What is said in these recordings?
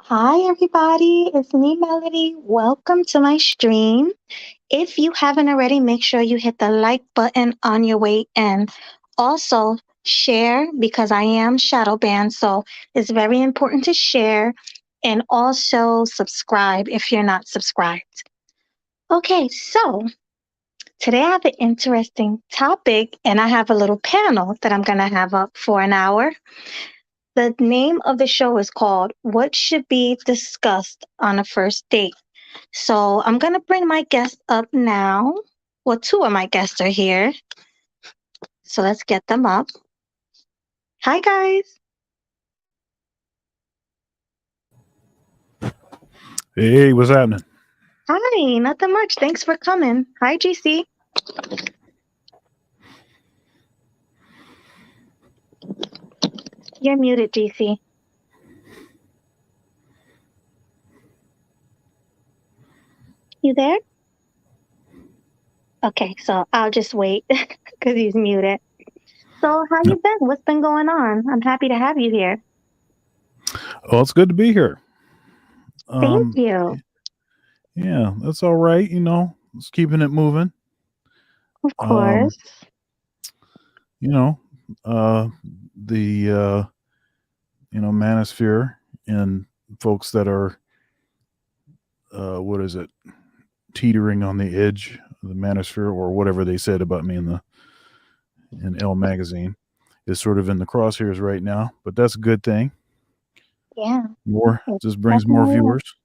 Hi, everybody. It's me, Melody. Welcome to my stream. If you haven't already, make sure you hit the like button on your way in. Also, share because I am shadow banned. So it's very important to share and also subscribe if you're not subscribed. Okay, so today I have an interesting topic and I have a little panel that I'm going to have up for an hour. The name of the show is called What Should Be Discussed on a First Date. So I'm going to bring my guests up now. Well, two of my guests are here. So let's get them up. Hi, guys. Hey, what's happening? Hi, nothing much. Thanks for coming. Hi, GC. You're muted, GC. You there? Okay, so I'll just wait because he's muted. So how you been? What's been going on? I'm happy to have you here. Well, it's good to be here. Thank Um, you. yeah, that's all right. It's keeping it moving. Of Um, course. you know, uh, the manosphere and folks that are what is it, teetering on the edge of the manosphere, or whatever they said about me in Elle magazine, is sort of in the crosshairs right now. But that's a good thing. Yeah. More It's just brings more definitely. viewers.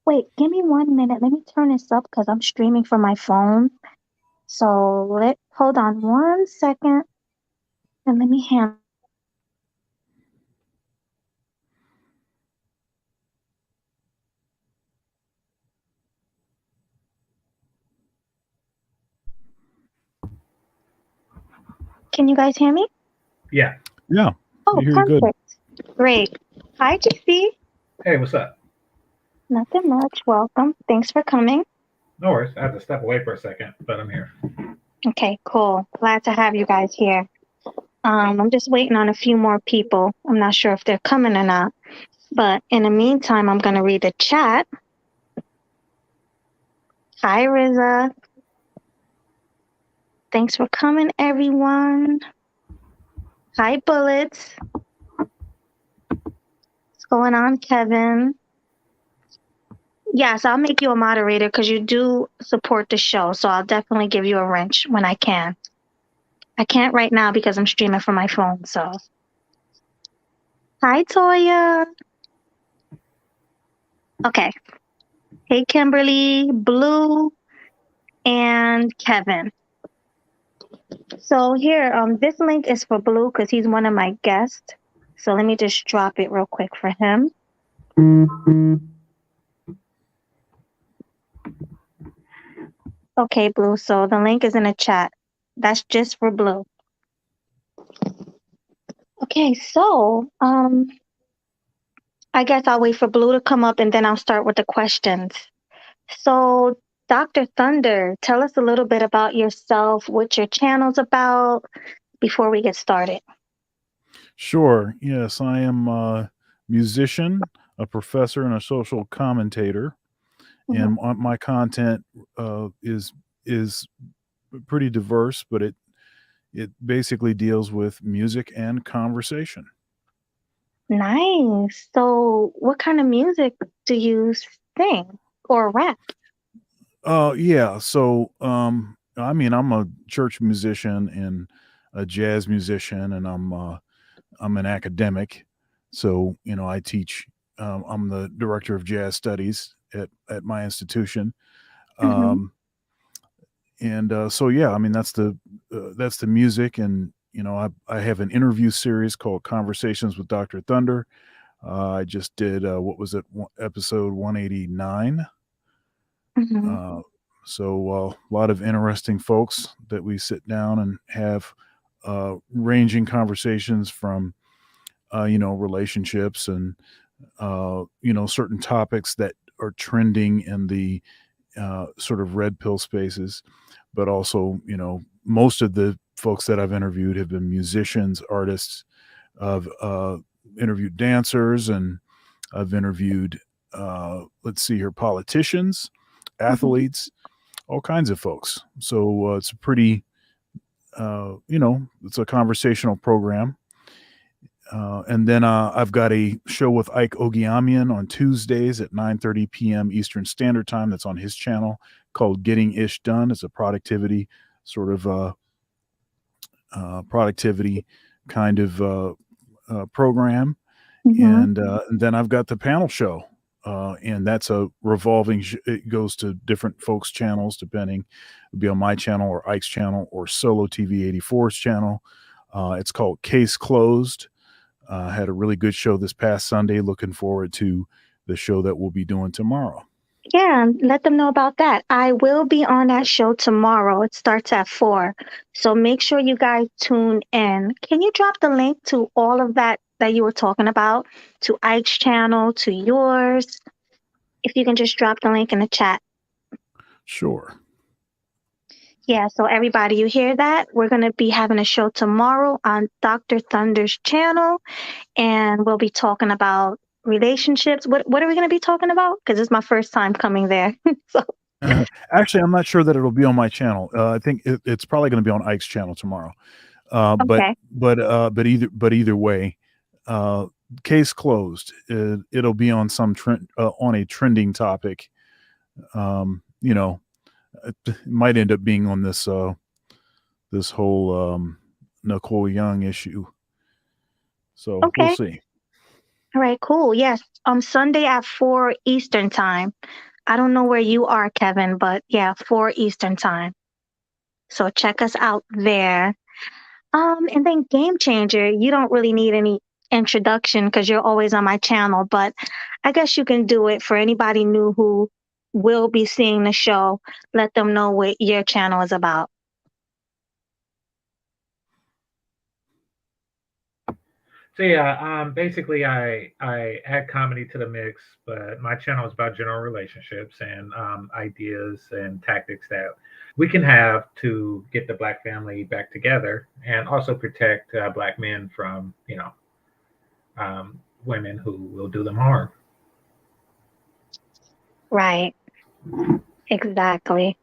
Wait, give me 1 minute. Let me turn this up because I'm streaming from my phone. So let hold on 1 second and let me handle. Can you guys hear me? Yeah. Yeah, Oh, you hear you good. perfect. Great. Hi, GC. Hey, what's up? Nothing much. Welcome. Thanks for coming. No worries. I had to step away for a second, but I'm here. Okay, cool. Glad to have you guys here. I'm just waiting on a few more people. I'm not sure if they're coming or not. But in the meantime, I'm going to read the chat. Hi, Riza. Thanks for coming, everyone. Hi, Bullets. What's going on, Kevin? Yes, I'll make you a moderator because you do support the show. So I'll definitely give you a wrench when I can. I can't right now because I'm streaming from my phone. So, hi, Toya. Okay. Hey, Kimberly, Blue, and Kevin. So here, this link is for Blue because he's one of my guests. So let me just drop it real quick for him. Okay, Blue. So the link is in the chat. That's just for Blue. Okay, so I guess I'll wait for Blue to come up and then I'll start with the questions. So, Dr. Thunder, tell us a little bit about yourself, what your channel's about before we get started. Sure. Yes, I am a musician, a professor, and a social commentator. Mhm. And my content is pretty diverse, but it basically deals with music and conversation. Nice. So, what kind of music do you sing or rap? Yeah. So, I mean, I'm a church musician and a jazz musician, and I'm an academic. So, I teach. I'm the director of jazz studies at my institution. Mm-hmm. Um, and so, yeah, I mean, that's the music. And I have an interview series called Conversations with Dr. Thunder. I just did what was it, episode 189. Mm-hmm. So a lot of interesting folks that we sit down and have ranging conversations from relationships and certain topics that are trending in the sort of red pill spaces, but also most of the folks that I've interviewed have been musicians, artists. I've interviewed dancers, and I've interviewed let's see here, politicians, Mhm. athletes, all kinds of folks. So it's a pretty, it's a conversational program. And then I've got a show with Ike Ogiamian on Tuesdays at 9:30 p.m. Eastern Standard Time. That's on his channel called Getting Ish Done. It's a productivity sort of productivity kind of program. Mhm. And then I've got the panel show. And that's a revolving. It goes to different folks' channels, depending. It'll be on my channel or Ike's channel or Solo TV 84's channel. It's called Case Closed. Had a really good show this past Sunday. Looking forward to the show that we'll be doing tomorrow. Yeah, let them know about that. I will be on that show tomorrow. It starts at 4. So make sure you guys tune in. Can you drop the link to all of that you were talking about? To Ike's channel, to yours? If you can just drop the link in the chat. Sure. Yeah, so everybody, you hear that? We're going to be having a show tomorrow on Dr. Thunder's channel, and we'll be talking about relationships. What are we going to be talking about? Because it's my first time coming there. So, Actually, I'm not sure that it'll be on my channel. I think it's probably going to be on Ike's channel tomorrow. okay. But either way, case closed. It'll be on some trend on a trending topic. You know, it might end up being on this whole Nicole Young issue. So we'll Okay. see. All right, cool. Yes, Sunday at 4 Eastern time. I don't know where you are, Kevin, but yeah, 4 Eastern time. So check us out there. And then Game Changer, you don't really need any introduction because you're always on my channel, but I guess you can do it for anybody new who will be seeing the show. Let them know what your channel is about. So yeah, basically I add comedy to the mix, but my channel is about general relationships and ideas and tactics that we can have to get the black family back together and also protect black men from women who will do them harm. Right, exactly.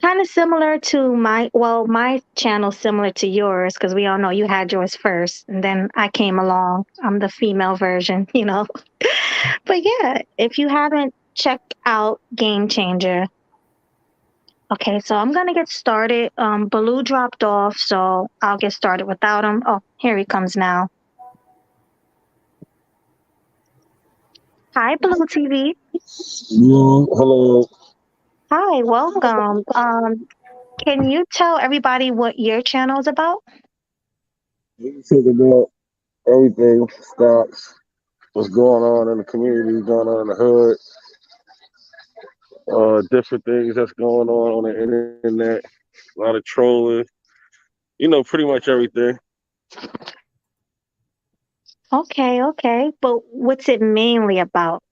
Kind of similar to my channel similar to yours because we all know you had yours first and then I came along. I'm the female version, you know. But yeah, if you haven't checked out Game Changer, okay, so I'm gonna get started. Baloo dropped off, so I'll get started without him. Oh, here he comes now. Hi, Baloo TV. Hello. Hi, welcome. Can you tell everybody what your channel is about? We can talk about everything, stocks, what's going on in the community, going on in the hood, different things that's going on the internet, a lot of trolling, pretty much everything. Okay, okay. But what's it mainly about?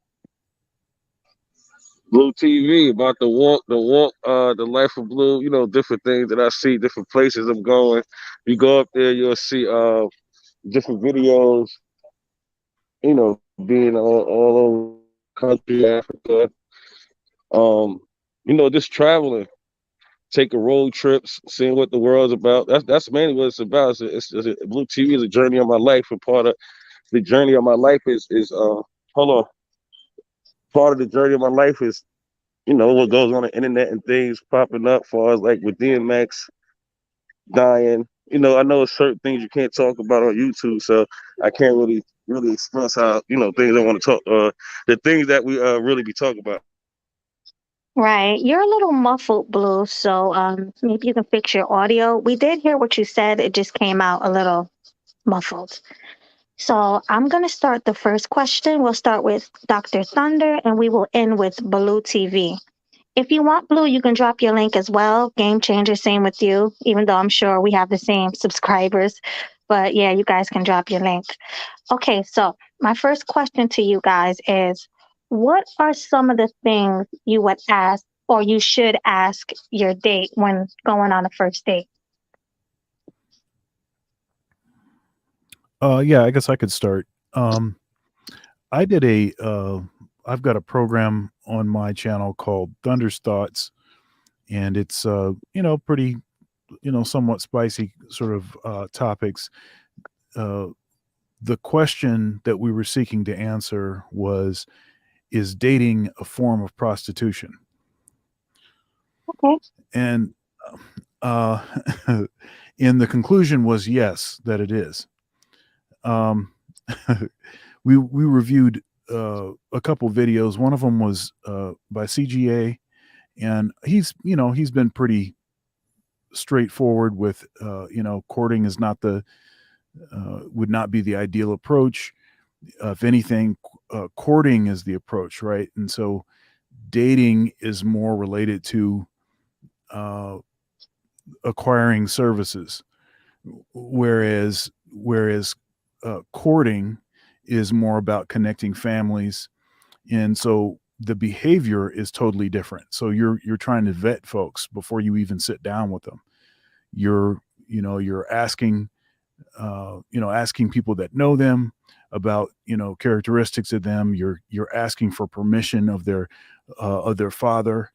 Blue TV about the life of Blue, different things that I see, different places I'm going. You go up there, you'll see different videos, being all over the country, Africa. Um, just traveling, taking road trips, seeing what the world's about. That's mainly what it's about. Blue TV is a journey of my life, and part of the journey of my life is hold on. Part of the journey of my life is what goes on the internet and things popping up, as far as like with DMX dying. I know certain things you can't talk about on YouTube, so I can't really express how things I want to talk. The things that we really be talking about. Right. You're a little muffled, Blue, so maybe you can fix your audio. We did hear what you said. It just came out a little muffled. So I'm going to start the first question. We'll start with Dr. Thunder and we will end with Baloo TV. If you want Blue, you can drop your link as well. Game Changer, same with you, even though I'm sure we have the same subscribers. But yeah, you guys can drop your link. Okay, so my first question to you guys is what are some of the things you would ask or you should ask your date when going on a first date? Yeah, I guess I could start. I did I've got a program on my channel called Thunder's Thoughts, and it's pretty, somewhat spicy sort of topics. The question that we were seeking to answer was, is dating a form of prostitution? Okay. And uh, and the conclusion was yes, that it is. We reviewed a couple videos. One of them was by CGA, and he's been pretty straightforward with courting is not the would not be the ideal approach. If anything, courting is the approach, right? And so dating is more related to acquiring services, whereas courting is more about connecting families. And so the behavior is totally different. So you're trying to vet folks before you even sit down with them. You're asking asking people that know them about characteristics of them. You're asking for permission of their father,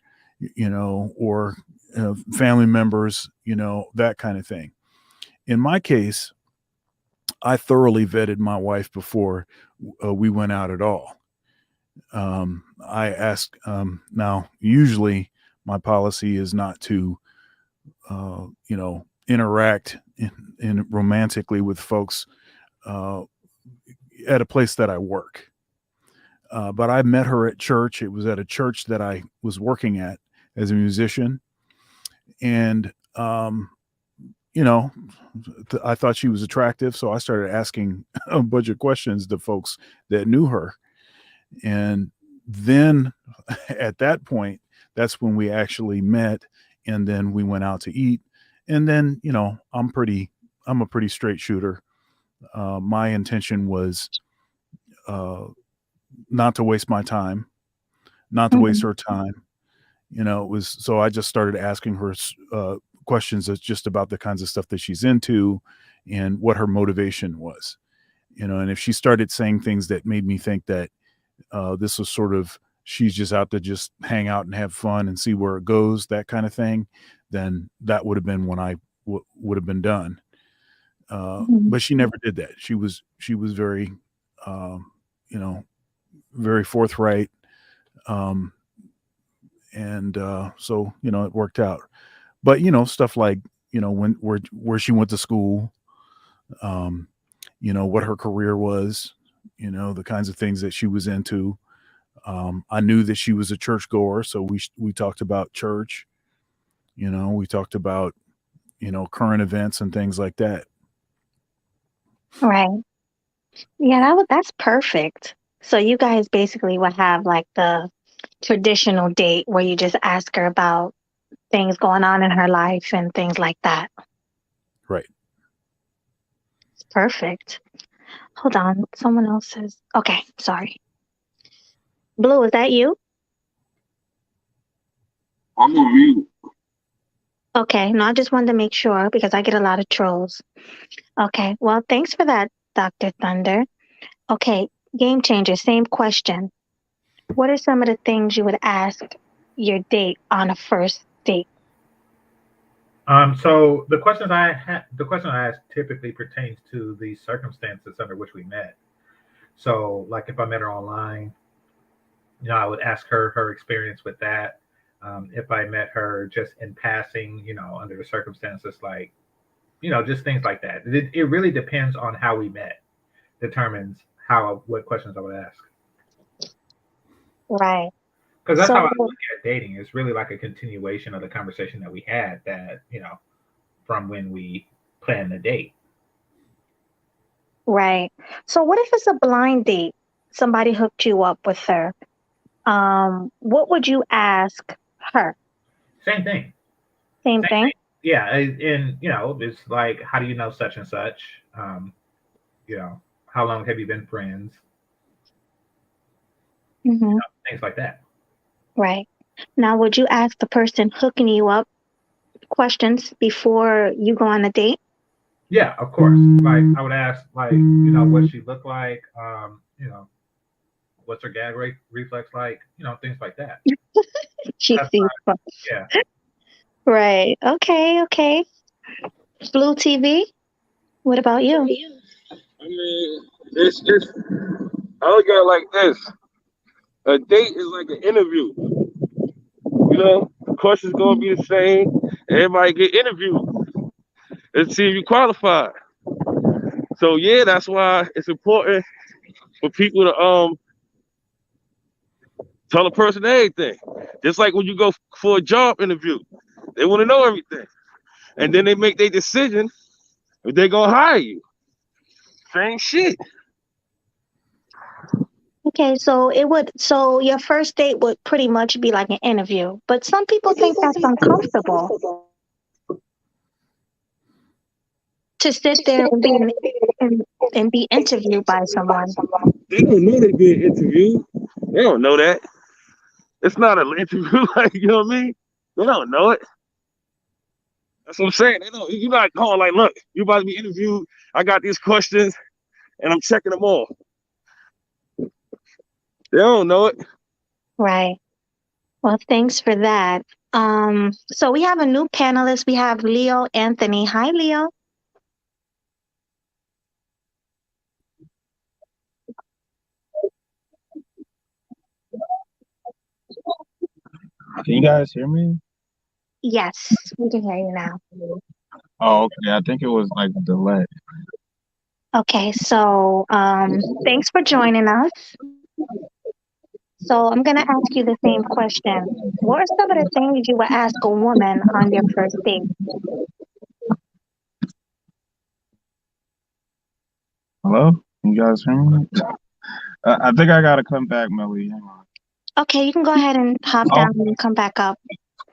or family members, that kind of thing. In my case, I thoroughly vetted my wife before we went out at all. I asked, now usually my policy is not to, interact in romantically with folks at a place that I work. But I met her at church. It was at a church that I was working at as a musician. And, I thought she was attractive. So I started asking a bunch of questions to folks that knew her. And then at that point, that's when we actually met. And then we went out to eat. And then, I'm a pretty straight shooter. My intention was not to waste my time, not to waste her time. It was, so I just started asking her questions that's just about the kinds of stuff that she's into and what her motivation was, and if she started saying things that made me think that this was sort of, she's just out to just hang out and have fun and see where it goes, that kind of thing, then that would have been when I would have been done. But she never did that. She was very, very forthright. And so, it worked out. But, stuff like, where she went to school, what her career was, the kinds of things that she was into. I knew that she was a churchgoer, so we talked about church. We talked about, current events and things like that. Right. Yeah, that's perfect. So you guys basically would have like the traditional date where you just ask her about things going on in her life and things like that. Right. It's perfect. Hold on. Someone else says, okay, sorry. Blue, is that you? I'm on mute. Okay. No, I just wanted to make sure because I get a lot of trolls. Okay. Well, thanks for that, Dr. Thunder. Okay. Game changer. Same question. What are some of the things you would ask your date on a first date? So the question I ask typically pertains to the circumstances under which we met. So, like if I met her online, I would ask her experience with that. If I met her just in passing, under the circumstances, like, just things like that. It really depends on how we met, determines what questions I would ask. Right. Because that's how I look at dating. It's really like a continuation of the conversation that we had that, from when we planned the date. Right. So what if it's a blind date? Somebody hooked you up with her. What would you ask her? Same thing. Same thing? Yeah. And, it's like, how do you know such and such? How long have you been friends? Things like that. Right. Now, would you ask the person hooking you up questions before you go on a date? Yeah, of course. Like I would ask, like, what she looked like, What's her gag reflex like? Things like that. She That's sees fun. yeah. Right. Okay. Okay. Blue TV. What about you? I mean, it's I look at it like this. A date is like an interview. The questions gonna be the same. Everybody get interviewed and see if you qualify. So yeah, that's why it's important for people to tell a person everything. Just like when you go for a job interview, they want to know everything, and then they make their decision if they're gonna hire you. Same shit. Okay, so your first date would pretty much be like an interview, but some people think that's uncomfortable to sit there and, and be interviewed by someone. They don't know they being interviewed. They don't know that. It's not an interview, like you know what I mean. They don't know it. That's what I'm saying. They don't. You're not going like, look, you about to be interviewed. I got these questions, and I'm checking them all. They don't know it. Right. Well, thanks for that. So we have a new panelist. We have Leo Anthony. Hi, Leo. Can you guys hear me? Yes, we can hear you now. Oh, okay. I think it was like a delay. Okay, so thanks for joining us. So I'm gonna ask you the same question. What are some of the things you would ask a woman on your first date? Hello? Can you guys hear me? I think I gotta come back, Melly. Hang on. Okay, you can go ahead and hop Oh, down and come back up.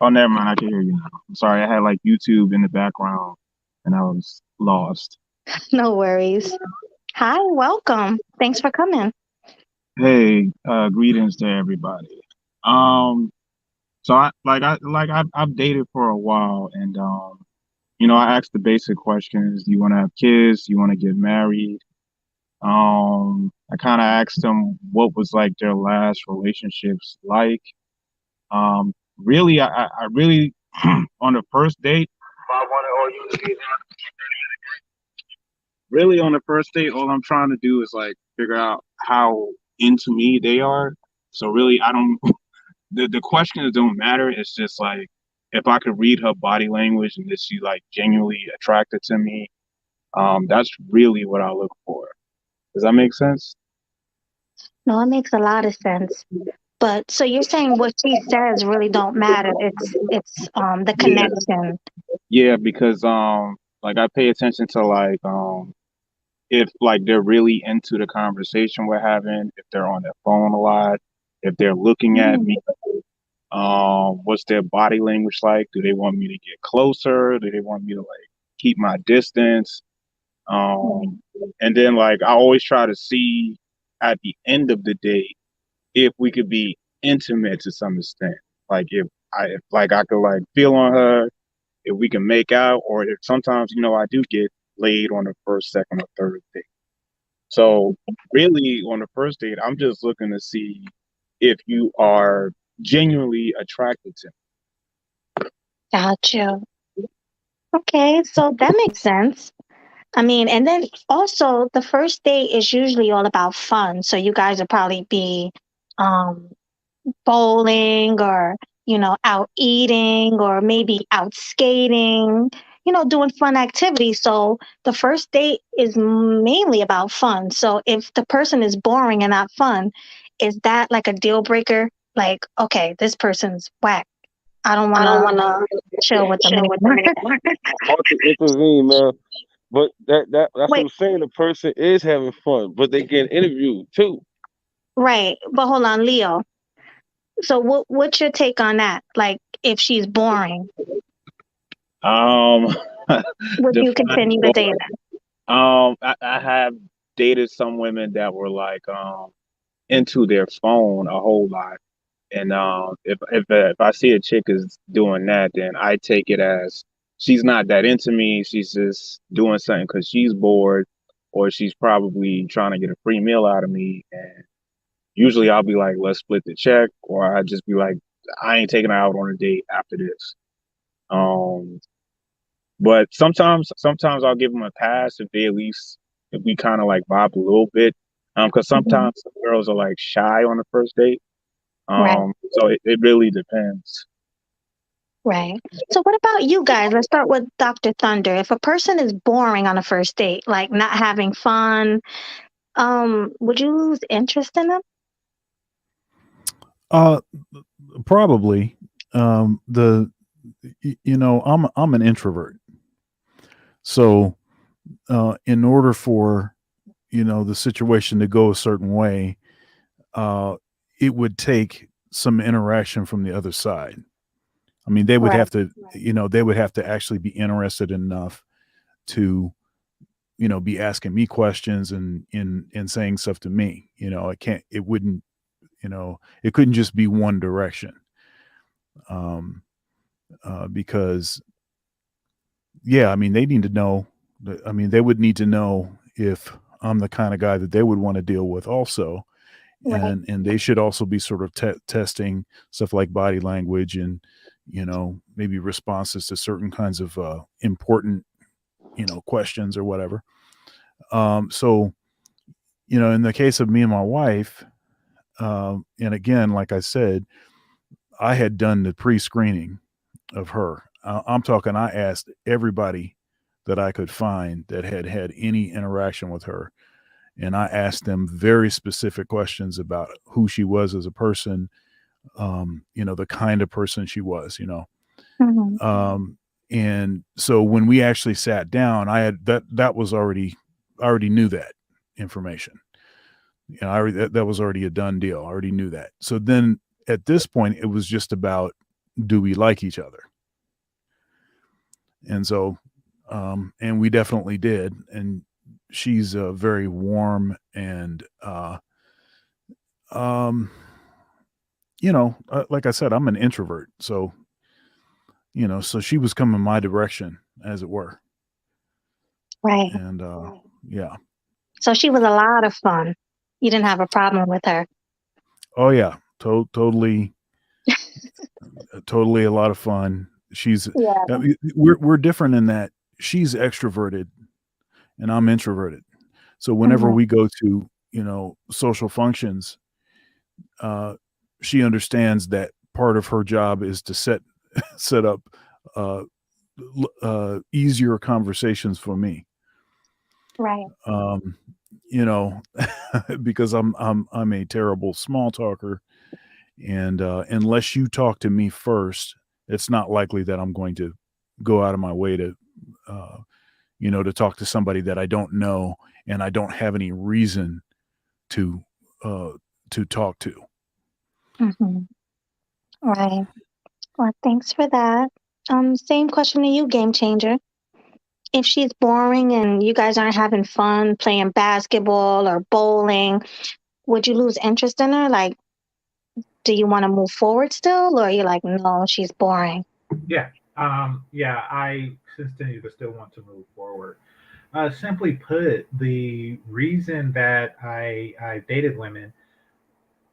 oh, never mind. I can hear you now. I'm sorry. I had like YouTube in the background and I was lost. No worries. Hi, welcome. Thanks for coming. Hey, greetings to everybody. Um, so I've dated for a while, and I asked the basic questions. Do you want to have kids? Do you want to get married? I kind of asked them what was like their last relationships like. Really, I really on the first date, I wanted all you to be there. Really on the first date, all I'm trying to do is like figure out how into me they are. So really, I don't. The questions don't matter. It's just like if I could read her body language and that she like genuinely attracted to me. That's really what I look for. Does that make sense? No, it makes a lot of sense. But so you're saying what she says really don't matter. It's the Yeah. connection. Yeah, because like I pay attention to like if like they're really into the conversation we're having, if they're on their phone a lot, if they're looking at Mm, me, what's their body language like? Do they want me to get closer? Do they want me to like keep my distance? right. Um, and then like I always try to see at the end of the day if we could be intimate to some extent. Like if like I could like feel on her, if we can make out, or if sometimes I do get laid on the first, second, or third date. So really, on the first date, I'm just looking to see if you are genuinely attracted to Gotcha. Okay, so that makes sense. I mean, and then also the first date is usually all about fun. So you guys will probably be um bowling or, out eating or maybe out skating, doing fun activities. So the first date is mainly about fun. So if the person is boring and not fun, is that like a deal breaker? Like, okay, this person's whack. I don't want to chill with them anymore. Hard to intervene, man. But that's what Wait, I'm saying. The person is having fun, but they get interviewed too. right. But hold on, Leo. So what's your take on that? Like if she's boring, me. would you Define continue to date boring. I have dated some women that were like into their phone a whole lot. And if I see a chick is doing that, then I take it as she's not that into me. She's just doing something because she's bored, or she's probably trying to get a free meal out of me. And usually I'll be like, let's split the check, or I just be like, I ain't taking her out on a date after this. But sometimes I'll give them a pass if they at least if we kind of like vibe a little bit. Because Mhm. sometimes girls are like shy on the first date. Right, So it really depends. right. So what about you guys? Let's start with Dr. Thunder. If a person is boring on a first date, like not having fun, would you lose interest in them? Uh, Probably. The you know, I'm an introvert, so in order for the situation to go a certain way, uh, it would take some interaction from the other side. I mean, they would Right. have to, they would have to actually be interested enough to, be asking me questions and saying stuff to me. It wouldn't, it couldn't just be one direction. Um, because yeah, I mean, they need to know. I mean, they would need to know if I'm the kind of guy that they would want to deal with, also, Right. and they should also be sort of testing stuff like body language and maybe responses to certain kinds of important questions or whatever. So in the case of me and my wife, and again, like I said, I had done the pre-screening of her. I'm talking, I asked everybody that I could find that had had any interaction with her, and I asked them very specific questions about who she was as a person, the kind of person she was, Mhm. and so when we actually sat down, I had that was already, I already knew that information. That was already a done deal. I already knew that. So then at this point, it was just about, do we like each other? And so, and we definitely did. And she's very warm and, um, like I said, I'm an introvert. So, so she was coming my direction, as it were. Right. And, yeah. So she was a lot of fun. You didn't have a problem with her. Oh yeah. Totally, totally a lot of fun. She's, Yeah. we're different in that she's extroverted and I'm introverted. So whenever Mhm. we go to, social functions, uh, she understands that part of her job is to set up uh, easier conversations for me. Right. Um, you know, because I'm a terrible small talker, and unless you talk to me first, it's not likely that I'm going to go out of my way to, uh, to talk to somebody that I don't know and I don't have any reason to uh, talk to. Mhm. Right. Well, thanks for that. Same question to you, game changer. If she's boring and you guys aren't having fun playing basketball or bowling, would you lose interest in her? Like, do you want to move forward still, or you're like, no, she's boring? Yeah. Yeah, I continue to still want to move forward. Simply put, the reason that I dated women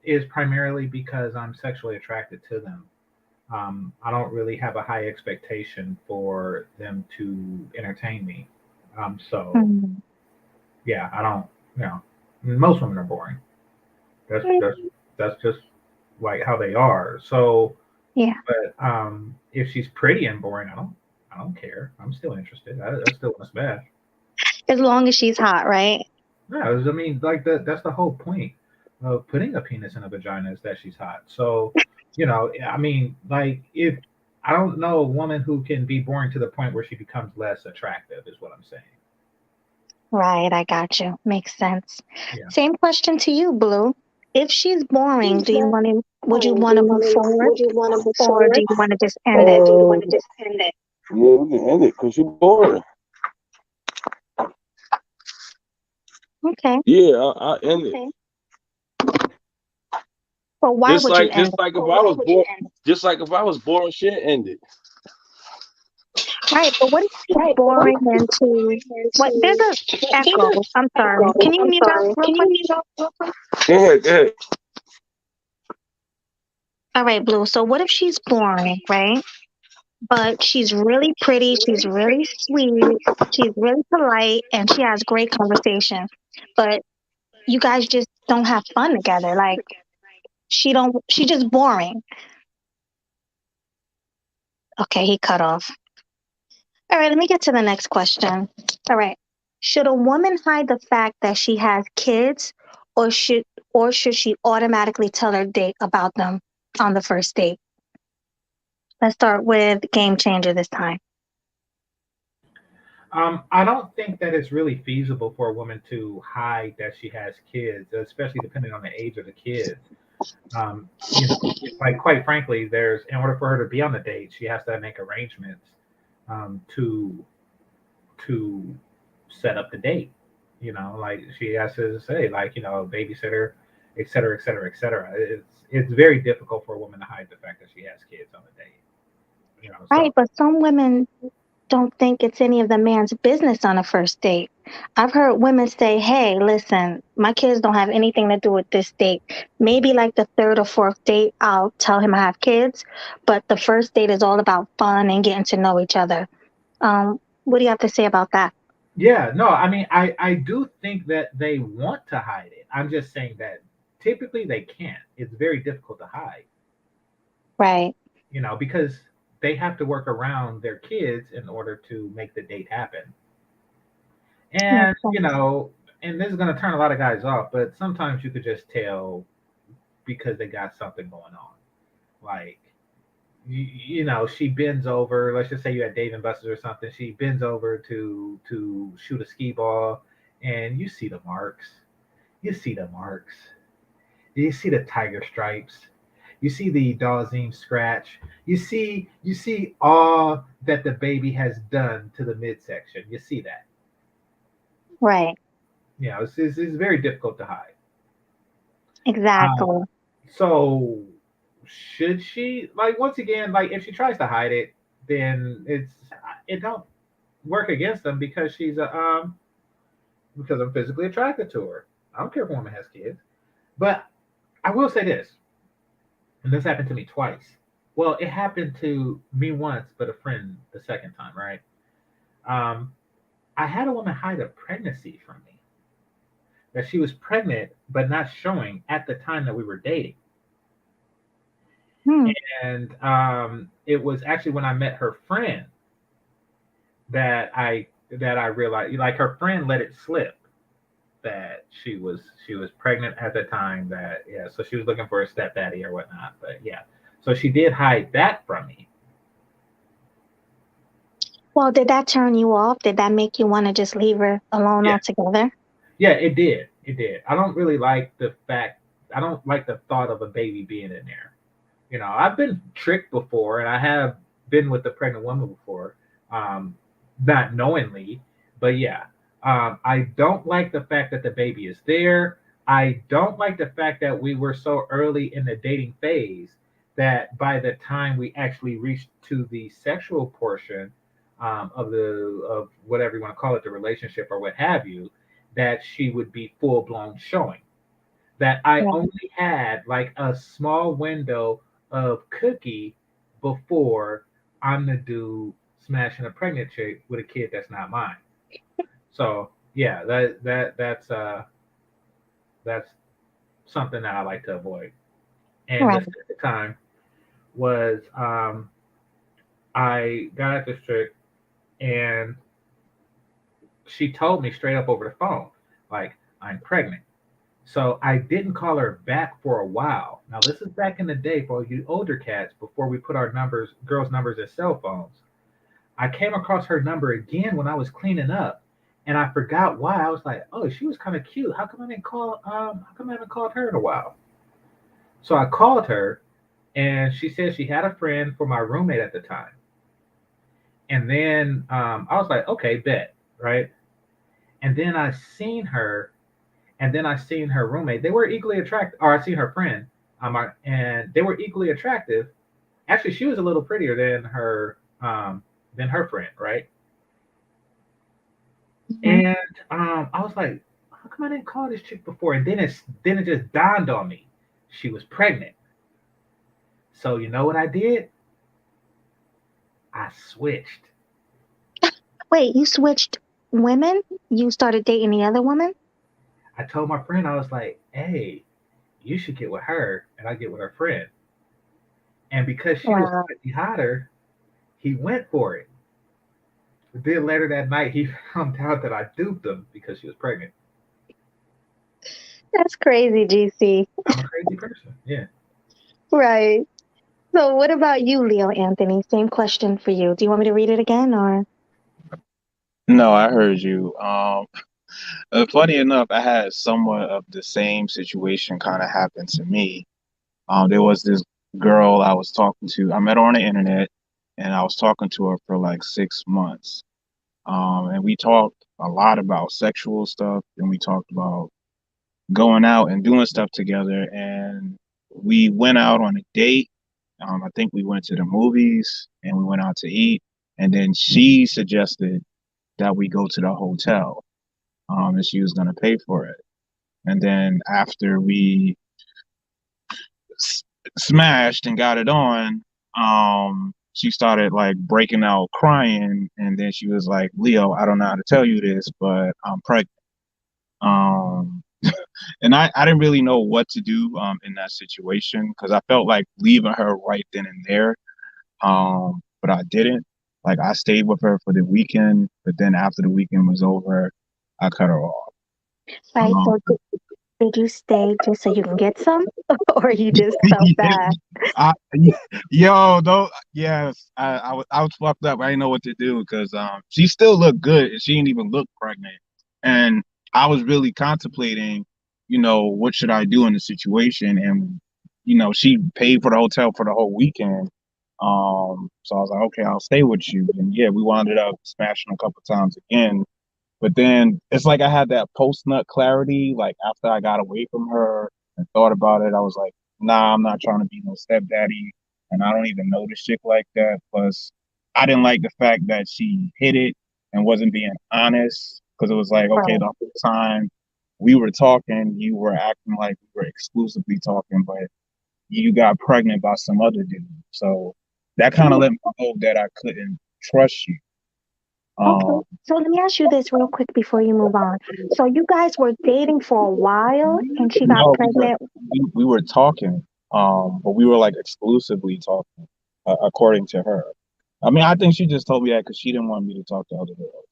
is primarily because I'm sexually attracted to them. I don't really have a high expectation for them to entertain me. So Mhm. yeah, I don't. You know, most women are boring. That's Mm, that's that's just like how they are. So, yeah, but if she's pretty and boring, I don't care. I'm still interested. I still want to smash. as long as she's hot, right? Yeah, I mean, like that's the whole point of putting a penis in a vagina is that she's hot. So, I mean, like if I don't know a woman who can be boring to the point where she becomes less attractive is what I'm saying. Right, I got you. Makes sense. Yeah. Same question to you, Blue. If she's boring, She's do you want to? Would you boring. want to move forward, Would you want to move or do forward, you want to just end or it? do you want to just end it? Yeah, we can end it because you're boring. Okay. Yeah, I end it. Okay. Well, why Just would you like end just it? like if Well, I why was would you born, end it? just like if I was born, shit ended. Right, but what if she's Right, but what boring if into boring what? There's into a what? There's echo. a I'm sorry. echo. Can you I'm mute up sorry. real Can you quick? mute up real quick? Go ahead, go ahead. All right, Blue. So what if she's boring, right? But she's really pretty, she's really sweet, she's really polite, and she has great conversation. But you guys just don't have fun together. Like she just boring. Okay, he cut off. All right, let me get to the next question. All right. Should a woman hide the fact that she has kids or should she automatically tell her date about them on the first date? Let's start with game changer this time. I don't think that it's really feasible for a woman to hide that she has kids, especially depending on the age of the kids. You know, like quite frankly, there's in order for her to be on the date, she has to make arrangements to set up the date. You know, like she has to say, like, babysitter, et cetera, et cetera, et cetera. It's very difficult for a woman to hide the fact that she has kids on the date. Right, So but some women don't think it's any of the man's business on a first date. I've heard women say, "Hey, listen, my kids don't have anything to do with this date. Maybe like the third or fourth date, I'll tell him I have kids, but the first date is all about fun and getting to know each other." What do you have to say about that? yeah, no, I mean, I do think that they want to hide it. I'm just saying that typically they can't. It's very difficult to hide, Right. because they have to work around their kids in order to make the date happen. And, Makes sense. and this is going to turn a lot of guys off, but sometimes you could just tell because they got something going on. Like, she bends over. Let's just say you had Dave and Buster's or something. She bends over to shoot a skee ball, and you see the marks. You see the marks. You see the tiger stripes. You see the Dawzine scratch. You see all that the baby has done to the midsection. You see that. Right. It's very difficult to hide. Um, Exactly. so should she, like, once again, like, if she tries to hide it, then it don't work against them because because I'm physically attracted to her. I don't care if a woman has kids. But I will say this, and this happened to me twice. Well, it happened to me once, but a friend the second time, right? Um, I had a woman hide a pregnancy from me. That she was pregnant, but not showing at the time that we were dating. Hmm. And it was actually when I met her friend that I realized, like, her friend let it slip that she was pregnant at the time. That, yeah, so she was looking for a stepdaddy or whatnot. But yeah, so she did hide that from me. Well, did that turn you off? Did that make you want to just leave her alone Yeah, altogether? yeah, it did. It did. I don't really like the fact. I don't like the thought of a baby being in there. I've been tricked before, and I have been with a pregnant woman before, um, not knowingly, but yeah. I don't like the fact that the baby is there. I don't like the fact that we were so early in the dating phase that by the time we actually reached to the sexual portion of whatever you want to call it, the relationship or what have you, that she would be full blown showing. That I Right. only had like a small window of cookie before I'm the dude smashing a pregnant chick with a kid that's not mine. So yeah, that's something that I like to avoid. And the Right. second time was I got at this chick and she told me straight up over the phone, like, I'm pregnant. So I didn't call her back for a while. Now this is back in the day for you older cats before we put our girls' numbers in cell phones. I came across her number again when I was cleaning up, and I forgot why. I was like, oh, she was kind of cute. How come I didn't call? How come I haven't called her in a while? So I called her, and she said she had a friend for my roommate at the time. And then I was like, okay, bet, right? And then I seen her, and then I seen her roommate. They were equally attractive, or I seen her friend, and they were equally attractive. Actually, she was a little prettier than her friend, right? Mhm. And I was like, how come I didn't call this chick before? And then it just dawned on me, she was pregnant. So you know what I did? I switched. Wait, you switched women? You started dating the other woman? I told my friend, I was like, hey, you should get with her, and I get with her friend. And because she was Wow, slightly hotter, he went for it. But then later that night, he found out that I duped him because she was pregnant. that's crazy, GC. I'm a crazy person. Yeah. Right. So, what about you, Leo Anthony? Same question for you. Do you want me to read it again or? No, I heard you. Funny enough, I had somewhat of the same situation kind of happen to me. There was this girl I was talking to. I met her on the internet, and I was talking to her for like 6 months. And we talked a lot about sexual stuff, and we talked about going out and doing stuff together. And we went out on a date. I think we went to the movies and we went out to eat. And then she suggested that we go to the hotel, and she was going to pay for it. And then after we s- smashed and got it on, she started like breaking out crying. And then she was like, Leo, I don't know how to tell you this, but I'm pregnant. Um, and I didn't really know what to do in that situation because I felt like leaving her right then and there. But I didn't. Like I stayed with her for the weekend, but then after the weekend was over, I cut her off. Right. Um, So, did you stay just so you can get some, or you just felt bad? I, yo, though, yes, I was fucked up. I didn't know what to do because she still looked good and she didn't even look pregnant, and I was really contemplating, what should I do in the situation, and she paid for the hotel for the whole weekend, so I was like, okay, I'll stay with you, and yeah, we wound up smashing a couple times again, but then it's like I had that post nut clarity. Like after I got away from her and thought about it, I was like, nah, I'm not trying to be no stepdaddy. And I don't even know this chick like that. Plus, I didn't like the fact that she hid it and wasn't being honest. Because it was like, okay, Right. the whole time we were talking, you were acting like we were exclusively talking, but you got pregnant by some other dude. So that kind of Mm, let me know that I couldn't trust you. okay. Um, So let me ask you this real quick before you move on. So you guys were dating for a while, and she got No, pregnant. we were talking, but we were like exclusively talking, according to her. I mean, I think she just told me that because she didn't want me to talk to other girls.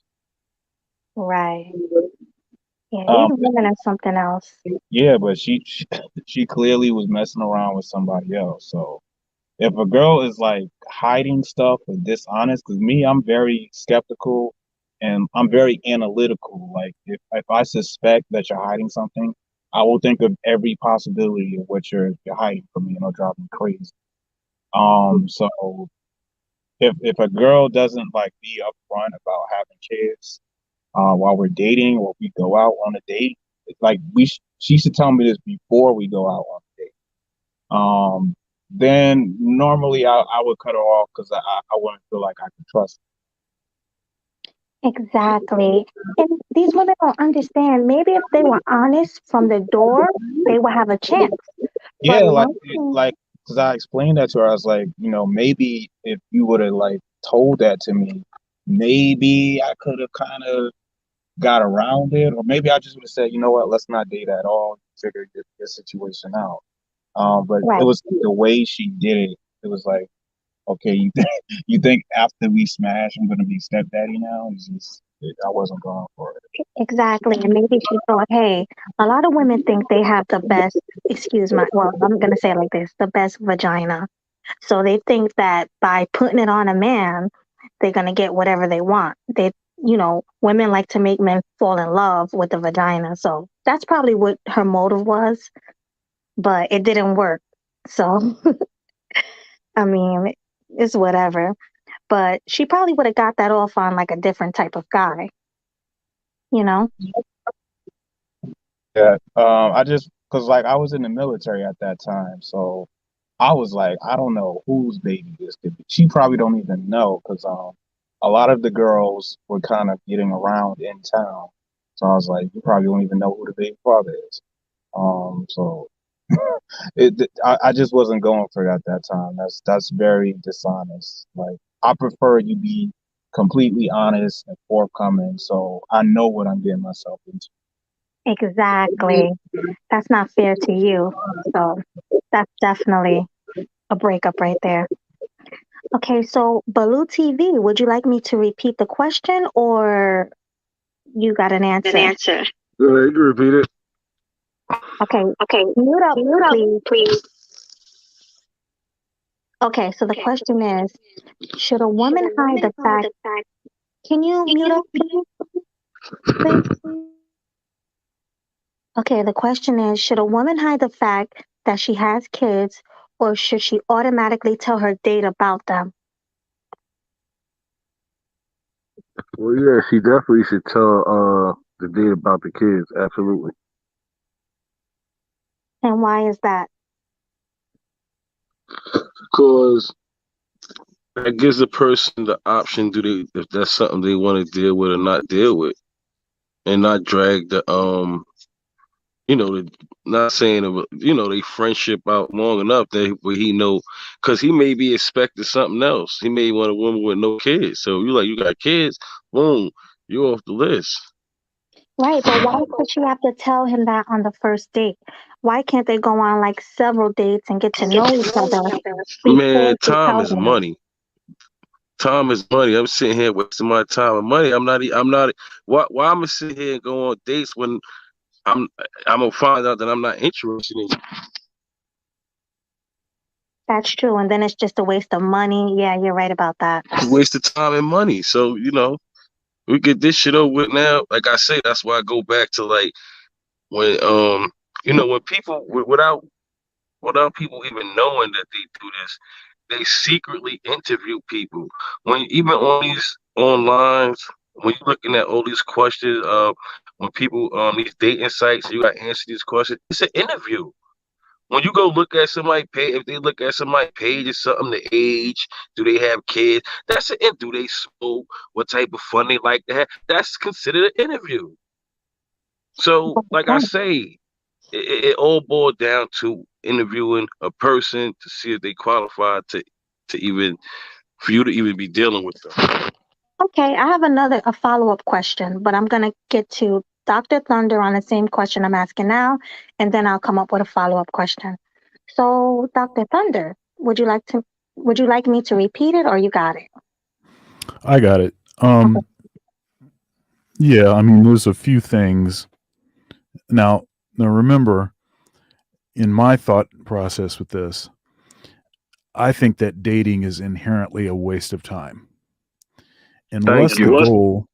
Right. Yeah, these Um, women are something else. yeah, but she clearly was messing around with somebody else. So if a girl is like hiding stuff or dishonest, because me, I'm very skeptical and I'm very analytical. Like if I suspect that you're hiding something, I will think of every possibility of what you're hiding from me, and it'll drive me crazy. So if a girl doesn't like be upfront about having kids, while we're dating or we go out on a date, it's like she should tell me this before we go out on a date. Then normally I would cut her off because I wouldn't feel like I could trust Exactly. And these women don't understand. Maybe if they were honest from the door, they would have a chance. her. But Yeah, lying, because I explained that to her. I was like, maybe if you would have like told that to me, maybe I could have kind of got around it, or maybe I just would have said, you know what, let's not date at all. Figure your situation out. But it right. was the way she did it. It was like, okay, you think after we smash, I'm gonna be stepdaddy now? I wasn't going for it. Exactly. And maybe she thought, hey, a lot of women think they have the best, excuse my, well, I'm going to say it like this, the best vagina. So they think that by putting it on a man, they're going to get whatever they want. Women like to make men fall in love with the vagina. So that's probably what her motive was, but it didn't work. So, I mean, it's whatever. But she probably would have got that off on like a different type of guy, you know? Yeah. I just because like I was in the military at that time, so I was like, I don't know whose baby this could be. She probably don't even know because a lot of the girls were kind of getting around in town. So I was like, you probably don't even know who the baby father is. So I just wasn't going for it at that time. That's very dishonest. Like, I prefer you be completely honest and forthcoming, so I know what I'm getting myself into. Exactly. That's not fair to you. So that's definitely a breakup right there. Okay, so Baloo TV, would you like me to repeat the question or you got an An answer? answer. Go ahead, you can repeat it. Okay, Okay, mute up, mute up, please. please. Okay, so the Okay, so the question is, question is, should a should woman a hide woman the hide fact? the fact? Can you Can mute up, you mute please? Okay, the question is, should a woman hide the fact that she has kids or should she automatically tell her date about them? Well, yeah, she definitely should tell the date about the kids. Absolutely. And why is that? Because that gives the person the option, do they, if that's something they want to deal with or not deal with, and not drag the not saying they friendship out long enough that where he know, because he may be expecting something else. He may want a woman with no kids. So you got kids, boom, you off the list. Right, but why does she have to tell him that on the first date? Why can't they go on like several dates and get to and get know to each know other each other? before Man, she time tells is him? money. Time is money. I'm sitting here wasting my time and money. I'm not. Why I'm gonna sit here and go on dates when I'm I'm gonna find out that I'm not interested in That's true, and then it's just a waste of money. Yeah, you're right about that. you. Waste of time and money. So we get this shit over with now. Like I say, that's why I go back to like when when people without people even knowing that they do this, they secretly interview people. When even on these online, when you're looking at all these questions, when people these dating sites, you got to answer these questions. It's an interview. When you go look at somebody page, if they look at somebody page or something, the age, do they have kids? That's an do they smoke? What type of fun they like to have? That's considered an interview. So, like I Right. say, it all boiled down to interviewing a person to see if they qualify to even for you to even be dealing with them. Okay, I have a follow-up question, but I'm gonna get to Dr. Thunder on the same question I'm asking now, and then I'll come up with a follow-up question. So, Dr. Thunder, would you like me to repeat it or you got it? I got it. Okay. Yeah, I mean, there's a few things. Now, remember, in my thought process with this, I think that dating is inherently a waste of time. Thank Unless the you. goal,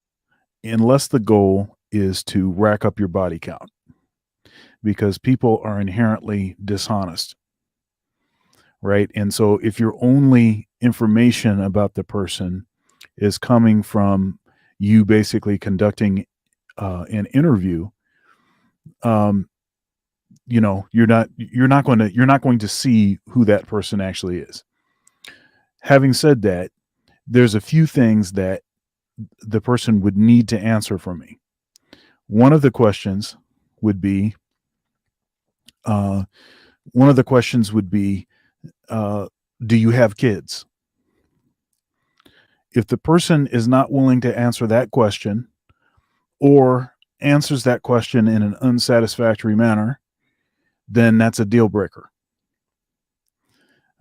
unless the goal is to rack up your body count, because people are inherently dishonest, right? And so if your only information about the person is coming from you basically conducting an interview, um, you're not going to see who that person actually is. Having said that, there's a few things that the person would need to answer from me. One of the questions would be, uh, one of the questions would be, do you have kids? If the person is not willing to answer that question or answers that question in an unsatisfactory manner, then that's a deal breaker.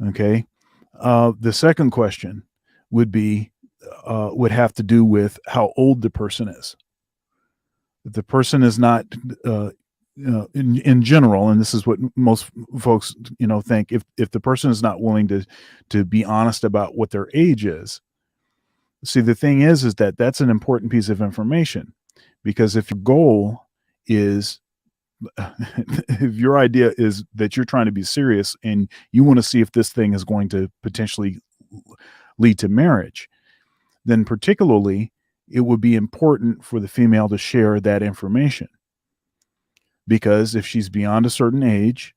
Okay. The second question would be would have to do with how old the person is. If the person is not in general, and this is what most folks think, if the person is not willing to be honest about what their age is. See, the thing is that that's an important piece of information, because if your goal is if your idea is that you're trying to be serious and you want to see if this thing is going to potentially lead to marriage, then particularly it would be important for the female to share that information, because if she's beyond a certain age,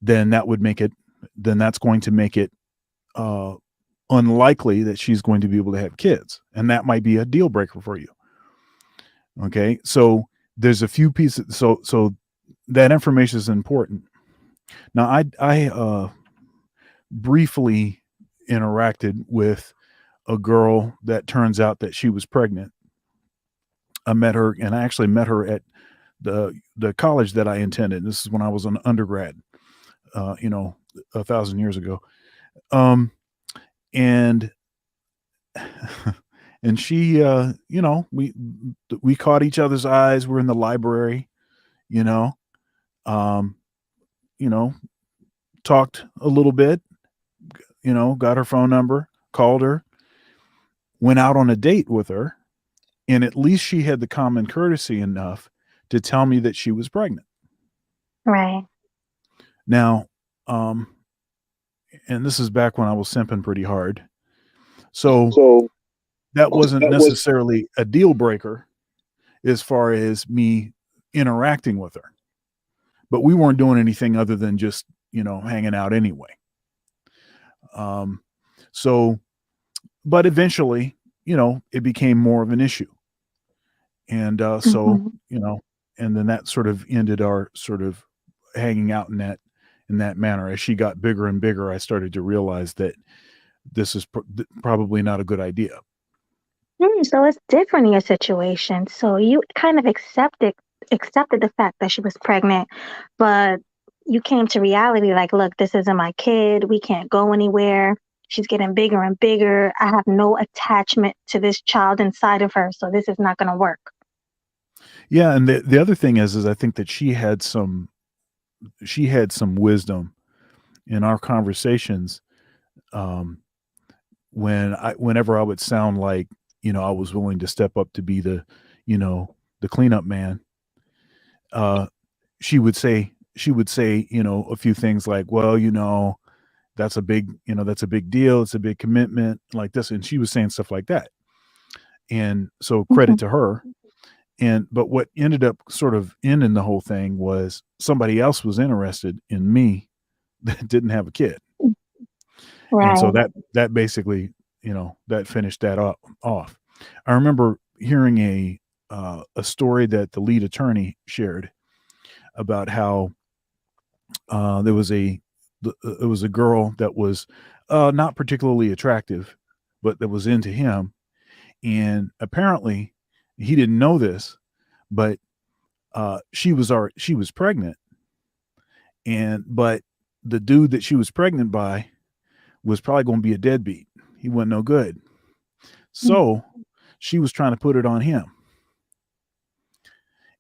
then that's going to make it uh, unlikely that she's going to be able to have kids, and that might be a deal breaker for you. Okay, so there's a few pieces. So that information is important. Now, I briefly interacted with a girl that turns out that she was pregnant. I met her, and I actually met her at the college that I attended. This is when I was an undergrad, you know, 1,000 years ago. Um, and and she, you know, we caught each other's eyes. We're in the library, you know, um, you know, talked a little bit, you know, got her phone number, called her, went out on a date with her, and at least she had the common courtesy enough to tell me that she was pregnant. Right. Now, um, and this is back when I was simping pretty hard. So So that wasn't that was necessarily a deal breaker as far as me interacting with her, but we weren't doing anything other than just, you know, hanging out anyway. Um, so, but eventually, you know, it became more of an issue. And so, Mhm. you know, and then that sort of ended our sort of hanging out in that manner. As she got bigger and bigger, I started to realize that this is probably not a good idea. So it's different in your situation. So you kind of accepted the fact that she was pregnant, but you came to reality like, look, this isn't my kid. We can't go anywhere. She's getting bigger and bigger. I have no attachment to this child inside of her, so this is not going to work. Yeah, and the other thing is I think that she had some wisdom in our conversations. Um, whenever I would sound like, you know, I was willing to step up to be the, you know, the cleanup man, uh, she would say, you know, a few things like, well, you know, that's a big, you know, that's a big deal. It's a big commitment like this. And she was saying stuff like that. And so credit Mhm. to her. And but what ended up sort of ending the whole thing was somebody else was interested in me that didn't have a kid. And so Right. that basically, you know, that finished that off. I remember hearing a story that the lead attorney shared about how there was it was a girl that was not particularly attractive, but that was into him, and apparently he didn't know this, but she was pregnant, and but the dude that she was pregnant by was probably going to be a deadbeat. He wasn't no good, Mm. so she was trying to put it on him.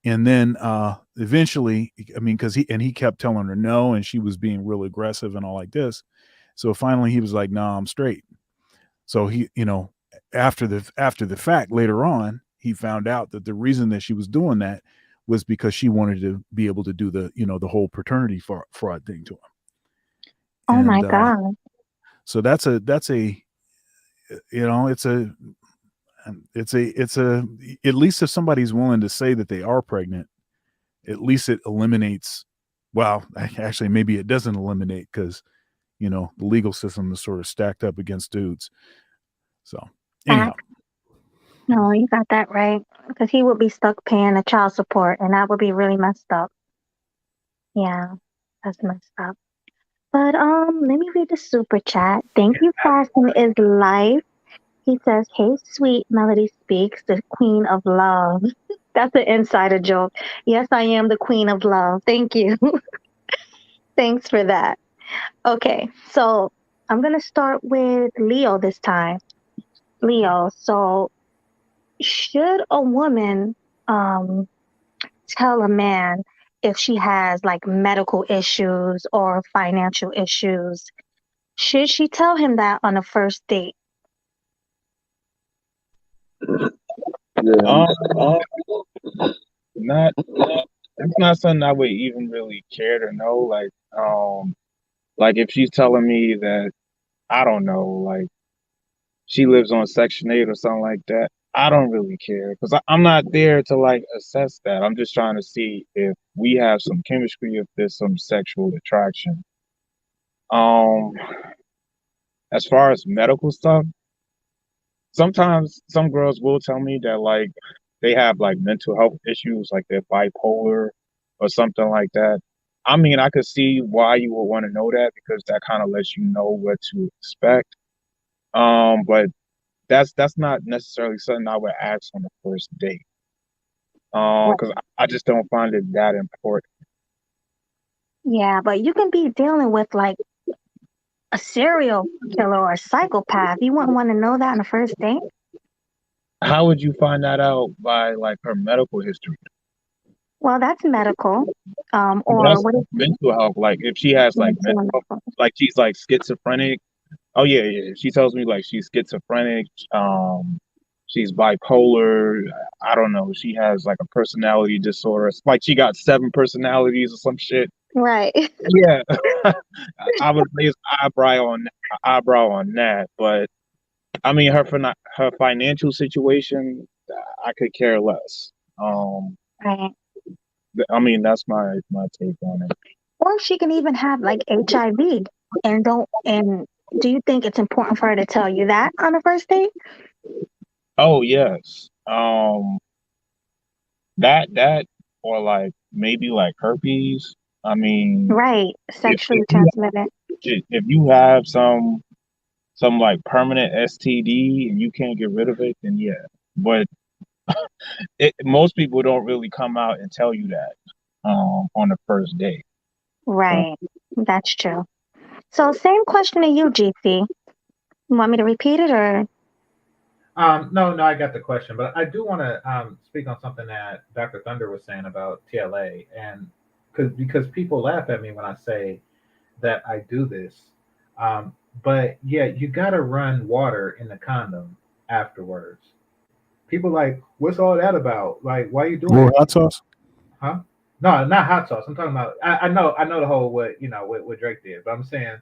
And then eventually, I mean, because he kept telling her no, and she was being real aggressive and all like this. So finally, he was like, "No, I'm straight." So he, you know, after the fact, later on, he found out that the reason that she was doing that was because she wanted to be able to do the, you know, the whole paternity fraud thing to him. Oh my And God. so that's a you know, it's a at least if somebody's willing to say that they are pregnant, at least it eliminates. Well, actually, maybe it doesn't eliminate because, you know, the legal system is sort of stacked up against dudes. So anyhow, Fact. No, you got that right. Because he would be stuck paying the child support, and that would be really messed up. Yeah, that's messed up. But let me read the super chat. Thank you, Fashion is Life. He says, "Hey, sweet Melody Speaks, the Queen of Love." That's an insider joke. Yes, I am the Queen of Love. Thank you. Thanks for that. Okay, so I'm gonna start with Leo this time. Leo, so should a woman um tell a man if she has like medical issues or financial issues? Should she tell him that on a first date? yeah. Um, not That's not something I would even really care to know. Like if she's telling me that I don't know, like she lives on Section 8 or something like that, I don't really care because I'm not there to like assess that. I'm just trying to see if we have some chemistry, if there's some sexual attraction. Um, as far as medical stuff, sometimes some girls will tell me that like they have like mental health issues, like they're bipolar or something like that. I mean, I could see why you would want to know that because that kind of lets you know what to expect. But that's not necessarily something I would ask on the first date. Because I just don't find it that important. Yeah, but you can be dealing with like a serial killer or a psychopath. You wouldn't want to know that on the first date. How would you find that out by like her medical history? Well, that's medical. But Or that's what is mental health. Like if she has like mental and medical? like she's like schizophrenic. Oh yeah, yeah. She tells me like she's schizophrenic. She's bipolar. I don't know. She has like a personality disorder. It's like she got 7 personalities or some shit. Right. Yeah, I would raise eyebrow on that. But I mean, her financial situation, I could care less. Right. I mean, that's my take on it. Or she can even have like HIV and do you think it's important for her to tell you that on the first date? Oh yes. That or like maybe like herpes. I mean, Right. if Sexually transmitted. if you have some like permanent STD and you can't get rid of it, then yeah. But most people don't really come out and tell you that on the first date. Right. That's true. So same question to you, GC. You want me to repeat it or No, I got the question, but I do want to speak on something that Dr. Thunder was saying about TLA, and because people laugh at me when I say that I do this, but yeah, you got to run water in the condom afterwards. People like, what's all that about? Like, why are you A doing little it? hot sauce. Huh? No, not hot sauce. I'm talking about. I know the whole what Drake did, but I'm saying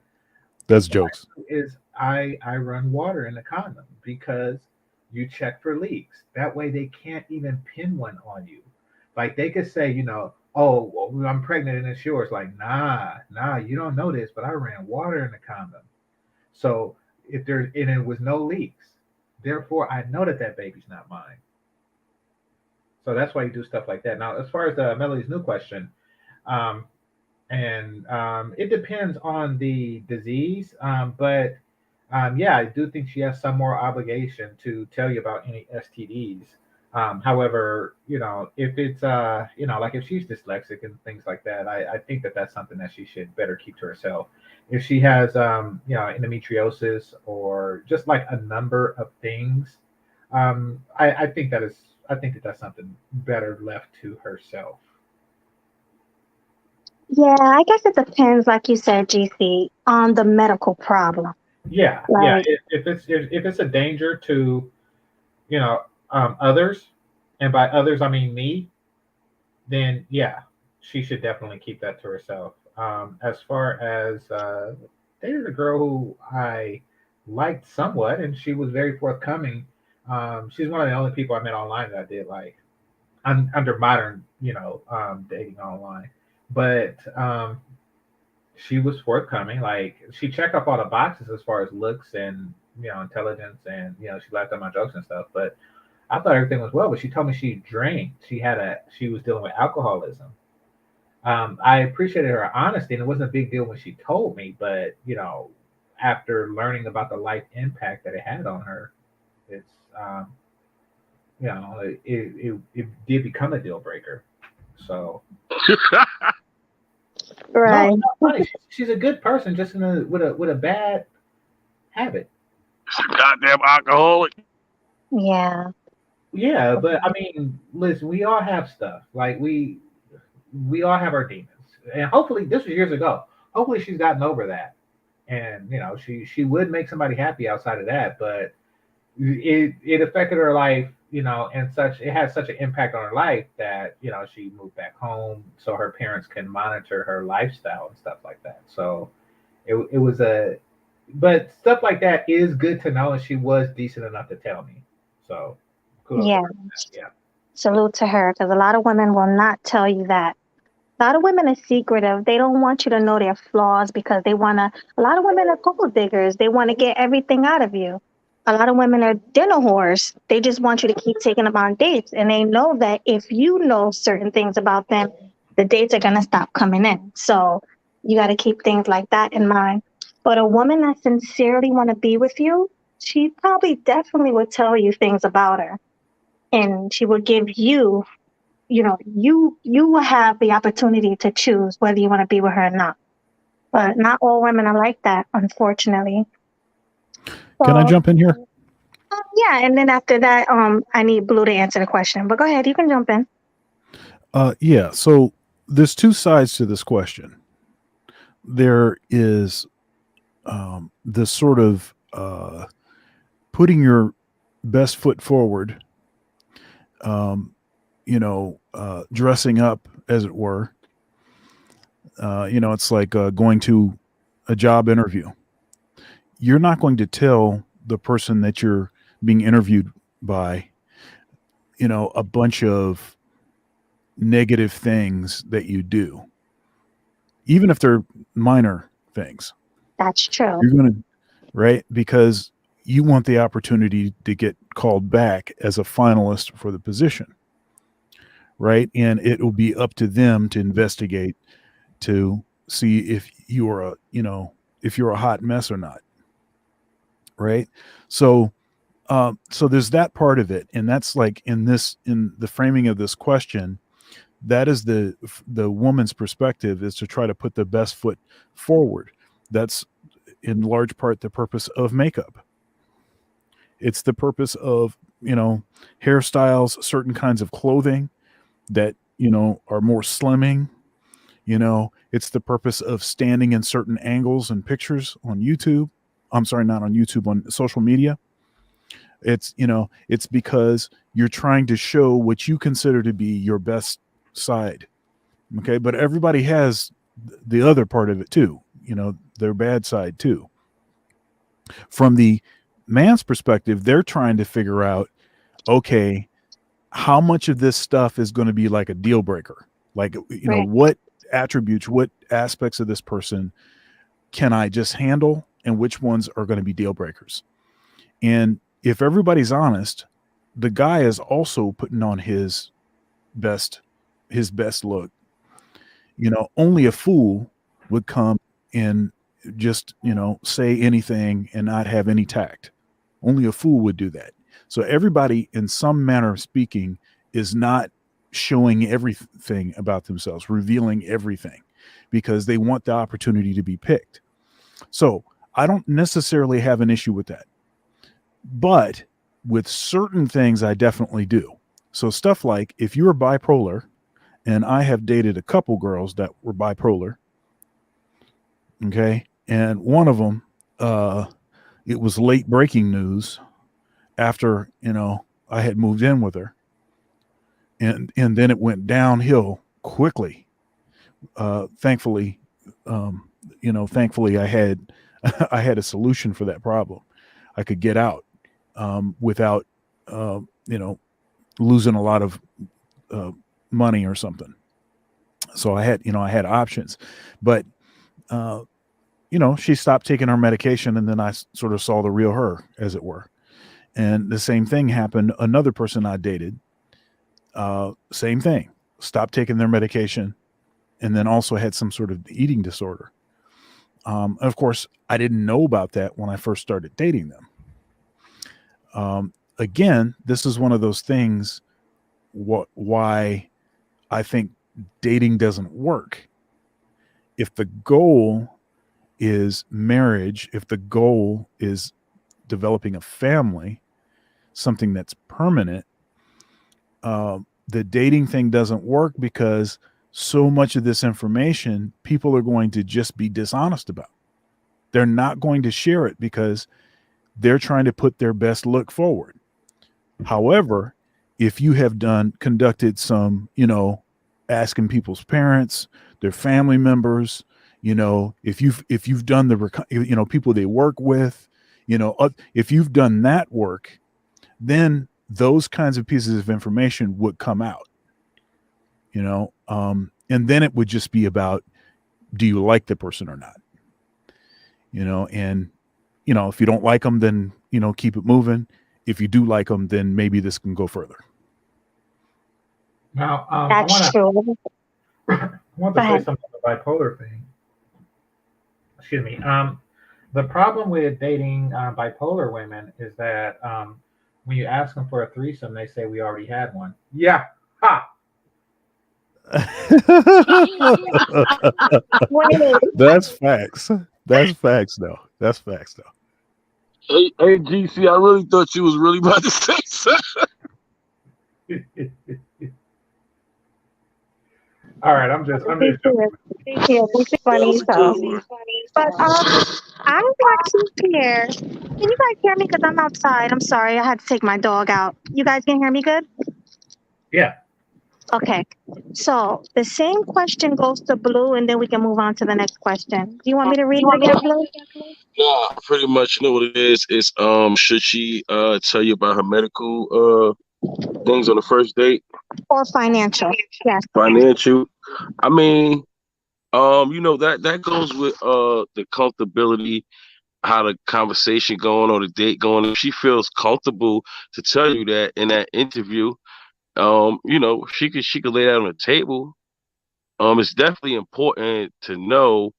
That's jokes. is I run water in the condom because you check for leaks. That way they can't even pin one on you. Like they could say, oh, well, I'm pregnant and it's yours. Like, nah, you don't know this, but I ran water in the condom. So if there and it was no leaks, therefore I know that baby's not mine. So that's why you do stuff like that. Now, as far as Melody's new question, um, and it depends on the disease. But yeah, I do think she has some more obligation to tell you about any STDs. However, if it's like if she's dyslexic and things like that, I think that that's something that she should better keep to herself. If she has endometriosis or just like a number of things, I think I think that that's something better left to herself. yeah, I guess it depends, like you said, GC, on the medical problem. Yeah. Like, If it's a danger to others, and by others I mean me, then yeah, she should definitely keep that to herself. As far as there's a girl who I liked somewhat, and she was very forthcoming. She's one of the only people I met online that I did like under modern, dating online. But she was forthcoming. Like she checked off all the boxes as far as looks and intelligence, and she laughed at my jokes and stuff. But I thought everything was well. But she told me she drank. She was dealing with alcoholism. I appreciated her honesty, and it wasn't a big deal when she told me. But after learning about the life impact that it had on her, it's it did become a deal breaker. So no, right. it's not funny. She's a good person, just with a bad habit. Goddamn alcoholic. Yeah. Yeah, but I mean, listen, we all have stuff. Like we all have our demons, and hopefully this was years ago. Hopefully she's gotten over that, and she would make somebody happy outside of that, but it affected her life, and such. It had such an impact on her life that she moved back home so her parents can monitor her lifestyle and stuff like that. So it was but stuff like that is good to know, and she was decent enough to tell me. So kudos to Yeah. her for that. Yeah. Salute to her because a lot of women will not tell you that. A lot of women are secretive. They don't want you to know their flaws because they want to. A lot of women are gold diggers. They want to get everything out of you. A lot of women are dinner whores. They just want you to keep taking them on dates. And they know that if you know certain things about them, the dates are going to stop coming in. So you got to keep things like that in mind. But a woman that sincerely want to be with you, she probably definitely would tell you things about her, and she will give you, you will have the opportunity to choose whether you want to be with her or not. But not all women are like that, unfortunately. Can I So jump in here? yeah, and then after that, I need Blue to answer the question. But go ahead, you can jump in. Yeah. So there's two sides to this question. There is this sort of putting your best foot forward, dressing up, as it were. It's like going to a job interview. You're not going to tell the person that you're being interviewed by, a bunch of negative things that you do, even if they're minor things. That's true. You're going to, right? Because you want the opportunity to get called back as a finalist for the position, right? And it will be up to them to investigate to see if you're a hot mess or not, right? So there's that part of it, and that's like in the framing of this question, that is the woman's perspective, is to try to put the best foot forward. That's in large part the purpose of makeup. It's the purpose of hairstyles, certain kinds of clothing that are more slimming. It's the purpose of standing in certain angles and pictures on YouTube. I'm sorry, not on YouTube, on social media. It's because you're trying to show what you consider to be your best side. Okay. But everybody has the other part of it too, their bad side too. From the man's perspective, they're trying to figure out, okay, how much of this stuff is going to be like a deal breaker? Like, Right. what attributes, what aspects of this person can I just handle, and which ones are going to be deal breakers? And if everybody's honest, the guy is also putting on his best look. Only a fool would come and just, say anything and not have any tact. Only a fool would do that. So everybody, in some manner of speaking, is not showing everything about themselves, revealing everything, because they want the opportunity to be picked. So I don't necessarily have an issue with that. But with certain things, I definitely do. So stuff like, if you're bipolar, and I have dated a couple girls that were bipolar, okay, and one of them, it was late breaking news after I had moved in with her, and then it went downhill quickly. Thankfully, I had I had a solution for that problem. I could get out without losing a lot of money or something. So I had options, but she stopped taking her medication, and then I sort of saw the real her, as it were. And the same thing happened. Another person I dated, same thing, stopped taking their medication, and then also had some sort of eating disorder. Of course, I didn't know about that when I first started dating them. Again, this is one of those things why I think dating doesn't work. If the goal is marriage, if the goal is developing a family, something that's permanent, the dating thing doesn't work, because so much of this information people are going to just be dishonest about. They're not going to share it because they're trying to put their best look forward. However, if you have conducted some, asking people's parents, their family members, if you've done the, people they work with, if you've done that work, then those kinds of pieces of information would come out, and then it would just be about, do you like the person or not? And, if you don't like them, then, keep it moving. If you do like them, then maybe this can go further. Now, That's true. I want Go to say ahead. something about the bipolar thing. Excuse me. The problem with dating bipolar women is that when you ask them for a threesome, they say we already had one. Yeah. Ha. Wait, That's facts. That's facts, though. That's facts, though. Hey, GC, I really thought you was really about to say something. All right. I'm this just joking. is yeah, this is That funny. was a So, good one. but I'm not too scared. Can you guys hear me? Because I'm outside. I'm sorry. I had to take my dog out. You guys can hear me good? Yeah. Okay. So the same question goes to Blue, and then we can move on to the next question. Do you want me to read it again, Blue? Nah, pretty much know what it is. It's should she tell you about her medical things on the first date? Or financial? Yes. Financial. I mean, that goes with the comfortability, how the conversation going or the date going. If she feels comfortable to tell you that in that interview, she could lay that on the table. It's definitely important to know.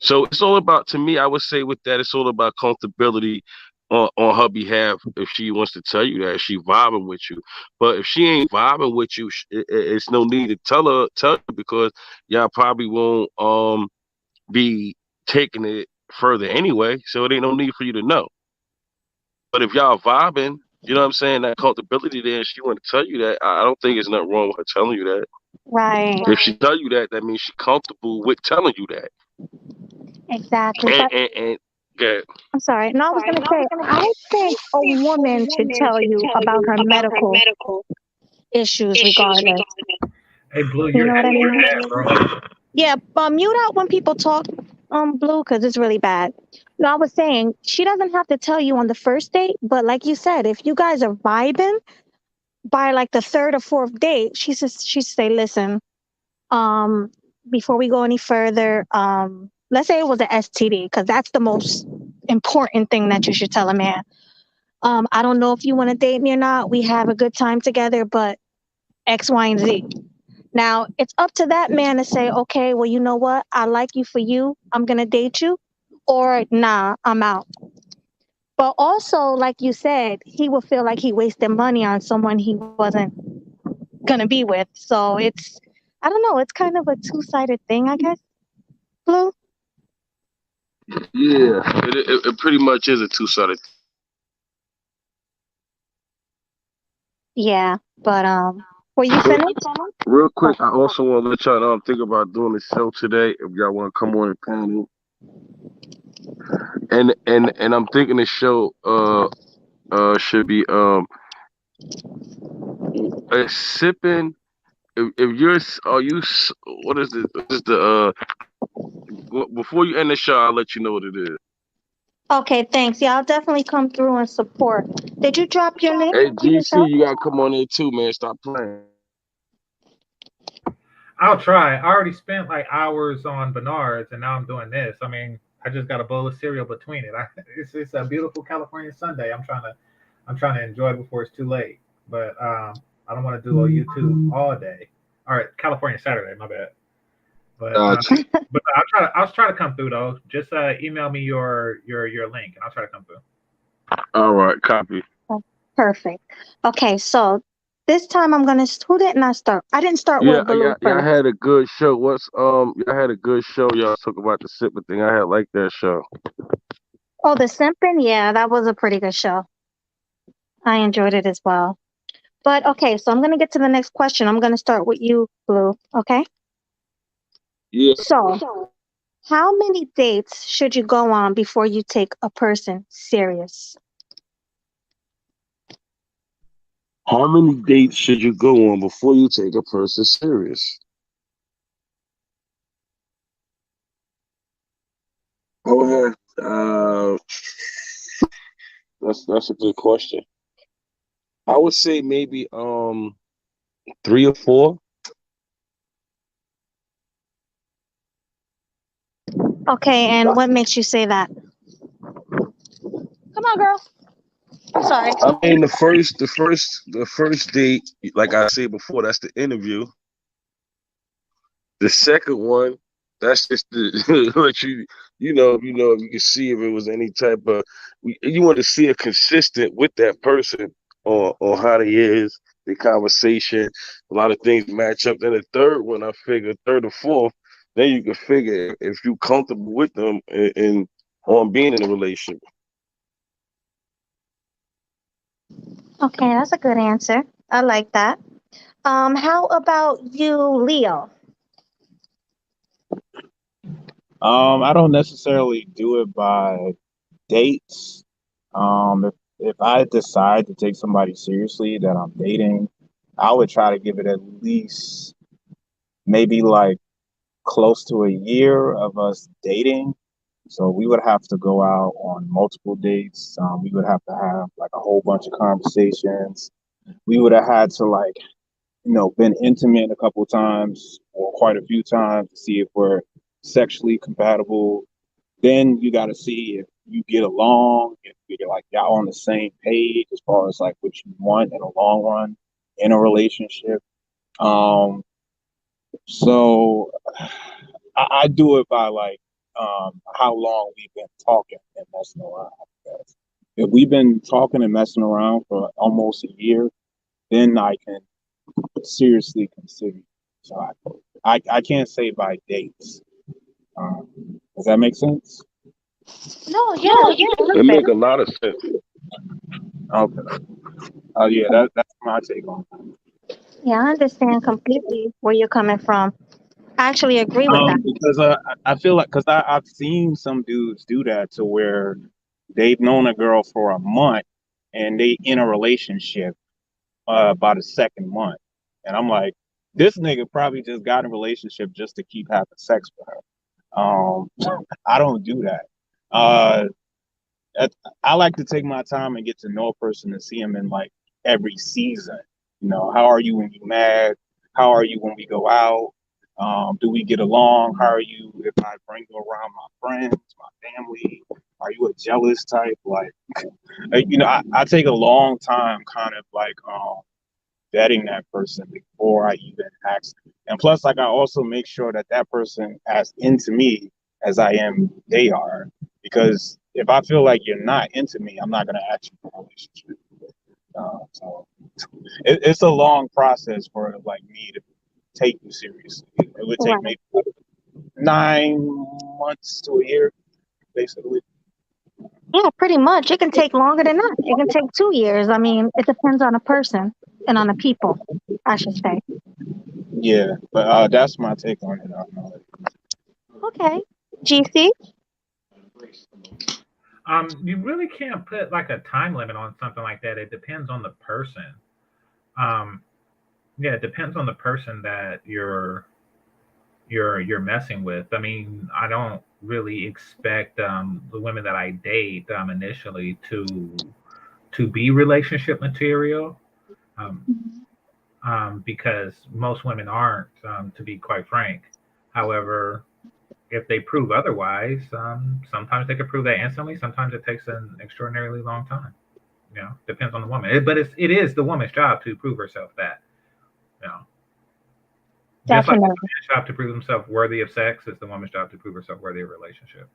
So it's all about, to me, I would say with that, it's all about comfortability on her behalf. If she wants to tell you that, if she vibing with you. But if she ain't vibing with you, it's no need to tell her because y'all probably won't be taking it further anyway. So it ain't no need for you to know. But if y'all vibing, you know what I'm saying, that comfortability there, and she want to tell you that, I don't think there's nothing wrong with her telling you that. Right. If she tell you that, that means she's comfortable with telling you that. Exactly. And But yeah. I'm sorry. No, I was going to say, I think a woman should tell you about her medical issues regardless. Hey, Blue, You you're know what I you're mean? dead, bro. Yeah, mute out when people talk, Blue, because it's really bad. No, I was saying she doesn't have to tell you on the first date, but like you said, if you guys are vibing by like the third or fourth date, she say, listen, um, before we go any further, let's say it was an STD, because that's the most important thing that you should tell a man. I don't know if you want to date me or not. We have a good time together, but X, Y, and Z. Now, it's up to that man to say, okay, well, you know what? I like you for you. I'm going to date you. Or, nah, I'm out. But also, like you said, he will feel like he wasted money on someone he wasn't going to be with. So I don't know, it's kind of a two-sided thing, I guess. Blue? Yeah, it pretty much is a two-sided. Yeah. But, were you But finished? real Oh, quick, I also want to let y'all know I'm thinking about doing a show today. If y'all want to come on and panel, and I'm thinking the show should be a sipping. If you're are you what is this? What is the before you end the show, I'll let you know what it is. okay, thanks. Yeah, I'll definitely come through and support. Did you drop your link Hey, to the GC, show? you gotta come on in too, man. Stop playing. I'll try. I already spent like hours on Bernard's, and now I'm doing this. I mean, I just got a bowl of cereal between it. It's a beautiful California Sunday. I'm trying to enjoy before it's too late. But I don't want to do a YouTube all day. All right, California Saturday. My bad. But Gotcha. I'll try to come through though. Just email me your link, and I'll try to come through. All right, copy. Oh, perfect. Okay, so this time I'm gonna. Who didn't I start? I didn't start Yeah, with Blue y'all first. had a good show. Y'all had a good show. Y'all talk about the sipping thing. I had like that show. Oh, the Simpin. Yeah, that was a pretty good show. I enjoyed it as well. But okay, so I'm gonna get to the next question. I'm gonna start with you, Blue. Okay. Yeah. So, how many dates should you go on before you take a person serious? How many dates should you go on before you take a person serious? Go ahead. That's a good question. I would say maybe 3 or 4. Okay, and what makes you say that? Come on, girl. I'm sorry. I mean, the first date, like I said before, that's the interview. The second one, that's just the let if you can see if it was any type of you want to see a consistent with that person on how they is, the conversation, a lot of things match up. Then the third one, I figure third or fourth, then you can figure if you comfortable with them and on being in a relationship. Okay, that's a good answer. I like that. How about you, Leo? I don't necessarily do it by dates. If I decide to take somebody seriously that I'm dating, I would try to give it at least maybe like close to a year of us dating. So we would have to go out on multiple dates. We would have to have like a whole bunch of conversations. We would have had to like, been intimate a couple of times or quite a few times to see if we're sexually compatible. Then you got to see if you get along, if you're like y'all on the same page as far as like what you want in a long run in a relationship. Um, so I do it by like how long we've been talking and messing around. Because if we've been talking and messing around for almost a year, then I can seriously consider. So I can't say by dates. Does that make sense? No, yeah, It perfect. make a lot of sense. Okay. Yeah, that's my take on it. Yeah, I understand completely where you're coming from. I actually agree with that. Because I feel like I've seen some dudes do that to where they've known a girl for a month and they in a relationship by the second month, and I'm like, this nigga probably just got in a relationship just to keep having sex with her. I don't do that. Uh, I like to take my time and get to know a person and see them in like every season. How are you when you're mad? How are you when we go out? Do we get along? How are you if I bring you around my friends, my family? Are you a jealous type? Like, I take a long time kind of like vetting that person before I even ask. And plus, like, I also make sure that that person as into me as I am they are. Because if I feel like you're not into me, I'm not going to ask you for a relationship. So it's a long process for like me to take you seriously. It would take Right. maybe 9 months to a year, basically. Yeah, pretty much. It can take longer than that. It can take 2 years. I mean, it depends on the person and on the people, I should say. Yeah, but that's my take on it. Okay. GC? You really can't put like a time limit on something like that. It depends on the person. Um, yeah, it depends on the person that you're messing with. I mean, I don't really expect the women that I date initially to be relationship material. Um, because most women aren't, to be quite frank. However, if they prove otherwise, sometimes they can prove that instantly. Sometimes it takes an extraordinarily long time. Depends on the woman. But it is the woman's job to prove herself that. You know, just like it's Definitely. the man's job to prove himself worthy of sex, it's the woman's job to prove herself worthy of relationship.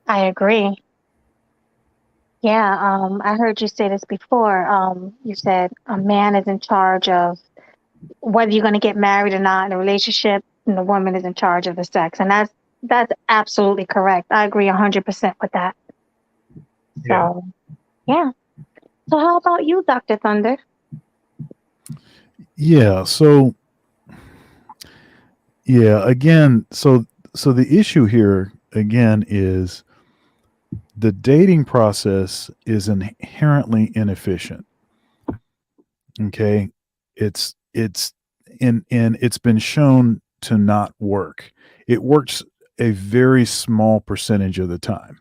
I agree. Yeah, I heard you say this before. You said a man is in charge of whether you're going to get married or not in a relationship, and the woman is in charge of the sex. And that's absolutely correct. I agree 100% with that. Yeah. So, yeah. So how about you, Dr. Thunder? Yeah. So yeah, again, so the issue here again is the dating process is inherently inefficient. Okay. It's and it's been shown to not work. It works a very small percentage of the time.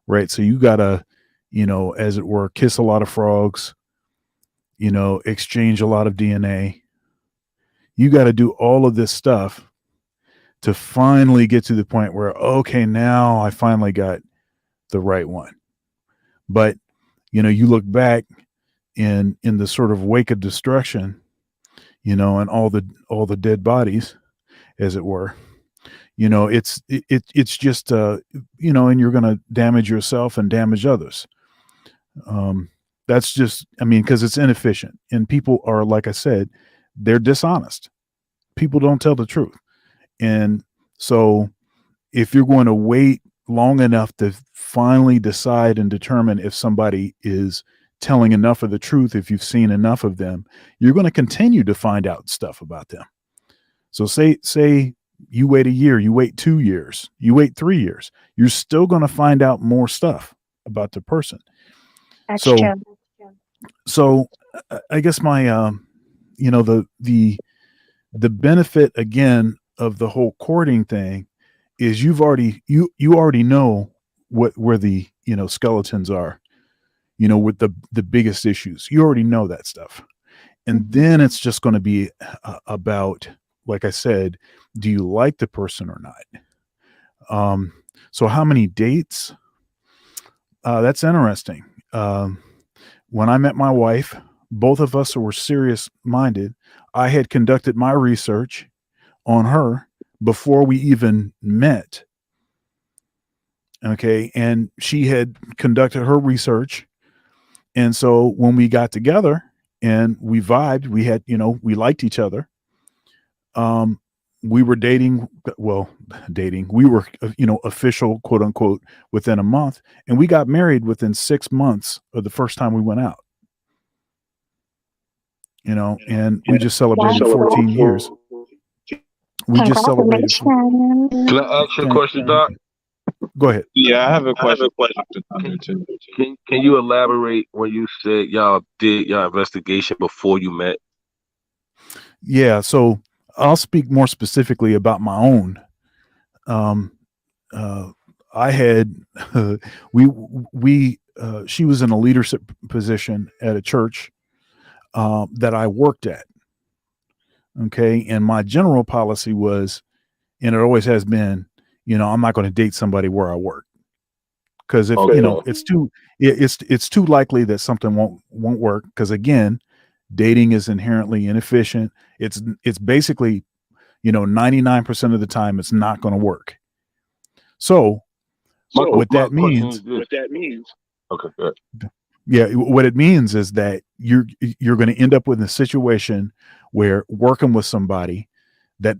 Right. So you gotta, as it were, kiss a lot of frogs, exchange a lot of DNA. You got to do all of this stuff to finally get to the point where, okay, now I finally got the right one. But, you look back in the sort of wake of destruction, and all the dead bodies, as it were. It's just and you're going to damage yourself and damage others. That's just, because it's inefficient, and people are, like I said, they're dishonest. People don't tell the truth. And so if you're going to wait long enough to finally decide and determine if somebody is telling enough of the truth, if you've seen enough of them, you're going to continue to find out stuff about them. So say you wait a year, you wait 2 years, you wait 3 years, you're still going to find out more stuff about the person. That's true. So I guess my, the benefit again of the whole courting thing is you already know where the, skeletons are, with the biggest issues. You already know that stuff. And then it's just going to be about, like I said, do you like the person or not? So how many dates? That's interesting. When I met my wife, both of us were serious minded. I had conducted my research on her before we even met. Okay. And she had conducted her research. And so when we got together and we vibed, we had, we liked each other. We were dating, we were, official, quote unquote, within a month, and we got married within 6 months of the first time we went out, and we just celebrated 14 years. We just celebrated. Congratulations. Can I ask you a question, Doc? Go ahead. Yeah, I have a question. Too. Can you elaborate when you said y'all did your investigation before you met? Yeah, so I'll speak more specifically about my own. I had she was in a leadership position at a church that I worked at. Okay, and my general policy was, and it always has been, I'm not going to date somebody where I work, because if it's too likely that something won't work. Because again, dating is inherently inefficient. It's basically, 99% of the time it's not going to work. So what that means, okay, good. Yeah, what it means is that you're going to end up with a situation where working with somebody that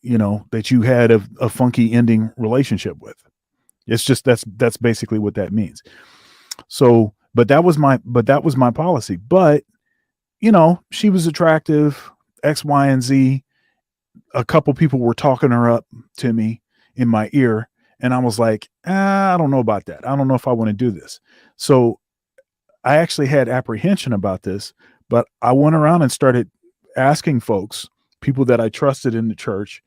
you had a funky ending relationship with. It's just that's basically what that means. So, but that was my policy. But she was attractive, X, Y, and Z. A couple people were talking her up to me in my ear, and I was like, I don't know about that. I don't know if I want to do this. So I actually had apprehension about this, but I went around and started asking folks, people that I trusted in the church,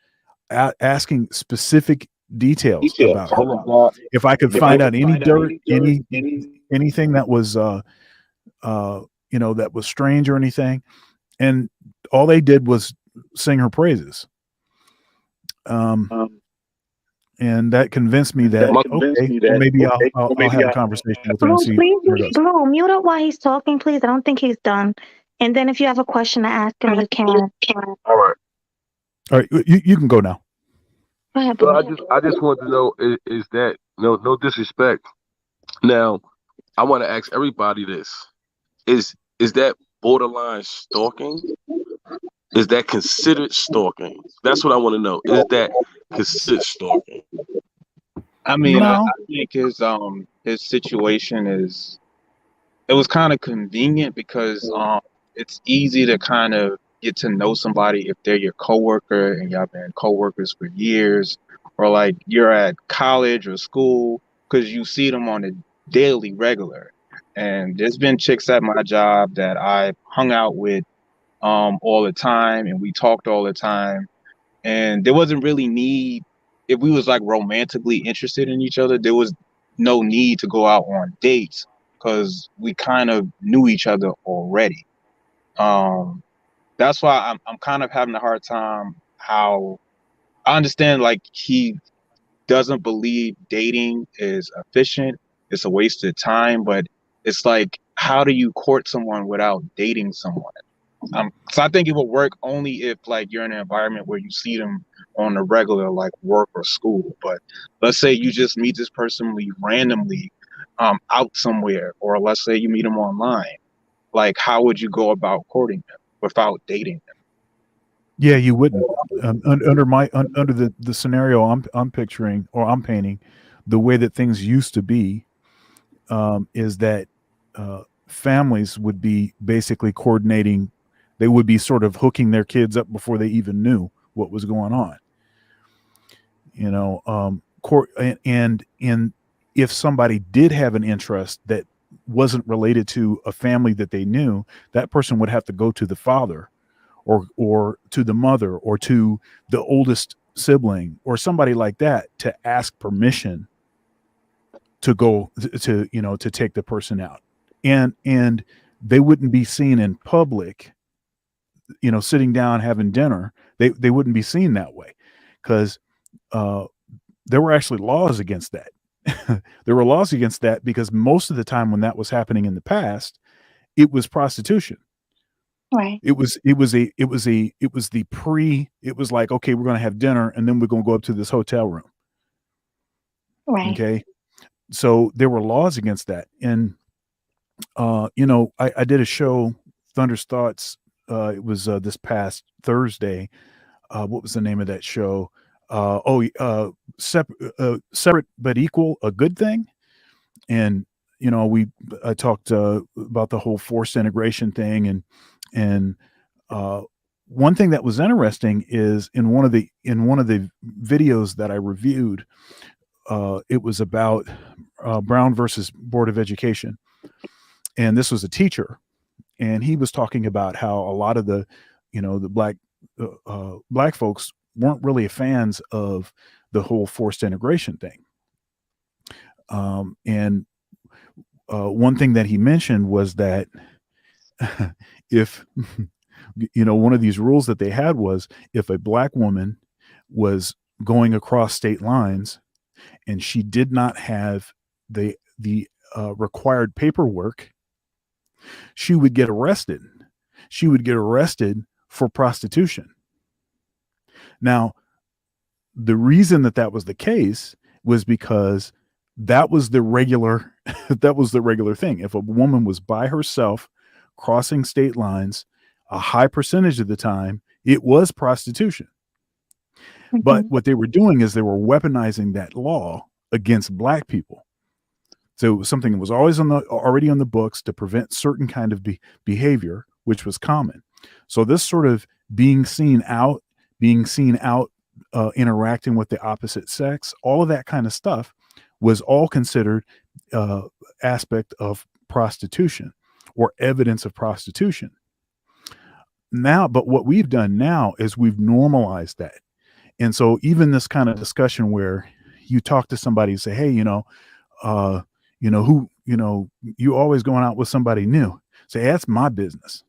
asking specific details about her. If I could find out any dirt, anything that was, that was strange or anything. And all they did was sing her praises. And that convinced me that, maybe I'll have a conversation with her and see. Blue, mute up while he's talking, please. I don't think he's done. And then if you have a question to ask him, you can. All right. You can go now. Go ahead, So Blue. I just want to know, is that no disrespect. Now, I want to ask everybody this: is that borderline stalking? Is that considered stalking? That's what I want to know. Is that considered stalking? I mean, I think his situation it was kind of convenient because it's easy to kind of get to know somebody if they're your coworker and y'all been coworkers for years, or like you're at college or school, because you see them on a daily regular. And there's been chicks at my job that I hung out with all the time, and we talked all the time, and there wasn't really need, if we was like romantically interested in each other, there was no need to go out on dates because we kind of knew each other already. That's why I'm kind of having a hard time. How I understand, like, he doesn't believe dating is efficient, it's a waste of time, but it's like, how do you court someone without dating someone? So I think it would work only if like you're in an environment where you see them on a regular, like work or school. But let's say you just meet this person randomly out somewhere, or let's say you meet them online. Like, how would you go about courting them without dating them? Yeah, you wouldn't. Under the scenario I'm picturing or I'm painting, the way that things used to be is that families would be basically coordinating. They would be sort of hooking their kids up before they even knew what was going on. You know, and if somebody did have an interest that wasn't related to a family that they knew, that person would have to go to the father or to the mother or to the oldest sibling or somebody like that to ask permission to go to to take the person out, and they wouldn't be seen in public, sitting down having dinner. They wouldn't be seen that way because there were actually laws against that. There were laws against that because most of the time when that was happening in the past, it was prostitution. Right. It was like, okay, we're going to have dinner and then we're going to go up to this hotel room. Right. Okay. So there were laws against that. And, I did a show, Thunder's Thoughts. It was this past Thursday. What was the name of that show? Separate but equal, a good thing. And, I talked about the whole forced integration thing. And one thing that was interesting is in one of the videos that I reviewed, it was about Brown versus Board of Education, and this was a teacher, and he was talking about how a lot of the black folks weren't really fans of the whole forced integration thing. And one thing that he mentioned was that if one of these rules that they had was if a black woman was going across state lines and she did not have the required paperwork, she would get arrested. She would get arrested for prostitution. Now, the reason that was the case was because that was the regular thing. If a woman was by herself crossing state lines, a high percentage of the time, it was prostitution. Mm-hmm. But what they were doing is they were weaponizing that law against black people. So it was something that was always already on the books to prevent certain kind of behavior, which was common. So this sort of being seen out, interacting with the opposite sex, all of that kind of stuff was all considered aspect of prostitution or evidence of prostitution. Now, but what we've done now is we've normalized that. And so even this kind of discussion where you talk to somebody and say, hey, you always going out with somebody new. Say, hey, that's my business.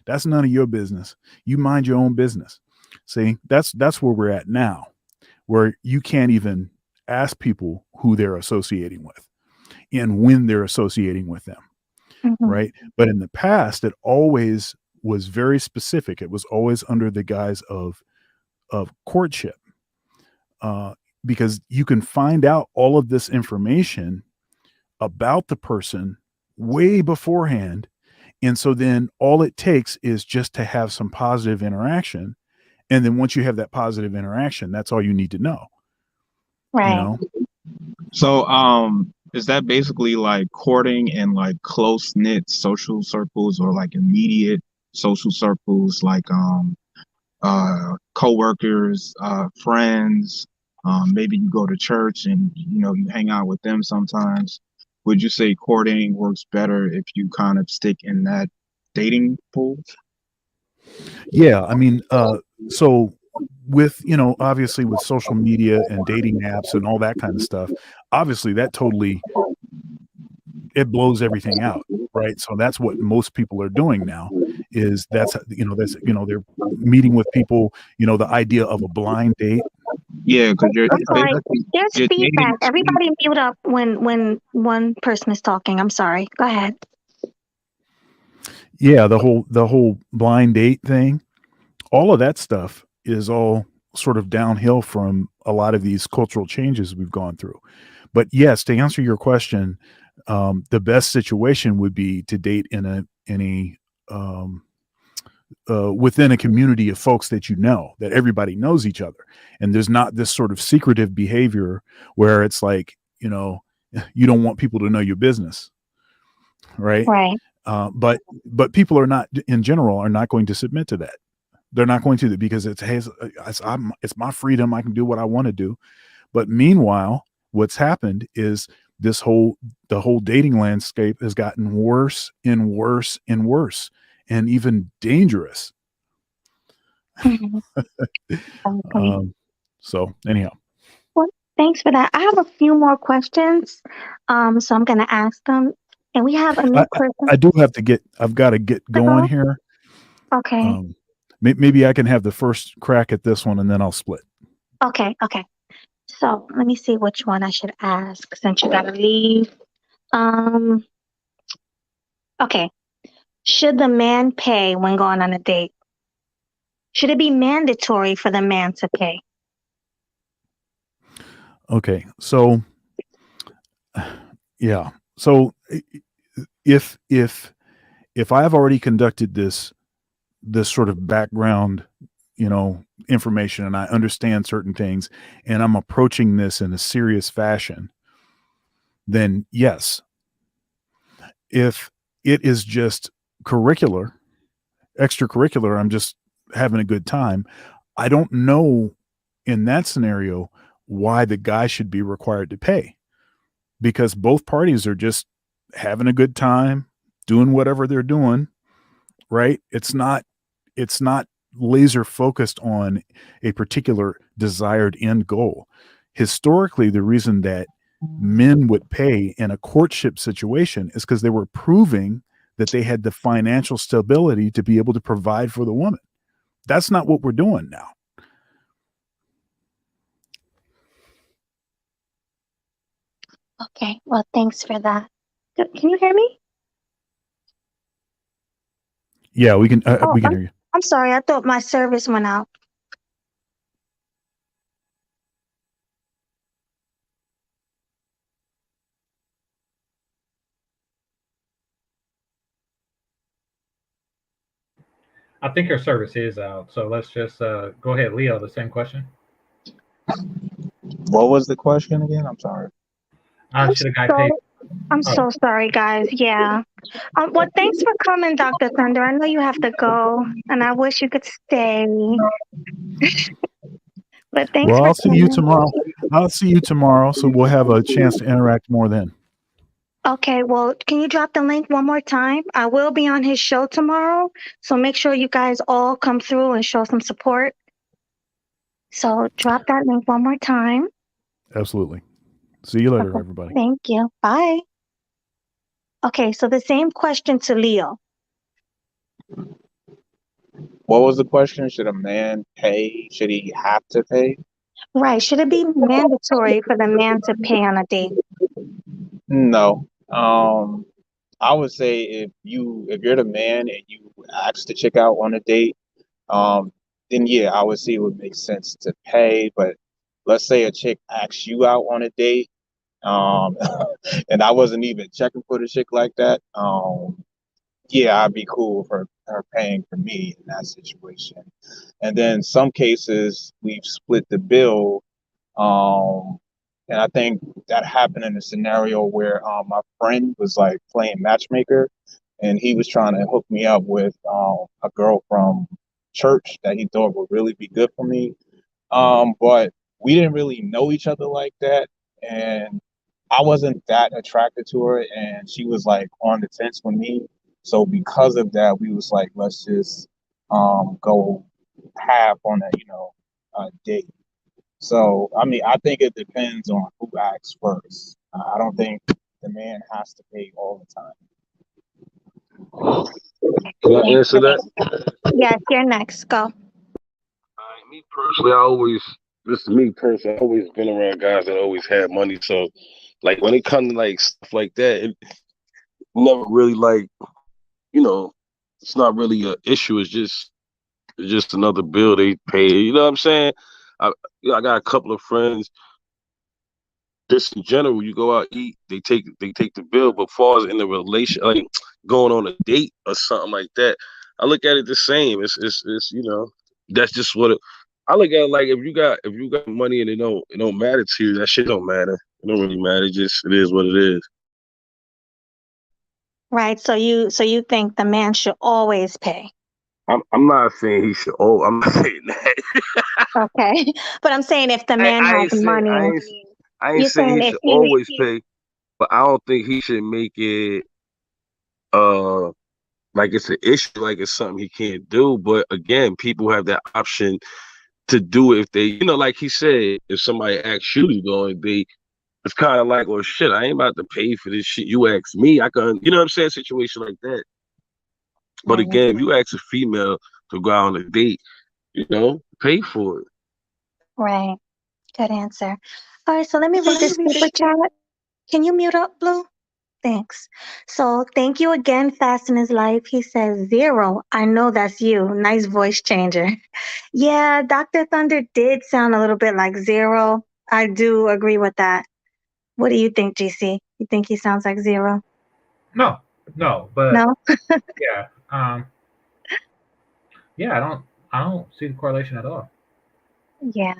That's none of your business. You mind your own business. See, that's where we're at now, where you can't even ask people who they're associating with and when they're associating with them. Mm-hmm. Right. But in the past, it always was very specific. It was always under the guise of courtship, because you can find out all of this information about the person way beforehand. And so then all it takes is just to have some positive interaction. And then once you have that positive interaction, that's all you need to know. Right. So, is that basically like courting in like close knit social circles or like immediate social circles, like coworkers, friends, maybe you go to church and you hang out with them sometimes? Would you say courting works better if you kind of stick in that dating pool? Yeah, I mean, so with obviously with social media and dating apps and all that kind of stuff, obviously that totally, it blows everything out, right? So that's what most people are doing now, is they're meeting with people, the idea of a blind date. Yeah, because I'm sorry, there's feedback. Everybody mute up when one person is talking. I'm sorry. Go ahead. yeah, the whole blind date thing, all of that stuff is all sort of downhill from a lot of these cultural changes we've gone through. But yes, to answer your question, the best situation would be to date um, within a community of folks that you know, that everybody knows each other, and there's not this sort of secretive behavior where it's like, you don't want people to know your business, right? Right. But people are not, in general, are not going to submit to that. They're not going to, because it's my freedom. I can do what I want to do. But meanwhile, what's happened is the whole dating landscape has gotten worse and worse and worse, and even dangerous. Mhm. Okay. So anyhow, Well, thanks for that. I have a few more questions, so I'm gonna ask them. And we have a I, new I person I do have to get. I've got to get to going go. here. Okay. Um, maybe I can have the first crack at this one, and then I'll split. Okay. Okay. So let me see which one I should ask since you gotta leave. Um. Okay. Should the man pay when going on a date? Should it be mandatory for the man to pay? Okay, so yeah, so if I have already conducted this sort of background, information, and I understand certain things, and I'm approaching this in a serious fashion, then yes. If it is just curricular, extracurricular, I'm just having a good time, I don't know in that scenario why the guy should be required to pay, because both parties are just having a good time, doing whatever they're doing, right? It's not laser focused on a particular desired end goal. Historically, the reason that men would pay in a courtship situation is because they were proving that they had the financial stability to be able to provide for the woman. That's not what we're doing now. Okay. Well, thanks for that. Can you hear me? Yeah, we can Oh, we can hear you. I'm sorry. I thought my service went out. I think her service is out. So let's just go ahead, Leo. The same question. What was the question again? I'm sorry. I'm Should a guy pay? so I'm Oh, so sorry, guys. Yeah. Well, thanks for coming, Dr. Thunder. I know you have to go, and I wish you could stay. But thanks Well, for I'll see you coming. tomorrow. I'll see you tomorrow, so we'll have a chance to interact more then. Okay, well, can you drop the link one more time? I will be on his show tomorrow, so make sure you guys all come through and show some support. So drop that link one more time. Absolutely. See you later, Okay, everybody. thank you. Bye. Okay, so the same question to Leo. What was the question? Should a man pay? Should he have to pay? Right, should it be mandatory for the man to pay on a date? No. I would say if you're the man and you ask the chick out on a date, um, then yeah, I would see it would make sense to pay. But let's say a chick asks you out on a date, um, and I wasn't even checking for the chick like that. Yeah, I'd be cool for her paying for me in that situation. And then some cases we've split the bill. Um, and I think that happened in a scenario where my friend was like playing matchmaker, and he was trying to hook me up with a girl from church that he thought would really be good for me. But we didn't really know each other like that, and I wasn't that attracted to her, and she was like on the fence with me. So because of that, we was like, let's just go half on a date. So I mean, I think it depends on who acts first. I don't think the man has to pay all the time. Can I Thanks answer for that? that. Yes, you're next. Go. Me personally, this is me personally. I always been around guys that always had money. So, like when it comes to like stuff like that, it never really like, you know, it's not really an issue. It's just another bill they pay. You know what I'm saying? I I got a couple of friends. Just in general, you go out eat, they take the bill. But far as in the relation, like going on a date or something like that, I look at it the same. It's that's just what I look at it like if you got money and it don't matter to you, that shit don't matter. It don't really matter. It is what it is. Right. So you think the man should always pay. I'm not saying he should. Oh, I'm not saying that. Okay. But I'm saying if the I, man I has ain't saying I money, ain't I ain't you're saying saying he if should he always pay, but I don't think he should make it uh like it's an issue, like it's something he can't do. But again, people have that option to do it if they, like he said, if somebody asks you to go and it's kind of like, well, shit, I ain't about to pay for this shit. You ask me, I can, you know what I'm saying? Situation like that. But right, again, if you ask a female to go out on a date, pay for it. right. Good answer. All right, so let me read this super chat. Can you mute up, Blue? Thanks. So thank you again, Fast in his life. He says, Zero, I know that's you. Nice voice changer. Yeah, Dr. Thunder did sound a little bit like Zero. I do agree with that. What do you think, GC? You think he sounds like Zero? No, no, but No? yeah, yeah, I don't see the correlation at all. Yeah.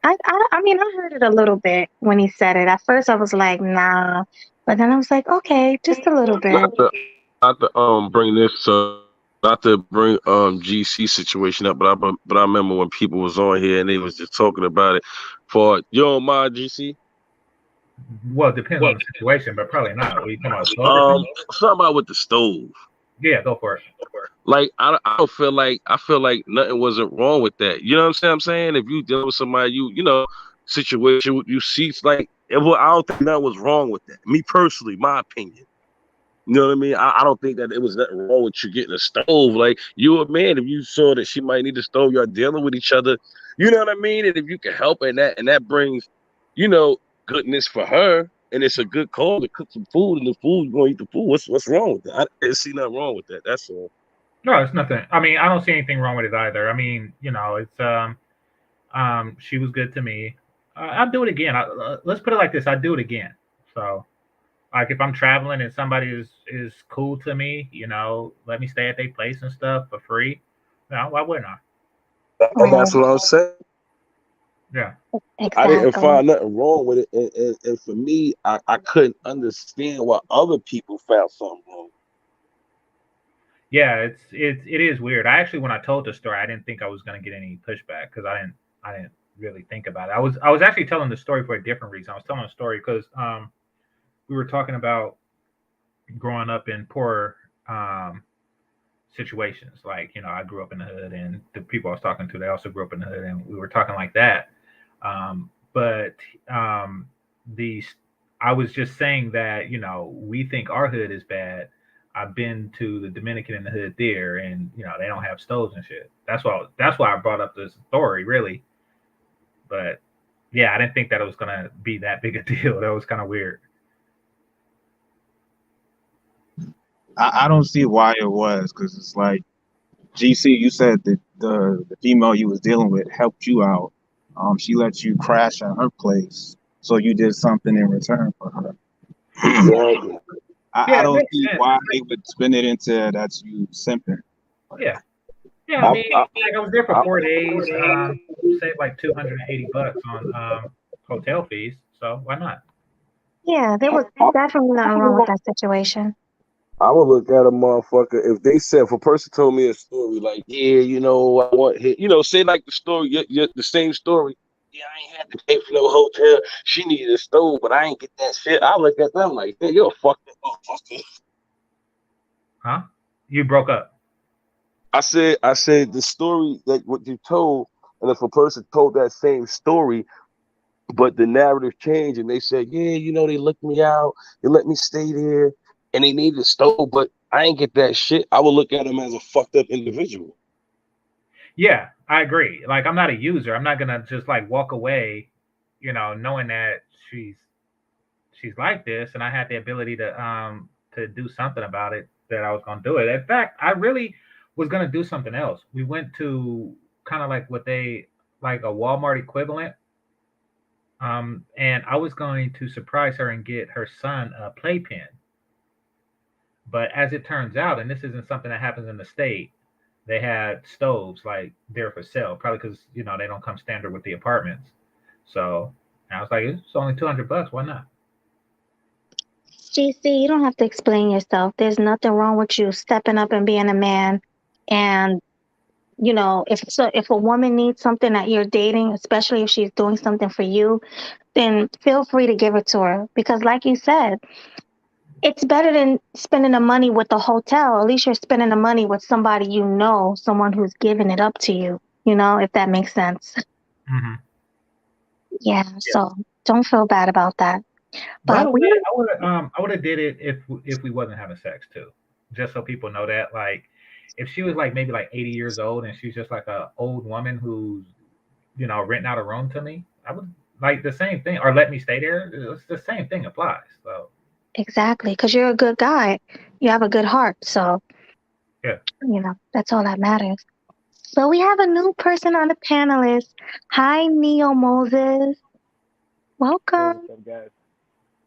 I mean, I heard it a little bit when he said it. At first, I was like, nah. But then I was like, okay, just a little bit. Not to not to bring this not to bring GC situation up, but I remember when people was on here and they was just talking about it. For you don't mind GC? Well, it depends on the situation, but probably not. What are you talking about, stove or Um, something? something about with the stove. Yeah, go for it. Like I don't feel like I feel like nothing wasn't wrong with that. You know what I'm saying? If you deal with somebody, situation you see, it's like I don't think nothing was wrong with that. Me personally, my opinion. You know what I mean? I don't think that it was nothing wrong with you getting a stove. Like you a man, if you saw that she might need a stove, you're dealing with each other. You know what I mean? And if you can help and that brings, you know, goodness for her, and it's a good call to cook some food, and the food you're gonna eat the food. What's wrong with that? I didn't see nothing wrong with that. That's all. No, it's nothing. I mean, I don't see anything wrong with it either. I mean, it's she was good to me. I'll do it again. Let's put it like this: I'd do it again. So, like, if I'm traveling and somebody is cool to me, let me stay at their place and stuff for free. No, why wouldn't I? And Right. that's what I'm saying. Yeah. I didn't Exactly. find nothing wrong with it, and for me, I couldn't understand why other people found something wrong. Yeah, it is weird. I actually, when I told the story, I didn't think I was gonna get any pushback because I didn't really think about it. I was actually telling the story for a different reason. I was telling a story because we were talking about growing up in poor um, situations. Like, I grew up in the hood, and the people I was talking to, they also grew up in the hood, and we were talking like that. But the I was just saying that we think our hood is bad. I've been to the Dominican in the hood there, and they don't have stoves and shit. That's why I brought up this story, really. But yeah, I didn't think that it was gonna be that big a deal. That was kind of weird. I don't see why it was, because it's like GC, you said that the female you was dealing with helped you out. She let you crash at her place, so you did something in return for her. Exactly. I Yeah, it don't makes see sense. why they would spin it into that's you simping. Yeah, yeah. I I, mean, I, like I was there for I, 4 days. Saved like $280 on hotel fees. So why not? Yeah, there was definitely nothing wrong with that situation. I would look at a motherfucker if they said if a person told me a story like, yeah, I want hit, say like the story, the same story. Yeah, I ain't had to pay for no hotel. She needed a stove, but I ain't get that shit. I look at them like, hey, you're a fucking motherfucker. Huh? You broke up. I said the story that what you told, and if a person told that same story, but the narrative changed and they said, yeah, they looked me out, they let me stay there, and they needed a stove, but I ain't get that shit. I would look at them as a fucked up individual. Yeah, I agree. Like, I'm not a user. I'm not gonna just like walk away, knowing that she's like this, and I had the ability to do something about it. that I was gonna do it. In fact, I really was gonna do something else. We went to kind of like what they like a Walmart equivalent. And I was going to surprise her and get her son a playpen. But as it turns out, and this isn't something that happens in the state, they had stoves like there for sale, probably because they don't come standard with the apartments. So I was like, it's only $200. Why not? GC, you don't have to explain yourself. There's nothing wrong with you stepping up and being a man. And if a woman needs something that you're dating, especially if she's doing something for you, then feel free to give it to her. Because, like you said, it's better than spending the money with the hotel. At least you're spending the money with somebody someone who's giving it up to you. If that makes sense. Hmm. Yeah. Yeah. So don't feel bad about that. By But the way, I would have did it if we wasn't having sex too, just so people know that. Like, if she was like maybe like 80 years old and she's just like a old woman who's renting out a room to me, I would like the same thing, or let me stay there. It's the same thing applies. So exactly, because you're a good guy. You have a good heart. So, yeah. that's all that matters. So we have a new person on the panelist. Hi, Neo Moses. Hey, Welcome. what's up, guys?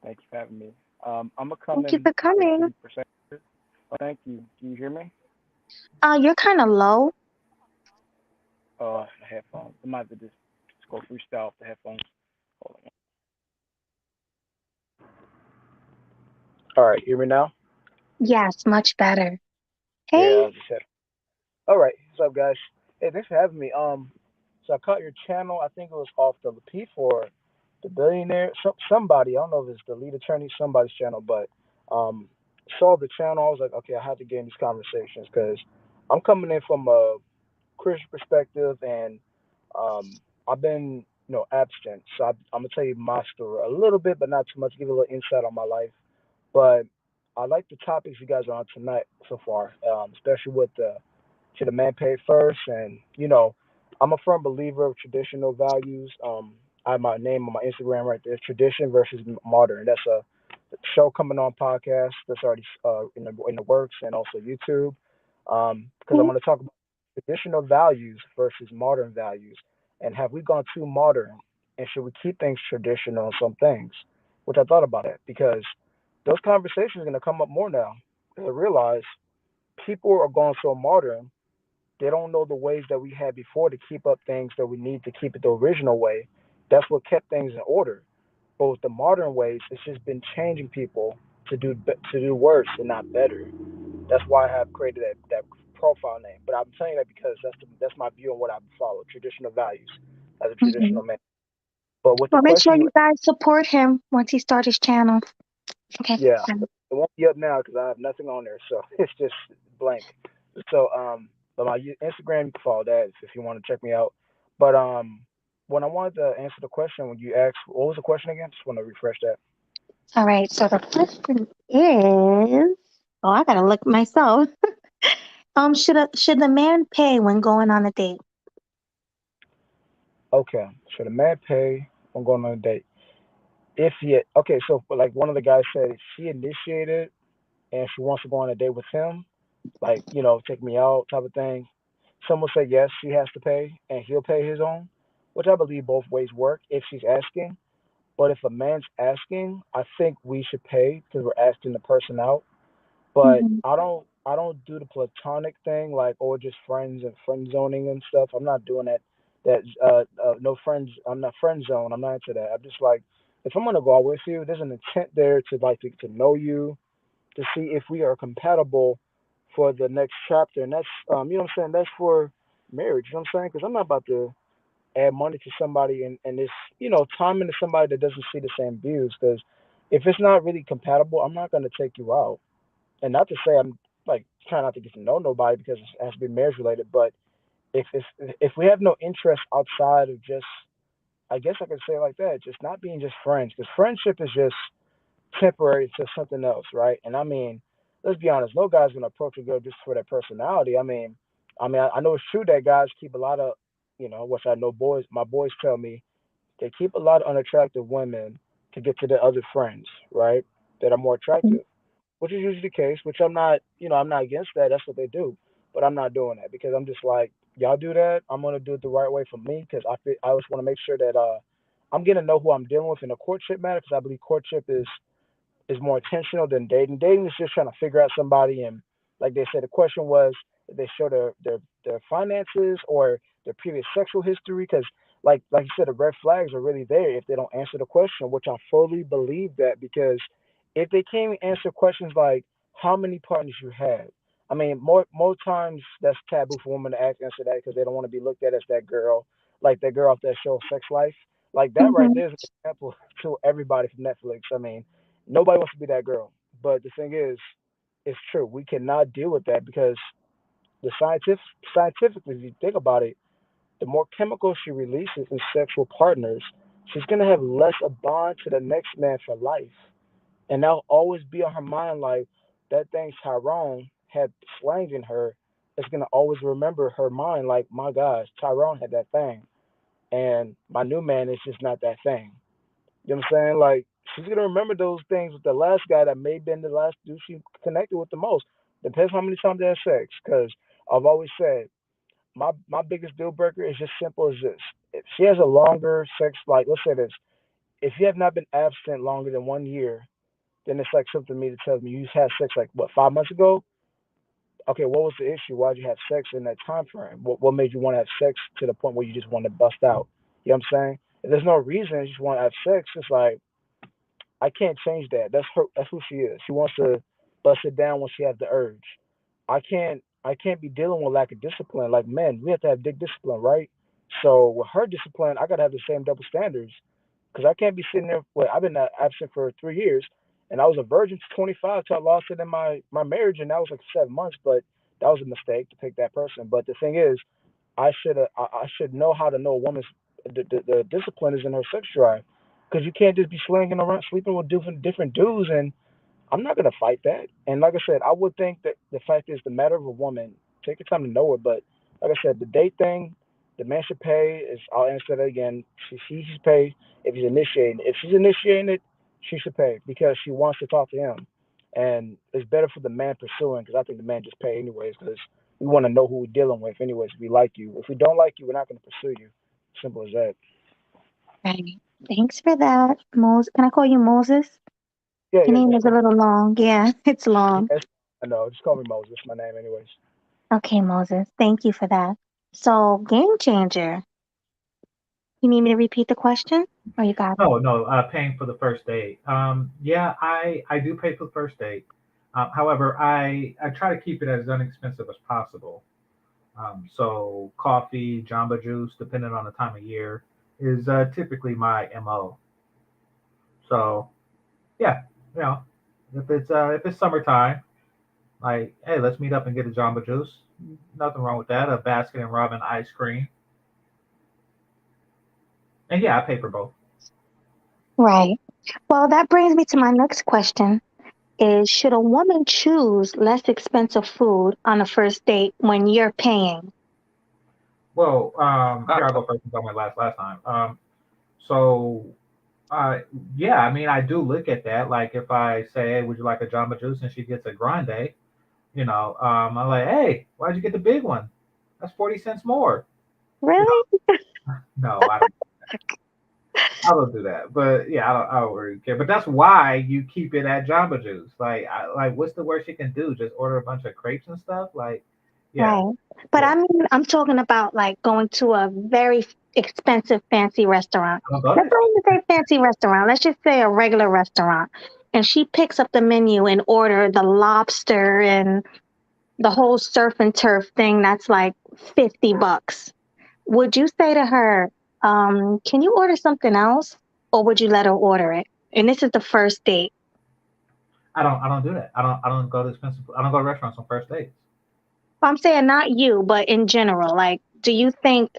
Thanks for having me. I'm gonna come Thank you in for with coming. 50%. Oh, thank you. Can you hear me? You're kind of low. The headphones. I might have to just go freestyle off the headphones. Hold on. All right, hear me now? Yes, much better. Yeah, Hey. I just said. All right, what's up, guys? Hey, thanks for having me. So I caught your channel. I think it was off the P for the billionaire. Somebody. I don't know if it's the lead attorney, somebody's channel, but um, saw the channel. I was like, okay, I have to get in these conversations because I'm coming in from a Christian perspective, and I've been, abstinent. So I'm gonna tell you my story a little bit, but not too much. Give you a little insight on my life. But I like the topics you guys are on tonight so far, especially with the should a man pay first, and I'm a firm believer of traditional values. I have my name on my Instagram right there, tradition versus modern. That's a show coming on podcast that's already in the works, and also YouTube. Because I want to talk about traditional values versus modern values, and have we gone too modern, and should we keep things traditional on some things? Which I thought about that because those conversations are going to come up more now. I realize people are going so modern, they don't know the ways that we had before to keep up things that we need to keep it the original way. That's what kept things in order. But with the modern ways, it's just been changing people to do worse and not better. That's why I have created that profile name. But I'm saying that because that's my view on what I follow, traditional values as a Hmm. traditional man. But with the Well, make sure question you, you guys support him once he starts his channel. Okay. yeah, it won't be up now because I have nothing on there, so it's just blank. So but my Instagram, you can follow that if you want to check me out. But when I wanted to answer the question, when you asked, what was the question again? Just want to refresh that. All right. So the question is, I gotta look myself. Should the man pay when going on a date? Okay, should a man pay when going on a date? If he, okay, so like one of the guys said, if she initiated and she wants to go on a date with him, like take me out type of thing. Some will say yes, she has to pay, and he'll pay his own, which I believe both ways work if she's asking. But if a man's asking, I think we should pay because we're asking the person out. But Hmm. I don't do the platonic thing like just friends and friend zoning and stuff. I'm not doing that. No friends. I'm not friend zone. I'm not into that. I'm just like if I'm gonna go out with you, there's an intent there to like to know you, to see if we are compatible for the next chapter. And that's, what I'm saying? That's for marriage. You know what I'm saying? Because I'm not about to add money to somebody and this, time into somebody that doesn't see the same views. Because if it's not really compatible, I'm not going to take you out. And not to say I'm like trying not to get to know nobody because it has to be marriage related. But if we have no interest outside of just, I guess I could say it like that, just not being just friends. Because friendship is just temporary to something else, right? And I mean, let's be honest, no guy's gonna approach a girl just for their personality. I know it's true that guys keep a lot of, which I know my boys tell me, they keep a lot of unattractive women to get to their other friends, right? That are more attractive. which is usually the case. Which I'm not, I'm not against that. That's what they do, but I'm not doing that because I'm just like, y'all do that. I'm gonna do it the right way for me because I always want to make sure that I'm gonna know who I'm dealing with in a courtship matter because I believe courtship is more intentional than dating. Dating is just trying to figure out somebody, and like they said, the question was if they show their finances or their previous sexual history, because like you said, the red flags are really there if they don't answer the question, which I fully believe that because if they can't even answer questions like how many partners you had. I mean, more times that's taboo for women to answer that because they don't want to be looked at as that girl, like that girl off that show Sex Life. Like that right Mm-hmm. there is an example to everybody from Netflix. I mean, nobody wants to be that girl. But the thing is, it's true. We cannot deal with that because the scientifically, if you think about it, the more chemicals she releases in sexual partners, she's gonna have less a bond to the next man for life, and that'll always be on her mind. Like that thing Tyrone had slang in her. It's gonna always remember her mind. Like my gosh, Tyrone had that thing, and my new man is just not that thing. You know what I'm saying? Like she's gonna remember those things with the last guy that may have been the last dude she connected with the most. Depends how many times they had sex. Because I've always said my biggest deal breaker is just simple as this: if she has a longer sex, like let's say this, if you have not been abstinent longer than 1 year, then it's like something to me that tells me you had sex like what 5 months ago. Okay, what was the issue? Why'd you have sex in that time frame? What made you want to have sex to the point where you just want to bust out? You know what I'm saying? If there's no reason, you just want to have sex. It's like I can't change that. That's her. That's who she is. She wants to bust it down when she has the urge. I can't be dealing with lack of discipline. Like men, we have to have big discipline, right? So with her discipline, I gotta have the same double standards because I can't be sitting there. Well, I've been absent for 3 years, and I was a virgin to 25 till I lost it in my marriage, and that was like 7 months. But that was a mistake to pick that person. But the thing is, I should know how to know a woman's the discipline is in her sex drive because you can't just be slinging around sleeping with different dudes and I'm not gonna fight that. And like I said, I would think that the fact is the matter of a woman. Take your time to know her, but like I said, the date thing, the man should pay. Is I'll answer that again. She should pay if he's initiating. If she's initiating it, she should pay because she wants to talk to him, and it's better for the man pursuing because I think the man just pay anyways because we want to know who we're dealing with anyways. If we like you, if we don't like you, we're not gonna pursue you. Simple as that. Right. Thanks for that, Moses. Can I call you Moses? Yeah, Your yeah, name that's is a cool. little long. Yeah, it's long. Yes, I know. Just call me Moses. My name, anyways. Okay, Moses. Thank you for that. So, game changer. You need me to repeat the question? Or you got it? No, no, paying for the first date. Yeah, I do pay for the first date. However, I try to keep it as inexpensive as possible. So coffee, Jamba Juice, depending on the time of year, is typically my MO. So yeah, you know, if it's summertime, like hey, let's meet up and get a Jamba Juice. Nothing wrong with that. A Baskin and Robin ice cream, and yeah, I pay for both. Right. Well, that brings me to my next question is should a woman choose less expensive food on a first date when you're paying? Well, here I'll go first since I went last time. So uh, yeah, I mean, I do look at that. Like, if I say, "Hey, would you like a Jamba Juice?" and she gets a grande, I'm like, "Hey, why'd you get the big one? That's 40 cents more." You Really? know, no, I don't do that. But yeah, I don't really care. But that's why you keep it at Jamba Juice. Like, what's the worst you can do? Just order a bunch of crepes and stuff. Like, yeah, Right. But yeah. I mean, I'm talking about like going to a very expensive fancy restaurant. I don't go Let's there. not even say fancy restaurant. Let's just say a regular restaurant. And she picks up the menu and order the lobster and the whole surf and turf thing that's like $50. Would you say to her, can you order something else? Or would you let her order it? And this is the first date. I don't do that. I don't go to expensive. I don't go to restaurants on first dates. I'm saying not you, but in general. Like, do you think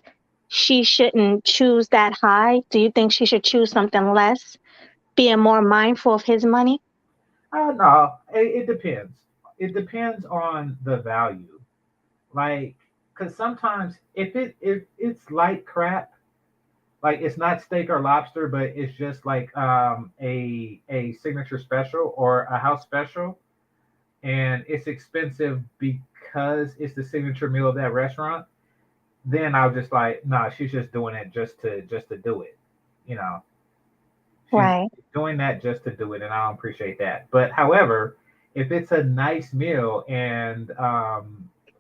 she shouldn't choose that high? Do you think she should choose something less, being more mindful of his money? No, it depends. It depends on the value. Like, because sometimes if it's light crap, like it's not steak or lobster, but it's just like a signature special or a house special. and it's expensive because it's the signature meal of that restaurant, then I'll just like, nah, she's just doing it just to do it. You know, she's Right. doing that just to do it, and I don't appreciate that. But however, if it's a nice meal and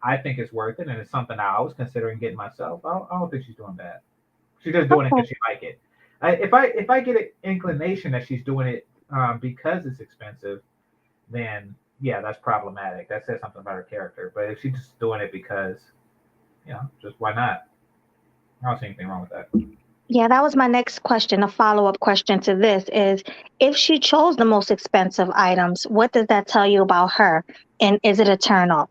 I think it's worth it, and it's something I was considering getting myself, I don't think she's doing bad. She's just doing it Okay. because she like it. If I get an inclination that she's doing it because it's expensive, then yeah, that's problematic. That says something about her character. But if she's just doing it because, just why not? I don't see anything wrong with that. Yeah, that was my next question. A follow-up question to this is if she chose the most expensive items, what does that tell you about her? And is it a turn off?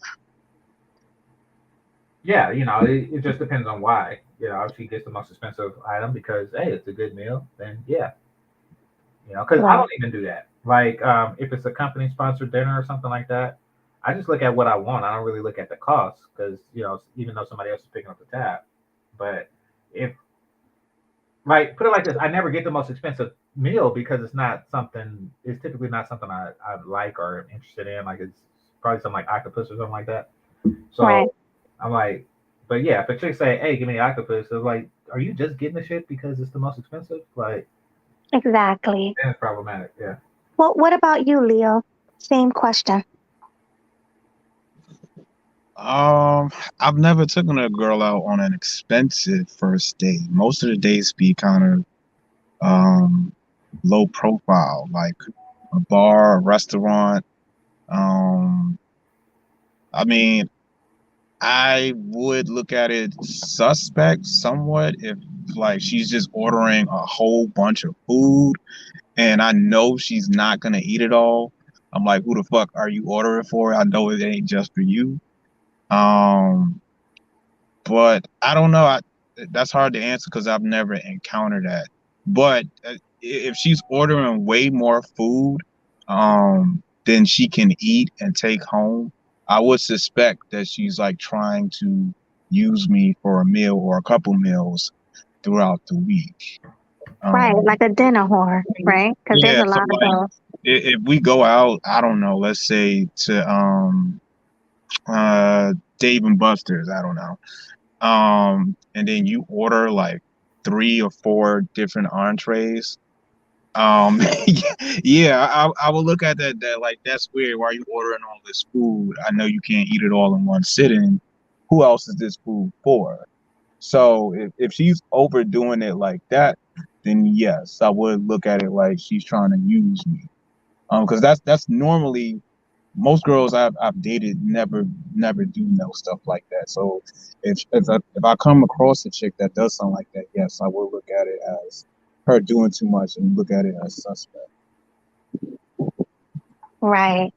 Yeah, it just depends on why. If she gets the most expensive item because hey, it's a good meal, then yeah, because I Right. don't even do that. Like, if it's a company sponsored dinner or something like that, I just look at what I want. I don't really look at the cost because even though somebody else is picking up the tab, but if like put it like this, I never get the most expensive meal because it's not something. It's typically not something I like or am interested in. Like it's probably something like octopus or something like that. Right. So I'm like, but yeah, if a chick say, "Hey, give me octopus," it's like, are you just getting the shit because it's the most expensive? Like, Exactly. then it's problematic. Yeah. Well, what about you, Leo? Same question. I've never taken a girl out on an expensive first date. Most of the dates be kind of low profile, like a bar, a restaurant. Um, I mean, I would look at it suspect somewhat if like she's just ordering a whole bunch of food and I know she's not gonna eat it all. I'm like, who the fuck are you ordering for? I know it ain't just for you. Um, but I don't know. That's hard to answer because I've never encountered that. But if she's ordering way more food, than she can eat and take home, I would suspect that she's like trying to use me for a meal or a couple meals throughout the week. Right, Um, like a dinner whore, right? Because there's yeah. a So lot of like, those. if we go out, I don't know, let's say to Dave and Buster's, I don't know. And then you order like 3 or 4 different entrees. Yeah, I will look at that like that's weird. Why are you ordering all this food? I know you can't eat it all in one sitting. Who else is this food for? So if she's overdoing it like that, then yes, I would look at it like she's trying to use me. Because that's normally most girls I've dated never do no stuff like that. So if I come across a chick that does something like that, yes, I will look at it as her doing too much and look at it as suspect. Right.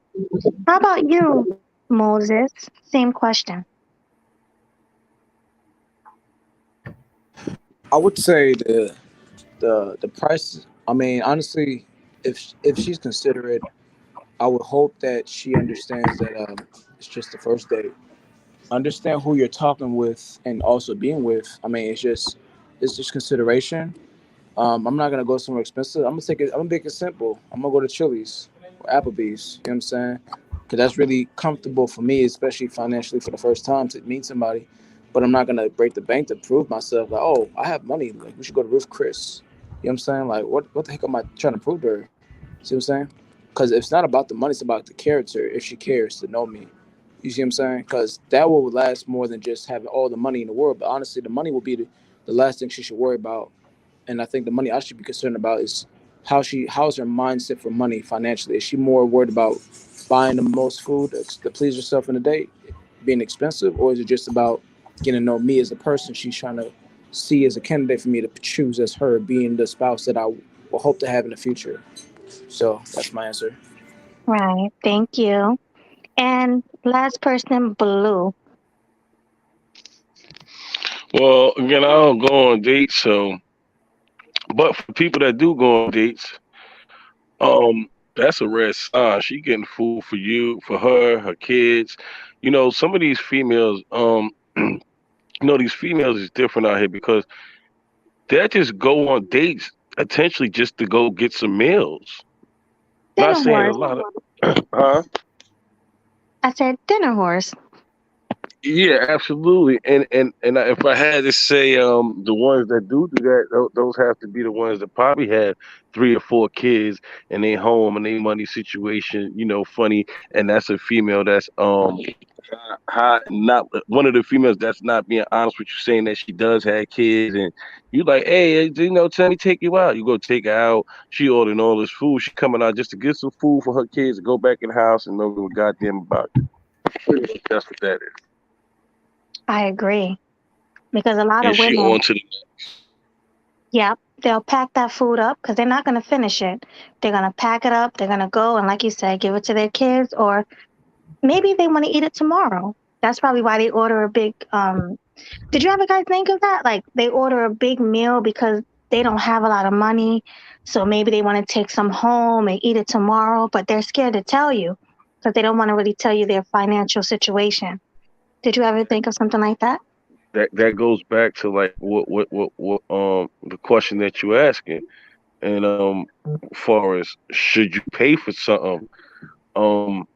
How about you, Moses? Same question. I would say the price. I mean, honestly, if she's considerate, I would hope that she understands that it's just the first date. Understand who you're talking with and also being with. I mean, it's just consideration. I'm not gonna go somewhere expensive. I'm gonna take it. I'm gonna make it simple. I'm gonna go to Chili's or Applebee's. You know what I'm saying? Because that's really comfortable for me, especially financially for the first time to meet somebody. But I'm not gonna break the bank to prove myself. Like, oh, I have money. Like, we should go to Ruth Chris. You know what I'm saying? Like, what the heck am I trying to prove to her? See what I'm saying? Because it's not about the money. It's about the character. If she cares to know me. You see what I'm saying? Because that will last more than just having all the money in the world. But honestly, the money will be the last thing she should worry about. And I think the money I should be concerned about is how's her mindset for money financially. Is she more worried about buying the most food to please herself in a date, being expensive, or is it just about getting to know me as a person? She's trying to see as a candidate for me to choose as her being the spouse that I will hope to have in the future. So that's my answer. Right. Thank you. And last person, Blue. Well, again, I don't go on dates, so but for people that do go on dates, that's a red sign. She getting food for you, for her kids. Some of these females, these females is different out here because they just go on dates potentially just to go get some meals. Not Dinner saying a horse. lot of, huh? I said dinner horse. Yeah, absolutely. And if I had to say, the ones that do that, those have to be the ones that probably have 3 or 4 kids and they home and they money situation, funny. And that's a female that's not one of the females that's not being honest with you, saying that she does have kids, and you like, hey, tell me take you out. You go take her out. She ordering all this food. She coming out just to get some food for her kids to go back in the house and don't give a goddamn about it. Pretty much that's what that is. I agree. Because a lot And of she women, on to the yep, they'll pack that food up because they're not going to finish it. They're going to pack it up. They're going to go and, like you said, give it to their kids, or maybe they want to eat it tomorrow. That's probably why they order a big. Did you ever guys think of that? Like they order a big meal because they don't have a lot of money, so maybe they want to take some home and eat it tomorrow, but they're scared to tell you because they don't want to really tell you their financial situation. Did you ever think of something like that? that goes back to like what the question that you're asking, and far as should you pay for something, um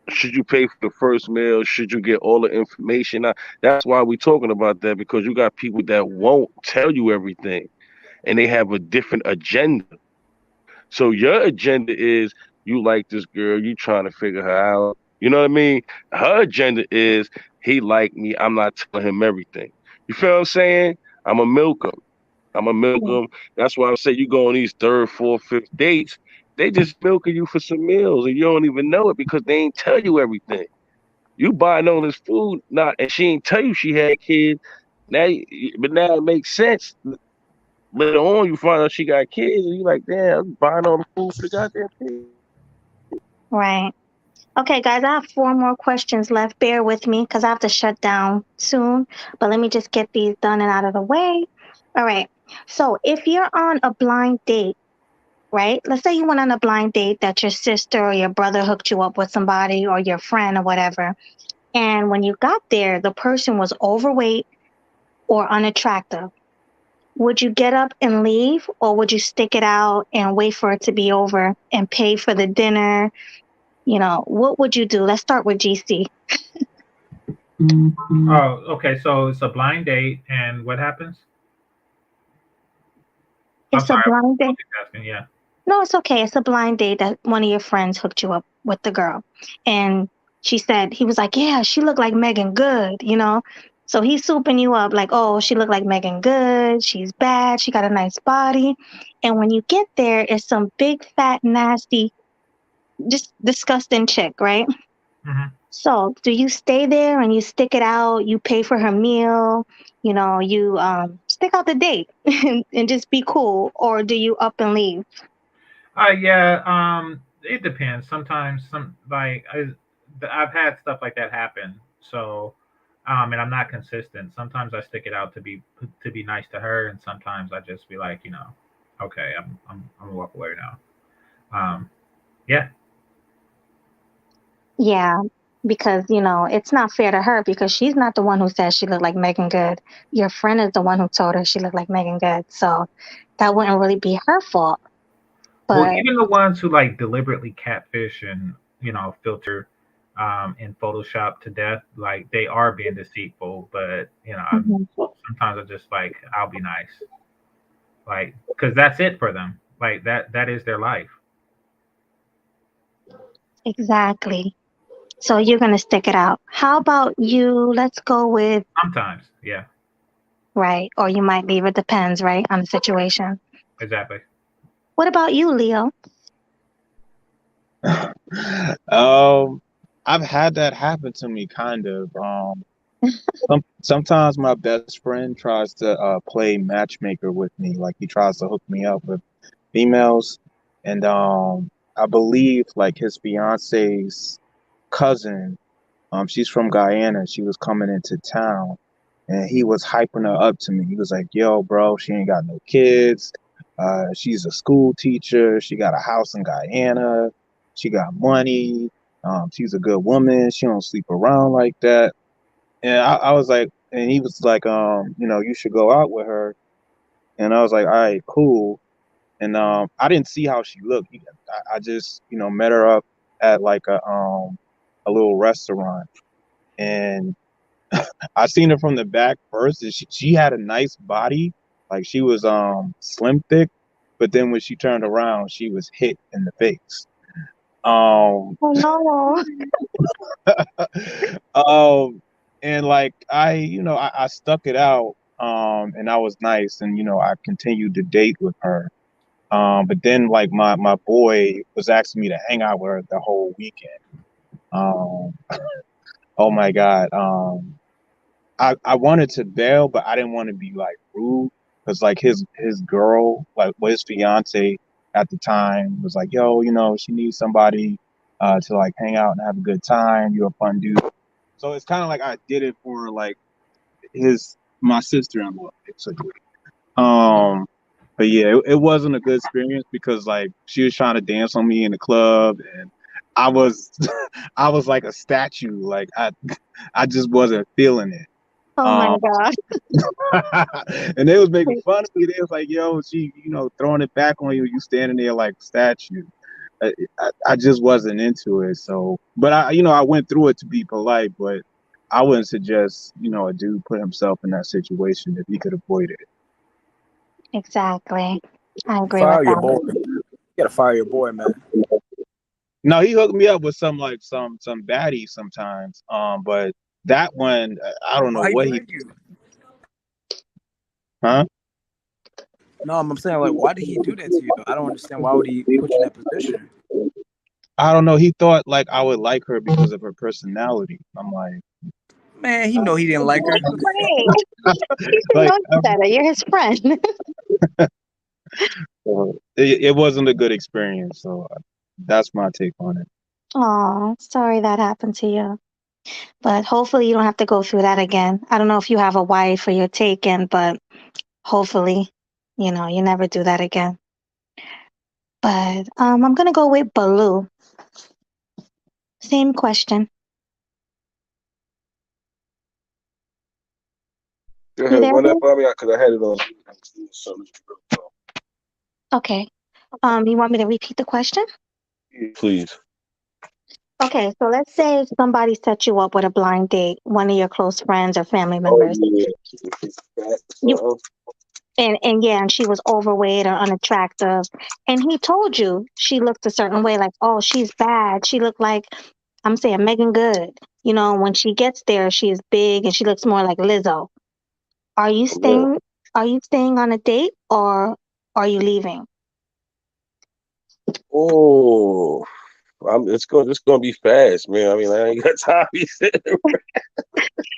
should you pay for the first meal, should you get all the information out? That's why we're talking about that, because you got people that won't tell you everything and they have a different agenda. So your agenda is you like this girl, you trying to figure her out. You know what I mean? Her agenda is he like me, I'm not telling him everything. You feel what I'm saying? I'm a milk him. I'm a milk Yeah. them. That's why I say you go on these third, fourth, fifth dates. They just milking you for some meals, and you don't even know it because they ain't tell you everything. You buying all this food, not, and she ain't tell you she had kids. Now, but now it makes sense. Later on, you find out she got kids, and you like, damn, I'm buying all the food for the goddamn kids. Right. Okay, guys, I have four more questions left. Bear with me because I have to shut down soon. But let me just get these done and out of the way. All right. So, if you're on a blind date, right? Let's say you went on a blind date that your sister or your brother hooked you up with somebody or your friend or whatever. And when you got there, the person was overweight or unattractive. Would you get up and leave, or would you stick it out and wait for it to be over and pay for the dinner? What would you do? Let's start with GC. Oh, okay. So it's a blind date, and what happens? I'm It's a sorry, I blind was date. multitasking. Yeah. No, it's okay. It's a blind date that one of your friends hooked you up with the girl. And he was like, yeah, she looked like Megan Good. So he's souping you up like, oh, she looked like Megan Good. She's bad. She got a nice body. And when you get there, it's some big, fat, nasty, just disgusting chick, right? Hmm. So do you stay there and you stick it out? You pay for her meal, you stick out the date and just be cool, or do you up and leave? Yeah. It depends. Sometimes, I've had stuff like that happen. So, and I'm not consistent. Sometimes I stick it out to be nice to her, and sometimes I just be like, okay, I'm gonna walk away now. Yeah. Yeah, because it's not fair to her because she's not the one who said she looked like Megan Good. Your friend is the one who told her she looked like Megan Good. So that wouldn't really be her fault. Well, But even the ones who like deliberately catfish and filter and Photoshop to death, like they are being deceitful. But mhm, sometimes I just like I'll be nice, like because that's it for them. Like that is their life. exactly. So you're gonna stick it out. How about you? Let's go with Sometimes, yeah, right, or you might leave. It depends, right, on the situation. exactly. What about you, Leo? um, I've had that happen to me, kind of. Sometimes my best friend tries to play matchmaker with me, like he tries to hook me up with females, and I believe like his fiance's cousin, she's from Guyana. She was coming into town, and he was hyping her up to me. He was like, "Yo, bro, she ain't got no kids. She's a school teacher. She got a house in Guyana. She got money. She's a good woman. She don't sleep around like that." And I was like, and he was like, you should go out with her. And I was like, all right, cool. And I didn't see how she looked. I just, met her up. at like a little restaurant, and I seen her from the back first, and she had a nice body, like she was slim thick, but then when she turned around, she was hit in the face. Um, Oh no. and like I stuck it out, and I was nice, and I continued to date with her. But then like my boy was asking me to hang out with her the whole weekend. Um, oh my God. I wanted to bail, but I didn't want to be like rude because like his girl, like well, his fiance at the time was like, yo, she needs somebody to like hang out and have a good time. You're a fun dude. So it's kind of like I did it for like my sister-in-law, basically. Um, but yeah, it wasn't a good experience because like she was trying to dance on me in the club, and I was I was like a statue. Like I just wasn't feeling it. Oh my Um, God. and they was making fun of me. They was like, "Yo, she, throwing it back on you. You standing there like a statue." I just wasn't into it. So, but I went through it to be polite. But I wouldn't suggest, a dude put himself in that situation if he could avoid it. Exactly. I agree with Fire your that. boy. You gotta fire your boy, man. No, he hooked me up with some like some baddies sometimes. But that one, I don't know Why he what he, fired you? huh? No, I'm saying like, why did he do that to you? I don't understand. Why would he put you in that position? I don't know. He thought like I would like her because of her personality. I'm like, Man, he know he didn't like her. Right. You should like know better. You're his friend. it wasn't a good experience. So that's my take on it. Oh, sorry that happened to you. But hopefully you don't have to go through that again. I don't know if you have a wife or you're taken, but hopefully, you never do that again. But I'm gonna go with Baloo. Same question. Go You ahead, there, run that Blue? by me because I had it on. Something. Okay. You want me to repeat the question? Please. Okay, so let's say somebody set you up with a blind date, one of your close friends or family Oh members. yeah. You Uh-huh. and yeah, and she was overweight or unattractive, and he told you she looked a certain way, like, oh, she's bad. She looked like, I'm saying, Megan Good. When she gets there, she is big and she looks more like Lizzo. Are you Yeah. staying? Are you staying on a date or are you leaving? Oh, it's gonna be fast, man. I mean, I ain't got time to be sitting.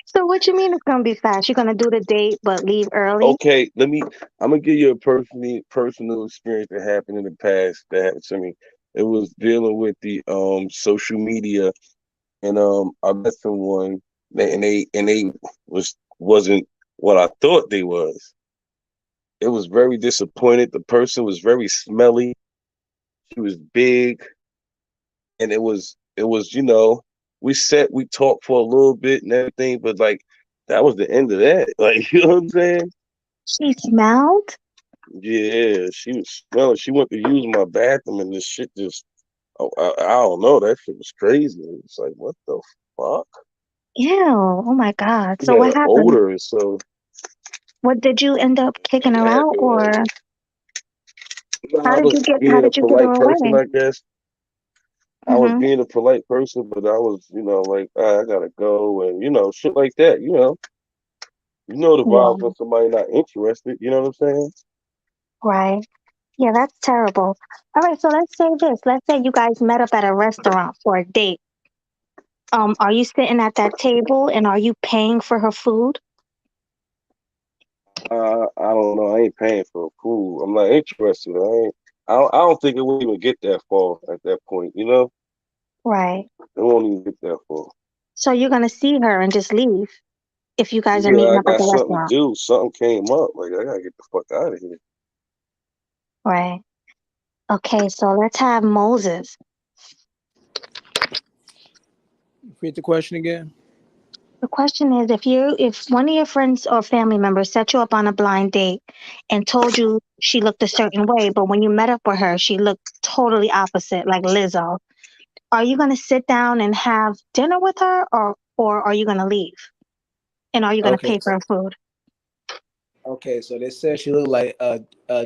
So what you mean it's gonna be fast? You're gonna do the date but leave early? Okay, I'm gonna give you a personal experience that happened in the past that happened to me. It was dealing with the social media, and I met someone, and they wasn't what I thought they was. It was very disappointed. The person was very smelly. She was big, and it was we talked for a little bit and everything, but like that was the end of that. Like you know what I'm saying? She smelled? Yeah, she was smelling. She went to use my bathroom, and this shit just, I don't know. That shit was crazy. It's like, what the fuck? Ew. Oh my God. She So had what an happened? odor, so What did you end up kicking her yeah, out, man. or No, how I did you was get how being a did you get her polite person, away? I guess. I was Mm-hmm. being a polite person, but I was, like, I gotta go, and shit like that. The vibes Yeah, when somebody not interested. You know what I'm saying? right. Yeah, that's terrible. All right, so let's say this. Let's say you guys met up at a restaurant for a date. Are you sitting at that table and are you paying for her food? I don't know. I ain't paying for food. I'm not interested. I don't think it would even get that far at that point. Right. It won't even get that far. So you're gonna see her and just leave if you guys are Yeah, meeting I up at got the something to restaurant. do. Something came up. Like I gotta get the fuck out of here. Right. Okay, so let's have Moses. Repeat the question again. The question is, if one of your friends or family members set you up on a blind date and told you she looked a certain way, but when you met up with her, she looked totally opposite, like Lizzo. are you going to sit down and have dinner with her, or are you going to leave? And are you going to Okay. pay for her food? Okay. So they said she looked like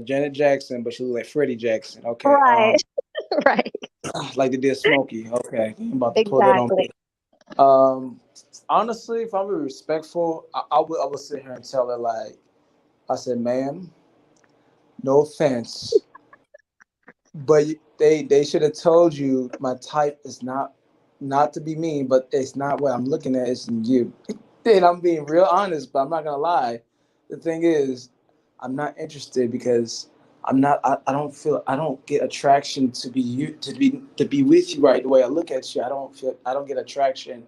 Janet Jackson, but she looked like Freddie Jackson. Okay. Right, right, Like they did Smokey. Okay. I'm about to pull that on exactly. me. Um, Honestly, if I'm being respectful, I would sit here and tell her like, I said, ma'am, no offense, but they should have told you my type is not to be mean, but it's not what I'm looking at. It's in you. And I'm being real honest, but I'm not gonna lie. The thing is, I'm not interested because I'm not. I don't get attraction to be you to be with you right the way I look at you. I don't get attraction,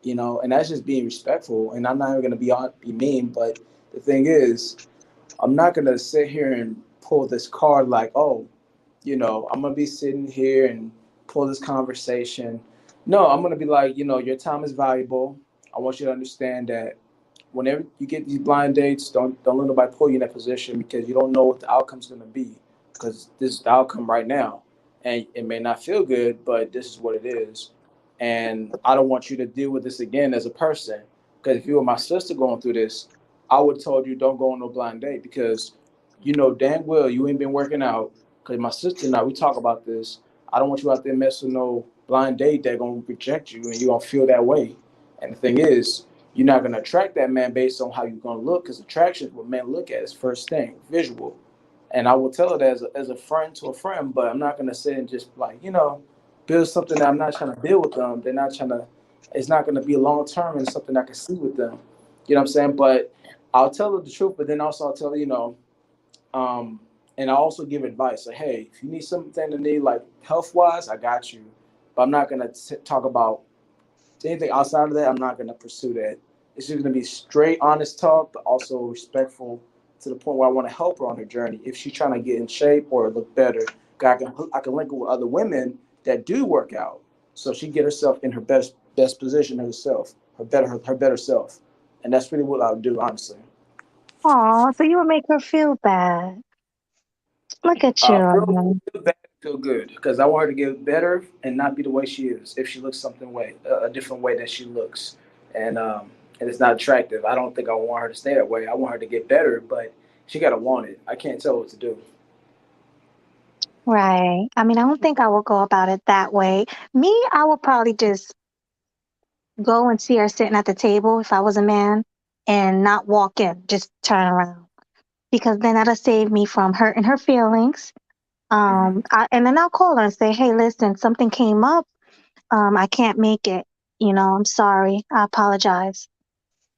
and that's just being respectful. And I'm not even gonna be mean, but the thing is, I'm not gonna sit here and pull this card like, oh, I'm gonna be sitting here and pull this conversation. No, I'm gonna be like, your time is valuable. I want you to understand that whenever you get these blind dates, don't let nobody pull you in that position because you don't know what the outcome's gonna be. Because this is the outcome right now, and it may not feel good, but this is what it is. And I don't want you to deal with this again as a person. Because if you were my sister going through this, I would have told you don't go on no blind date because you know dang well you ain't been working out. Because my sister and I, we talk about this. I don't want you out there messing with no blind date that gonna reject you and you gonna feel that way. And the thing is, you're not gonna attract that man based on how you're gonna look, because attraction is what men look at is first thing, visual. And I will tell her that as a friend to a friend, but I'm not gonna sit and just like, build something that I'm not trying to build with them. They're not trying to. It's not gonna be long term and something I can see with them. You know what I'm saying? But I'll tell her the truth, but then also I'll tell her, um, and I also give advice. Like, hey, if you need something to need like health wise, I got you. But I'm not gonna talk about anything outside of that. I'm not gonna pursue that. It's just gonna be straight, honest talk, but also respectful to the point where I want to help her on her journey. If she's trying to get in shape or look better, 'cause I can link her with other women that do work out, so she get herself in her best position herself, her better self, and that's really what I'll do, honestly. Oh, so you would make her feel bad. Look at Feel you. bad, feel good, because I want her to get better and not be the way she is. If she looks something way, a different way that she looks, and it's not attractive, I don't think I want her to stay that way. I want her to get better, but she gotta want it. I can't tell her what to do. Right. I mean, I don't think I would go about it that way. Me, I would probably just go and see her sitting at the table if I was a man and not walk in, just turn around. Because then that'll save me from hurting her feelings. Mm-hmm. And then I'll call her and say, hey, listen, something came up. I can't make it. I'm sorry. I apologize.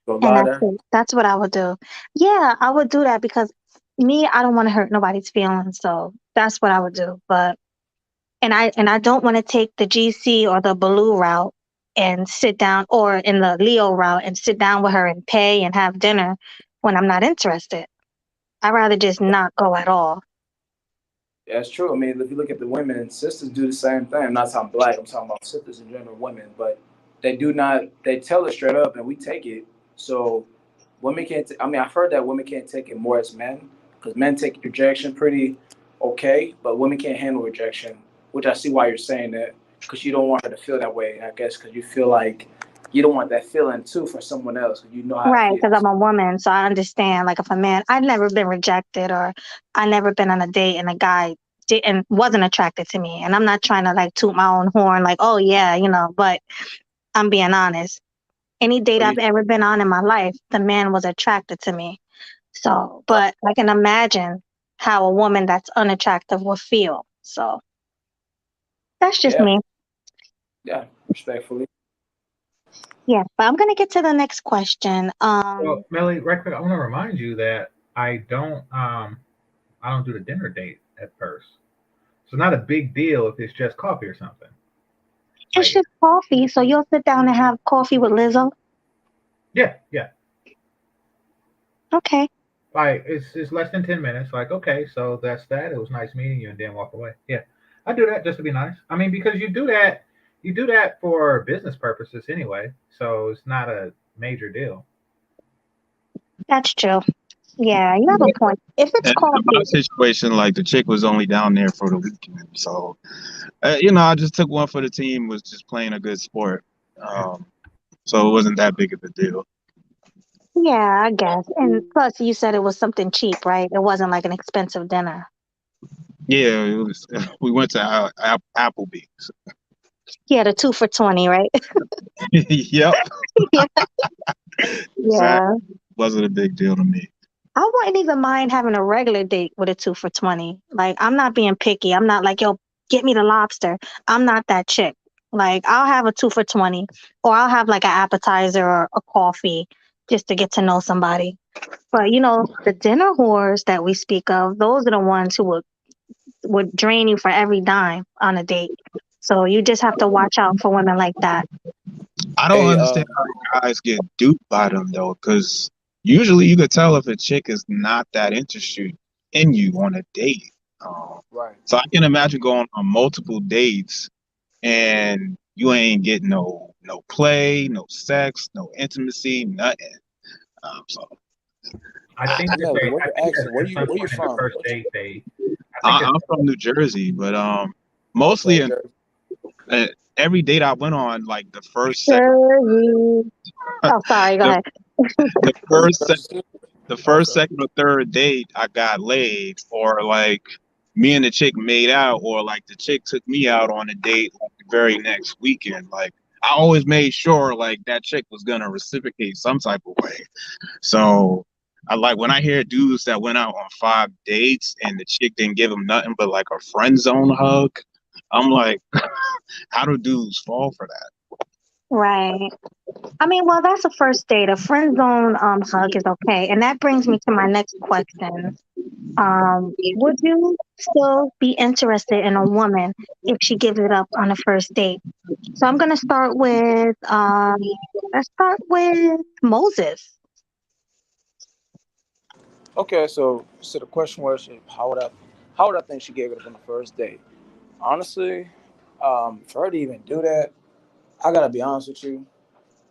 Go And lie that's there. it. That's what I would do. Yeah, I would do that because me, I don't want to hurt nobody's feelings. So that's what I would do. And I don't want to take the GC or the Baloo route and sit down, or in the Leo route and sit down with her and pay and have dinner when I'm not interested. I'd rather just not go at all. Yeah, that's true. I mean, if you look at the women, and sisters do the same thing. I'm not talking black. I'm talking about sisters in general, women. But they do not. They tell it straight up, and we take it. So women can't. I mean, I've heard that women can't take it more as men, because men take rejection pretty okay, but women can't handle rejection. Which I see why you're saying that, because you don't want her to feel that way. I guess because you feel like you don't want that feeling too for someone else, because you know how it Right, because feels. I'm a woman, so I understand. Like if a man, I've never been rejected, or I never been on a date and a guy didn't wasn't attracted to me, and I'm not trying to like toot my own horn, like oh yeah, but I'm being honest. Any date So I've you, ever been on in my life, the man was attracted to me. So, but I can imagine how a woman that's unattractive would feel. So that's just yeah, me. yeah, respectfully. Yeah, but I'm gonna get to the next question. Well, Melly, right quick, I want to remind you that I don't do the dinner date at first. So not a big deal if it's just coffee or something. It's Like, just coffee, so you'll sit down and have coffee with Lizzo. yeah, yeah. Okay. Like it's less than 10 minutes. Like, okay, so that's that. It was nice meeting you, and then walk away. Yeah, I do that just to be nice. I mean, because you do that for business purposes anyway. So it's not a major deal. That's true. Yeah, you have a point. If it's And in my coffee, situation, like the chick was only down there for the weekend, so I just took one for the team. Was just playing a good sport, um, so it wasn't that big of a deal. yeah, I guess. And plus, you said it was something cheap, right? It wasn't like an expensive dinner. Yeah, it was. We went to Applebee's. Yeah, the 2 for 20, right? Yep, Yeah. exactly. Yeah. Wasn't a big deal to me. I wouldn't even mind having a regular date with a 2 for 20. Like, I'm not being picky. I'm not like, yo, get me the lobster. I'm not that chick. Like, I'll have a 2 for 20, or I'll have like an appetizer or a coffee just to get to know somebody. But the dinner whores that we speak of, those are the ones who would drain you for every dime on a date. So you just have to watch out for women like that. I don't Hey, understand how guys get duped by them though, because usually you could tell if a chick is not that interested in you on a date. Um, right. so I can imagine going on multiple dates and you ain't getting no play, no sex, no intimacy, nothing. So I I, think that Melly, where I you think that asking? Where at you some where you point in the from? first date, I think I, it's I'm from New Jersey, but Okay, mostly in Jersey. every date I went on, like Sure. Oh, sorry. Go the, ahead. the first sec- Jersey? the first, Okay. second, or third date, I got laid, or like me and the chick made out, or like the chick took me out on a date like the very next weekend. Like I always made sure like that chick was gonna reciprocate some type of way. So I like when I hear dudes that went out on 5 dates and the chick didn't give them nothing but like a friend zone hug. I'm like, how do dudes fall for that? Right. I mean, well, that's a first date. A friend zone hug is okay. And that brings me to my next question. Would you still be interested in a woman if she gives it up on a first date? So I'm gonna start with let's start with Moses. Okay, so the question was, how would I think she gave it up on the first date? Honestly, for her to even do that, I gotta be honest with you.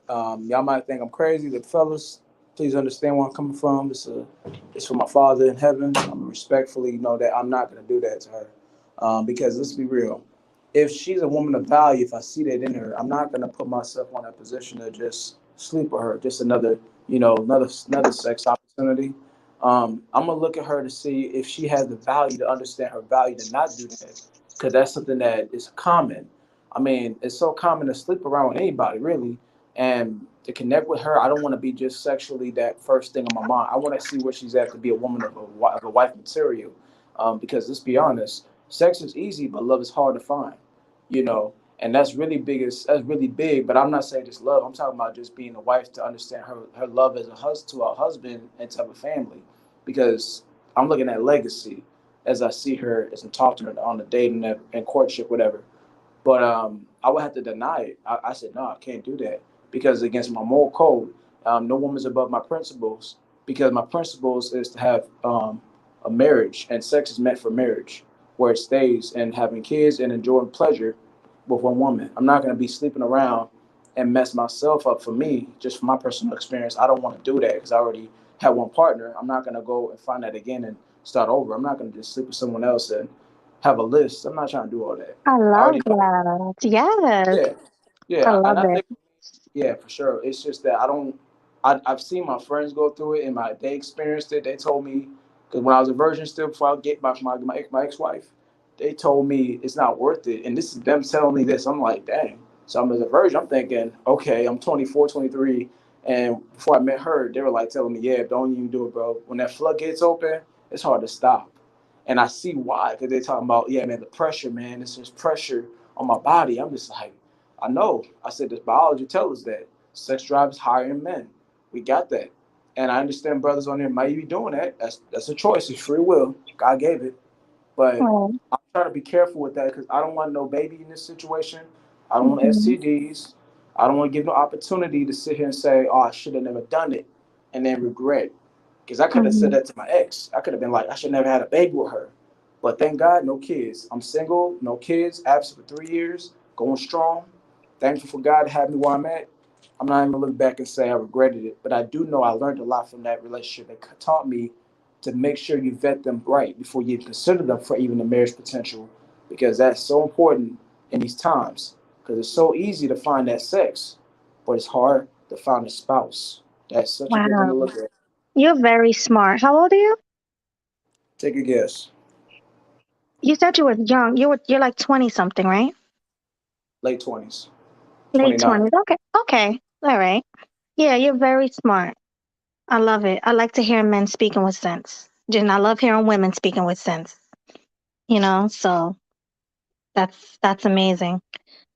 Y'all might think I'm crazy, but fellas, please understand where I'm coming from. It's for my Father in heaven. I'm respectfully know that I'm not gonna do that to her, because let's be real. If she's a woman of value, if I see that in her, I'm not gonna put myself on that position to just sleep with her, just another sex opportunity. I'm gonna look at her to see if she has the value to understand her value to not do that, because that's something that is common. I mean, it's so common to sleep around with anybody, really, and to connect with her. I don't want to be just sexually that first thing on my mind. I want to see where she's at to be a woman of a wife material. Because let's be honest, sex is easy, but love is hard to find. You know, and that's really big. But I'm not saying just love. I'm talking about just being a wife to understand her love as a husband to her husband and to have a family. Because I'm looking at legacy as I see her, as I talk to her on the date and courtship, whatever. But I would have to deny it. I said, no, I can't do that because against my moral code, no woman's above my principles because my principles is to have a marriage and sex is meant for marriage where it stays and having kids and enjoying pleasure with one woman. I'm not going to be sleeping around and mess myself up for me, just for my personal experience. I don't want to do that because I already had one partner. I'm not going to go and find that again and start over. I'm not going to just sleep with someone else and have a list. I'm not trying to do all that. I I love already know. that. Yes, Yeah, I yeah, and love I it. think yeah, for sure. It's just that I don't. I've seen my friends go through it, and they experienced it. They told me because when I was a virgin still before I get my ex wife, they told me it's not worth it. And this is them telling me this. I'm like, dang. So I'm as a virgin. I'm thinking, okay, I'm 24, 23, and before I met her, they were like telling me, yeah, don't even do it, bro. When that floodgates open, it's hard to stop. And I see why because they're talking about, yeah, man, the pressure, man. It's just pressure on my body. I'm just like, I know. I said this biology tells us that sex drive is higher in men. We got that. And I understand brothers on there might be doing that. That's a choice. It's free will. God gave it. But Right. I'm trying to be careful with that because I don't want no baby in this situation. I don't want Mhm. STDs. I don't want to give no opportunity to sit here and say, oh, I should have never done it and then regret. Because I could have said Mhm. that to my ex. I could have been like, I should never had a baby with her. But thank God, no kids. I'm single, no kids, absent for 3 years, going strong. Thankful for God to have me where I'm at. I'm not even gonna look back and say I regretted it, but I do know I learned a lot from that relationship. It taught me to make sure you vet them right before you consider them for even the marriage potential, because that's so important in these times. Because it's so easy to find that sex, but it's hard to find a spouse. That's such a good thing to Wow. look at. You're very smart. How old are you? Take a guess. You said you were young. You're like 20 something, right? Late 20s, Late 29. 20s. Okay. Okay. All right. Yeah, you're very smart. I love it. I like to hear men speaking with sense. Jen, I love hearing women speaking with sense. So that's amazing.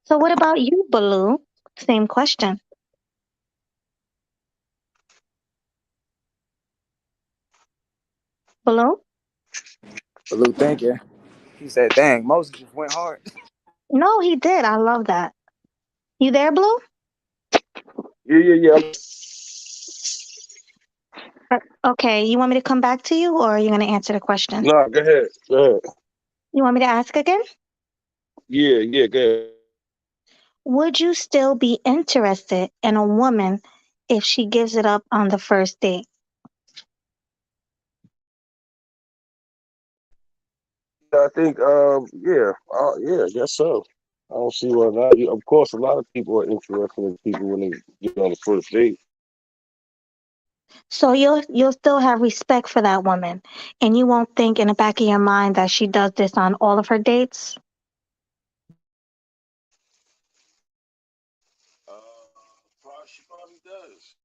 So what about you, Baloo? Same question. Baloo? Blue thinking. He said, "Dang, Moses just went hard." No, he did. I love that. You there, Blue? Yeah. Okay. You want me to come back to you, or are you going to answer the question? No, go ahead. Go ahead. You want me to ask again? Yeah, go ahead. Would you still be interested in a woman if she gives it up on the first date? I think, yeah, I guess so. I don't see why not. Of course, a lot of people are interested in people when they get on the first date. So you'll still have respect for that woman, and you won't think in the back of your mind that she does this on all of her dates. Uh, she probably does.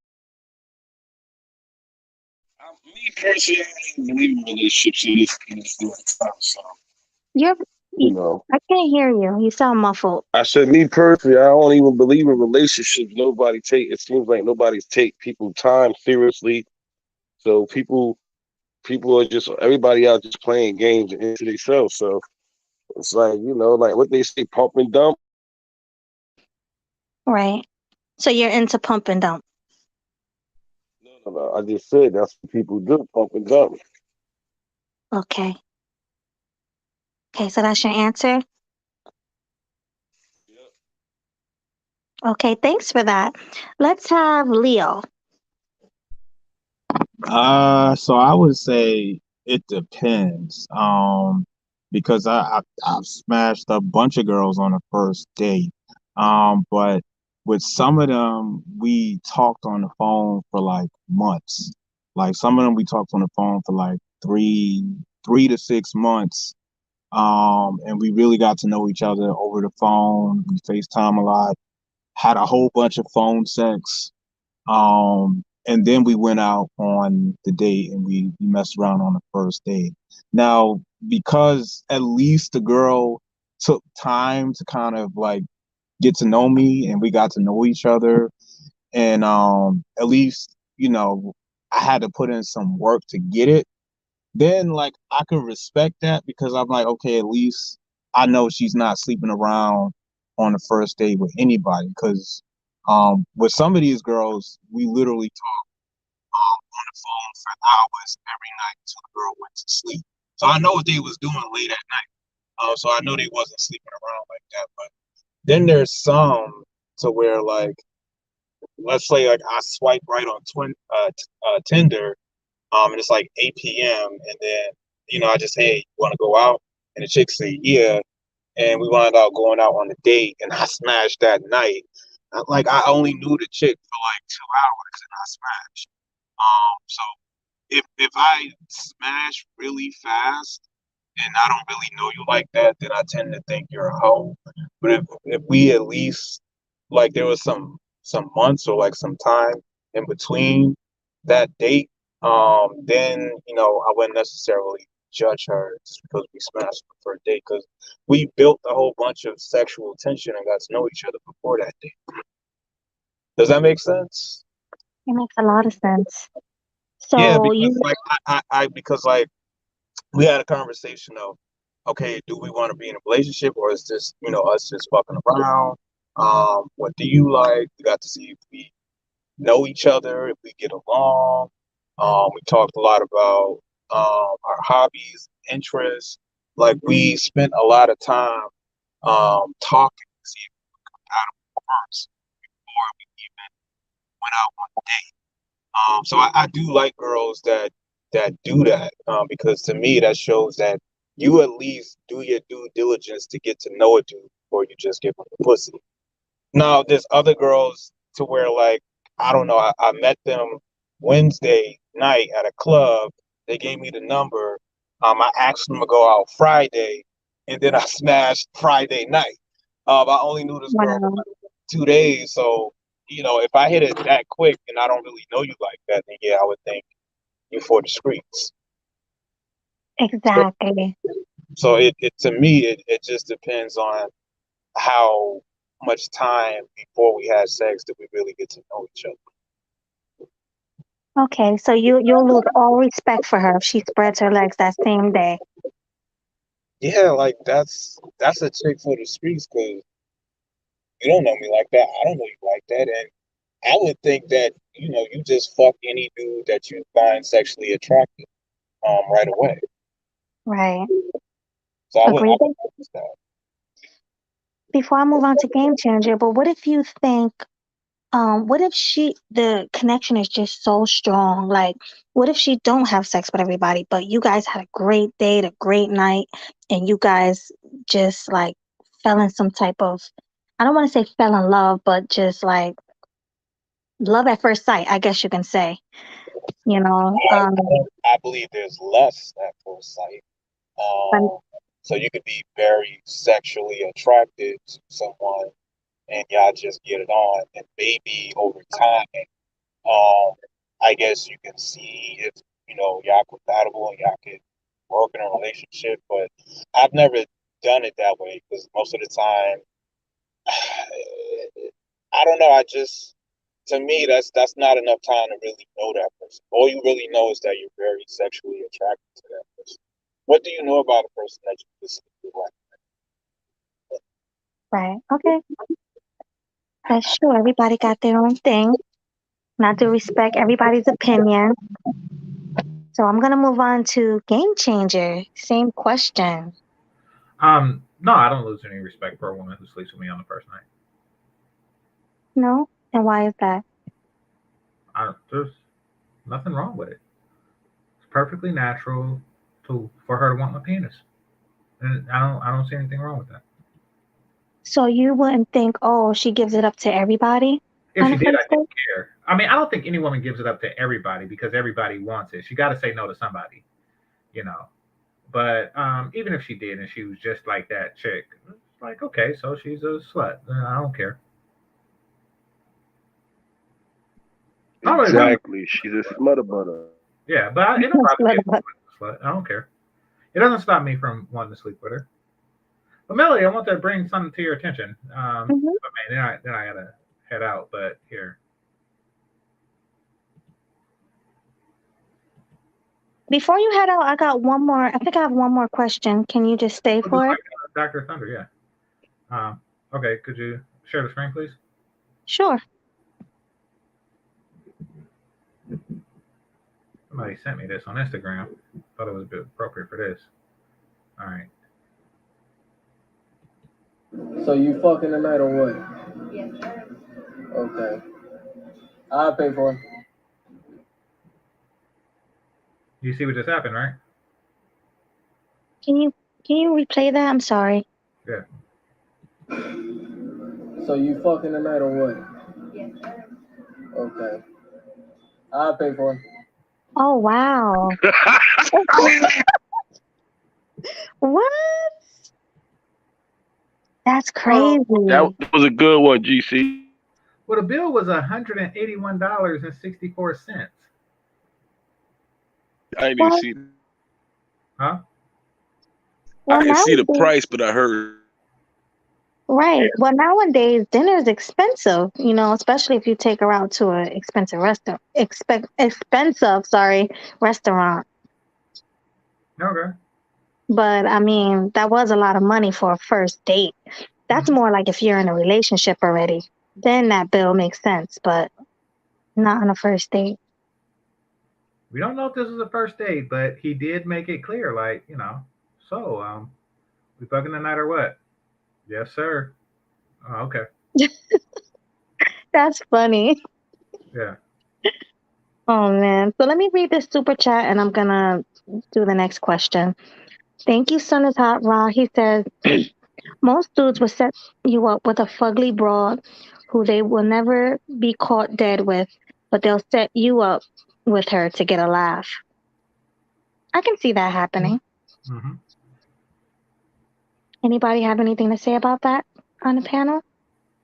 Me personally, I don't believe in relationships in this day and time. So, You're, you you, know, I can't hear you. You sound muffled. I said, me personally, I don't even believe in relationships. It seems like nobody's take people time seriously. So people are just, everybody out just playing games into themselves. So it's like, like what they say, pump and dump. Right. So you're into pump and dump. No. I just said that's what people do, pump and dump. Okay. Okay. So that's your answer. Okay. Thanks for that. Let's have Leo. So I would say it depends. Because I've smashed a bunch of girls on a first date. But with some of them, we talked on the phone for like months. Like some of them, we talked on the phone for like three to 6 months. And we really got to know each other over the phone. We FaceTime a lot, had a whole bunch of phone sex. And then we went out on the date and we messed around on the first date. Now, because at least the girl took time to kind of like get to know me and we got to know each other. And at least, I had to put in some work to get it. Then like I could respect that because I'm like, okay, at least I know she's not sleeping around on the first date with anybody. Because with some of these girls, we literally on the phone for hours every night until the girl went to sleep. So I know what they was doing late at night. So I know they wasn't sleeping around like that. But then there's some to where like, let's say like I swipe right on Tinder, and it's like 8 p.m. and then I just, hey, you want to go out? And the chick say yeah, and we wound up going out on a date, and I smashed that night. Like I only knew the chick for like 2 hours, and I smashed. So if I smash really fast and I don't really know you like that, then I tend to think you're a hoe. But if we at least like there was some months or like some time in between that date, then I wouldn't necessarily judge her just because we smashed the first date because we built a whole bunch of sexual tension and got to know each other before that date. Does that make sense? It makes a lot of sense. Yeah, So because you, like I because like we had a conversation of, okay, do we want to be in a relationship or is this, us just fucking around? What do you like? We got to see if we know each other, if we get along. We talked a lot about our hobbies, interests. Like we spent a lot of time talking to see if we were compatible first before we went out on a date. So I do like girls that do that, because to me that shows that you at least do your due diligence to get to know a dude before you just give him the pussy. Now, there's other girls to where, like, I don't know, I met them Wednesday night at a club. They gave me the number. I asked them to go out Friday, and then I smashed Friday night. I only knew this girl for Wow. like 2 days, so if I hit it that quick and I don't really know you like that, then yeah, I would think you for the streets. Exactly. So it to me it just depends on how much time before we had sex did we really get to know each other. Okay, so you'll lose all respect for her if she spreads her legs that same day. Yeah, like that's a chick for the streets because you don't know me like that. I don't know you like that, and I would think that you just fuck any dude that you find sexually attractive, right away. Right. So I Agreed. would notice that. Before I move on to game changer, but what if you think, what if the connection is just so strong? Like, what if she don't have sex with everybody, but you guys had a great date, a great night, and you guys just like fell in some type of, I don't want to say fell in love, but just like love at first sight, I guess you can say, you know, I believe there's lust at first sight. but So you could be very sexually attracted to someone, and y'all just get it on, and maybe over time, I guess you can see if y'all compatible and y'all can work in a relationship. But I've never done it that way because most of the time, I don't know. To me, that's not enough time to really know that person. All you really know is that you're very sexually attracted to that person. What do you know about a person that you just sleep with? right, okay, that's true. Everybody got their own thing. Not to respect everybody's opinion. So I'm gonna move on to game changer. Same question. No, I don't lose any respect for a woman who sleeps with me on the first night. No, and why is that? There's nothing wrong with it. It's perfectly natural for her to want my penis, and I don't see anything wrong with that. So you wouldn't think, oh, she gives it up to everybody If on she the did, I first date? didn't care. I mean, I don't think any woman gives it up to everybody because everybody wants it. She got to say no to somebody, you know. But even if she did and she was just like that chick, it's like, okay, so she's a slut. I don't care. I don't really, Exactly. She's a smother butter. yeah, but it don't bother me if she's a slut. I don't care. It doesn't stop me from wanting to sleep with her. But Melody, I want to bring something to your attention. Mhm. But man, then I gotta head out. But here, Before you head out, I got one more. I think I have one more question. Can you just stay we'll just for it? like Dr. Thunder, yeah. Okay, could you share the screen, please? Sure. Somebody sent me this on Instagram. Thought it was a bit appropriate for this. All right. So you fucking tonight or what? Yes, sir. Okay. I'll pay for it. You see what just happened, right? Can you can you replay that? I'm sorry. Yeah. So you fucking tonight or what? Yes, sir. Okay. I'll pay for it. Oh wow. What? That's crazy. That was a good one, GC. Well, the bill was $181.64. I didn't even Well, see. Huh? I well didn't see the nowadays, price, but I heard. right. Well nowadays dinner is expensive, especially if you take her out to an expensive restaurant. Restaurant. Okay. But I mean, that was a lot of money for a first date. That's Mhm. more like if you're in a relationship already. Then that bill makes sense, but not on a first date. We don't know if this was a first date, but he did make it clear, like, so, we fucking tonight or what? Yes, sir. Oh, okay. That's funny. Yeah. Oh man. So let me read this super chat and I'm gonna do the next question. Thank you, Son is Hot Raw. He says most dudes will set you up with a fugly broad who they will never be caught dead with, but they'll set you up with her to get a laugh. I can see that happening. Mm-hmm. Anybody have anything to say about that on the panel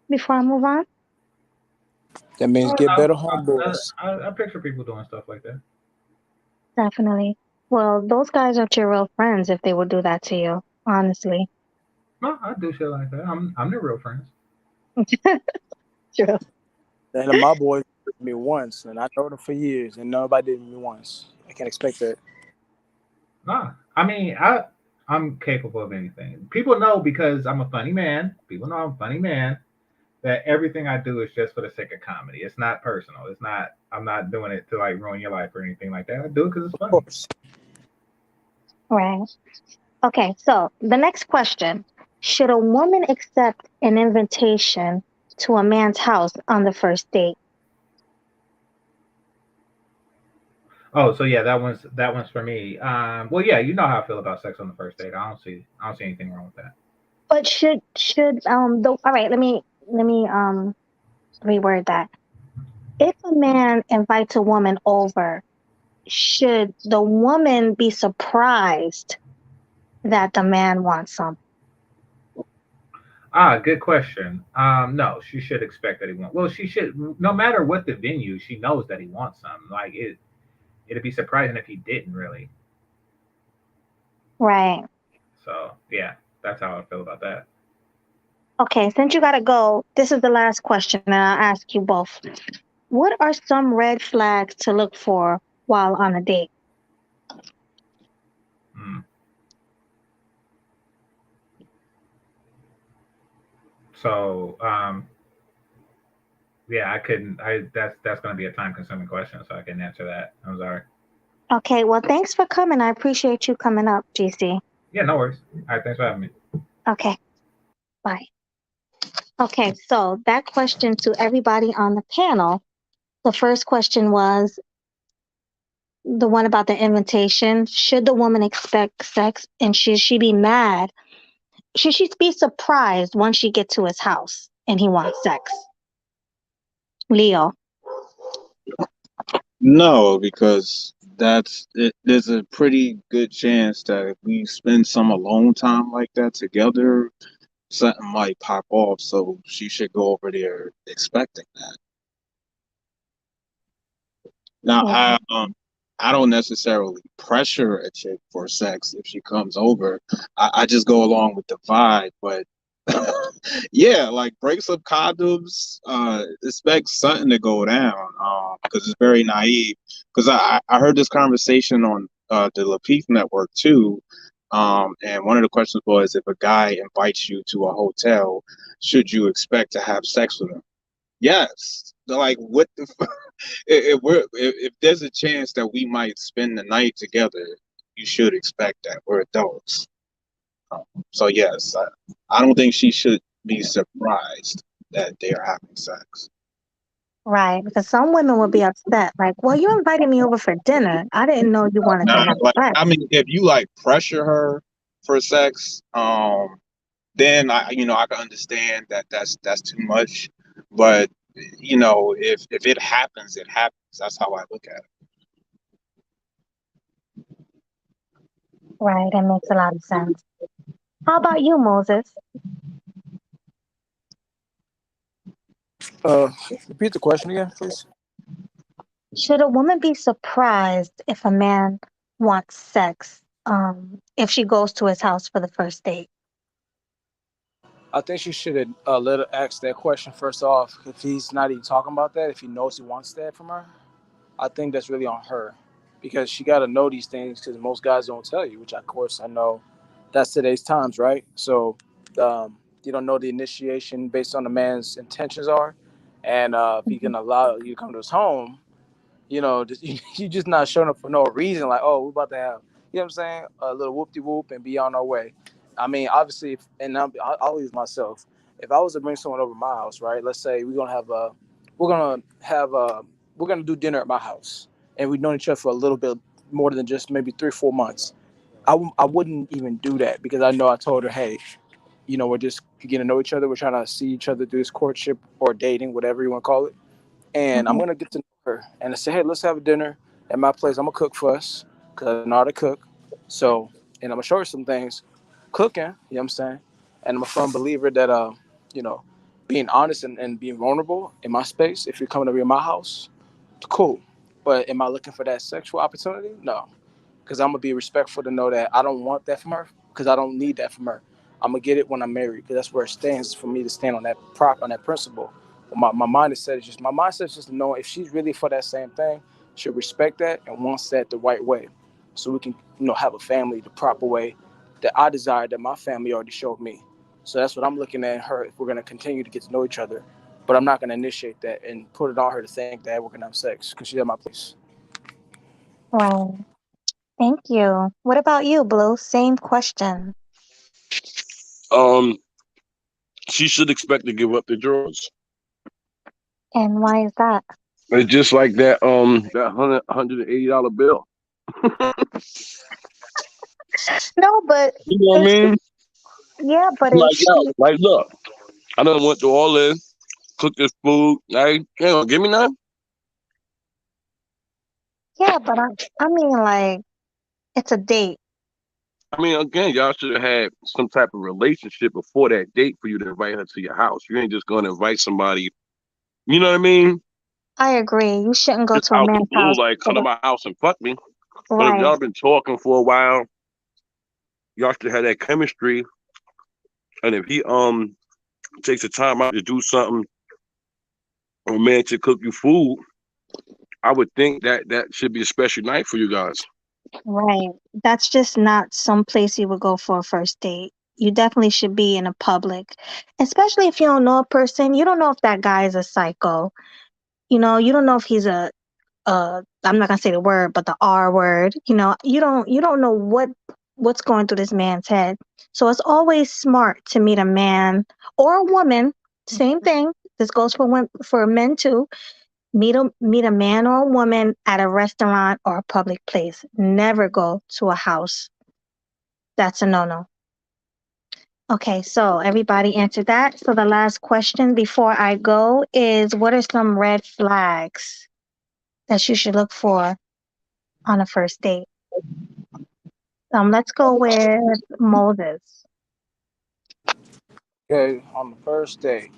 before I move on? That means Oh, get better no. homeboys. I picture people doing stuff like that. Definitely. Well, those guys aren't your real friends if they would do that to you, honestly. No, I do shit like that. I'm their real friends. True. None of my boys did me once, and I know them for years, and nobody did me once. I can't expect that. Nah, I mean, I'm capable of anything. People know because I'm a funny man. People know I'm a funny man. That everything I do is just for the sake of comedy. It's not personal. It's not. I'm not doing it to like ruin your life or anything like that. I do it because it's Of funny. course. Right. Okay, so the next question. Should a woman accept an invitation to a man's house on the first date? Oh, so yeah, that one's for me. Well, yeah, you know how I feel about sex on the first date. I don't see anything wrong with that. But should all right, let me reword that. If a man invites a woman over, should the woman be surprised that the man wants some? Good question. No, she should expect that he wants. Well, she should. No matter what the venue, she knows that he wants something. Like it, it'd be surprising if he didn't really. Right. So yeah, that's how I feel about that. Okay, since you gotta go, this is the last question, and I'll ask you both. What are some red flags to look for while on a date? Mm. So yeah, I couldn't. I that's going to be a time consuming question, so I couldn't answer that. I'm sorry. Okay, well, thanks for coming. I appreciate you coming up, GC. Yeah, no worries. All right, thanks for having me. Okay, bye. Okay, so that question to everybody on the panel. The first question was the one about the invitation. Should the woman expect sex and should she be mad? Should she be surprised once she get to his house and he wants sex? Leo. No, because that's it. There's a pretty good chance that if we spend some alone time like that together, something might pop off. So she should go over there expecting that. Now, Yeah. I don't necessarily pressure a chick for sex if she comes over. I just go along with the vibe, but yeah, like break some condoms, expect something to go down, because it's very naive. Because I heard this conversation on the Lapeef network too, and one of the questions was if a guy invites you to a hotel, should you expect to have sex with him? Yes. They're like, what the if there's a chance that we might spend the night together, you should expect that we're adults. So yes, I don't think she should be surprised that they are having sex. Right, because some women would be upset. Like, well, you invited me over for dinner. I didn't know you wanted to Now, have like, sex. I mean, if you like pressure her for sex, then I can understand that that's too much. But if it happens, it happens. That's how I look at it. Right, that makes a lot of sense. How about you, Moses? Repeat the question again, please. Should a woman be surprised if a man wants sex, if she goes to his house for the first date? I think she should let her ask that question first off. If he's not even talking about that, if he knows he wants that from her, I think that's really on her, because she got to know these things. Because most guys don't tell you, which of course I know that's today's times, right? So you don't know the initiation based on the man's intentions are, and if he can allow you to come to his home, you just not showing up for no reason. Like, oh, we're about to have, you know what I'm saying, a little whoop de whoop and be on our way. I mean, obviously, I'll use myself. If I was to bring someone over my house, right? Let's say we're gonna have we're gonna do dinner at my house, and we've known each other for a little bit more than just maybe 3 or 4 months. I wouldn't even do that because I know I told her, hey, we're just getting to know each other. We're trying to see each other through this courtship or dating, whatever you want to call it. And I'm Mhm. gonna get to know her. And I say, hey, let's have a dinner at my place. I'm gonna cook for us because I know how to cook. So, and I'm gonna show her some things, cooking. You know what I'm saying? And I'm a firm believer that you know, being honest and being vulnerable in my space. If you're coming over to my house, cool. But am I looking for that sexual opportunity? No, because I'm gonna be respectful to know that I don't want that from her because I don't need that from her. I'm gonna get it when I'm married because that's where it stands for me to stand on that principle. My mindset is just to know if she's really for that same thing, she'll respect that and wants that the right way, so we can have a family the proper way that I desire that my family already showed me. So that's what I'm looking at in her if we're gonna continue to get to know each other. But I'm not gonna initiate that and put it on her to think that we're gonna have sex because she's at my place. Right. Thank you. What about you, Blue? Same question. Um, she should expect to give up the drawers. And why is that? It's just like that $180 bill. No, but You know what I if mean? yeah, but if Like yo, she like look, I done went through all this, cook this food. Hey, you know, give me none. yeah, but I mean like it's a date. I mean, again, y'all should have had some type of relationship before that date for you to invite her to your house. You ain't just going to invite somebody. You know what I mean? I agree. You shouldn't go Just to a out the man's blue, house like for come to the my house and fuck me. But if right. y'all been talking for a while, y'all should have that chemistry. And if he takes the time out to do something romantic, cook you food, I would think that that should be a special night for you guys. Right. That's just not some place you would go for a first date. You definitely should be in a public, especially if you don't know a person. You don't know if that guy is a psycho. You don't know if he's I'm not gonna say the word, but the R word. You don't know what's going through this man's head. So it's always smart to meet a man or a woman. Same thing. This goes for men too. Meet a man or a woman at a restaurant or a public place. Never go to a house. That's a no-no. Okay, so everybody answered that. So the last question before I go is what are some red flags that you should look for on a first date? Let's go with Moses. Okay, on the first day,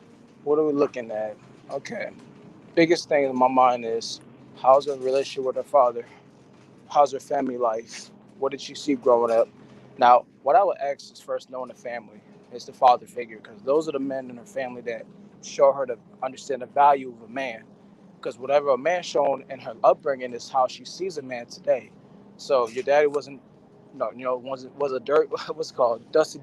what are we looking at? Okay, biggest thing in my mind is how's her relationship with her father? How's her family life? What did she see growing up? Now, what I would ask is first knowing the family, is the father figure, because those are the men in her family that show her to understand the value of a man. Because whatever a man shown in her upbringing is how she sees a man today. So your daddy wasn't, no, was a dirt, what's it called, dusty,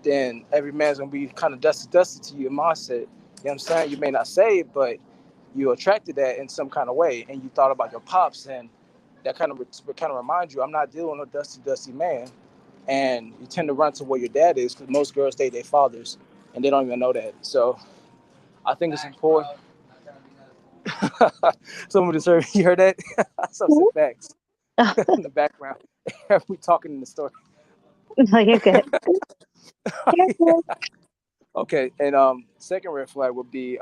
then every man's gonna be kind of dusty to you in mindset. You know what I'm saying? You may not say it, but you attracted that in some kind of way, and you thought about your pops, and that kind of reminds you, I'm not dealing with a dusty man, and you tend to run to where your dad is because most girls date their fathers, and they don't even know that. So I think it's important. Someone just heard you heard that. Some said Mhm. facts in the background. We talking in the story. No, you're good. You're good. Okay, and second red flag would be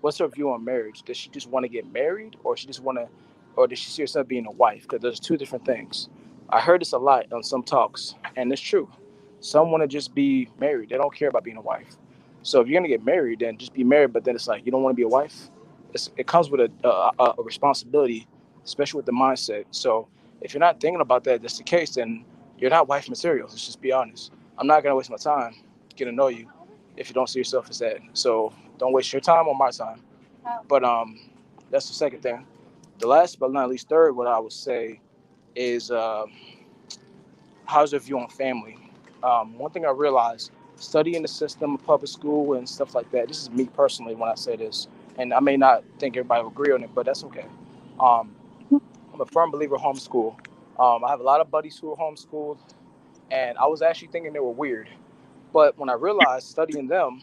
what's her view on marriage? Does she just want to get married, or she just want to, or does she see herself being a wife? Because there's two different things. I heard this a lot on some talks, and it's true. Some want to just be married; they don't care about being a wife. So if you're gonna get married, then just be married. But then it's like you don't want to be a wife. It comes with a responsibility, especially with the mindset. So if you're not thinking about that, that's the case. Then you're not wife material. Let's just be honest. I'm not gonna waste my time getting to know you if you don't see yourself as that. So don't waste your time or my time. But that's the second thing. The last but not least, third, what I would say is how's your view on family? One thing I realized studying the system of public school and stuff like that. This is me personally when I say this, and I may not think everybody will agree on it, but that's okay. Um, I'm a firm believer in homeschool. I have a lot of buddies who are homeschooled, and I was actually thinking they were weird. But when I realized studying them,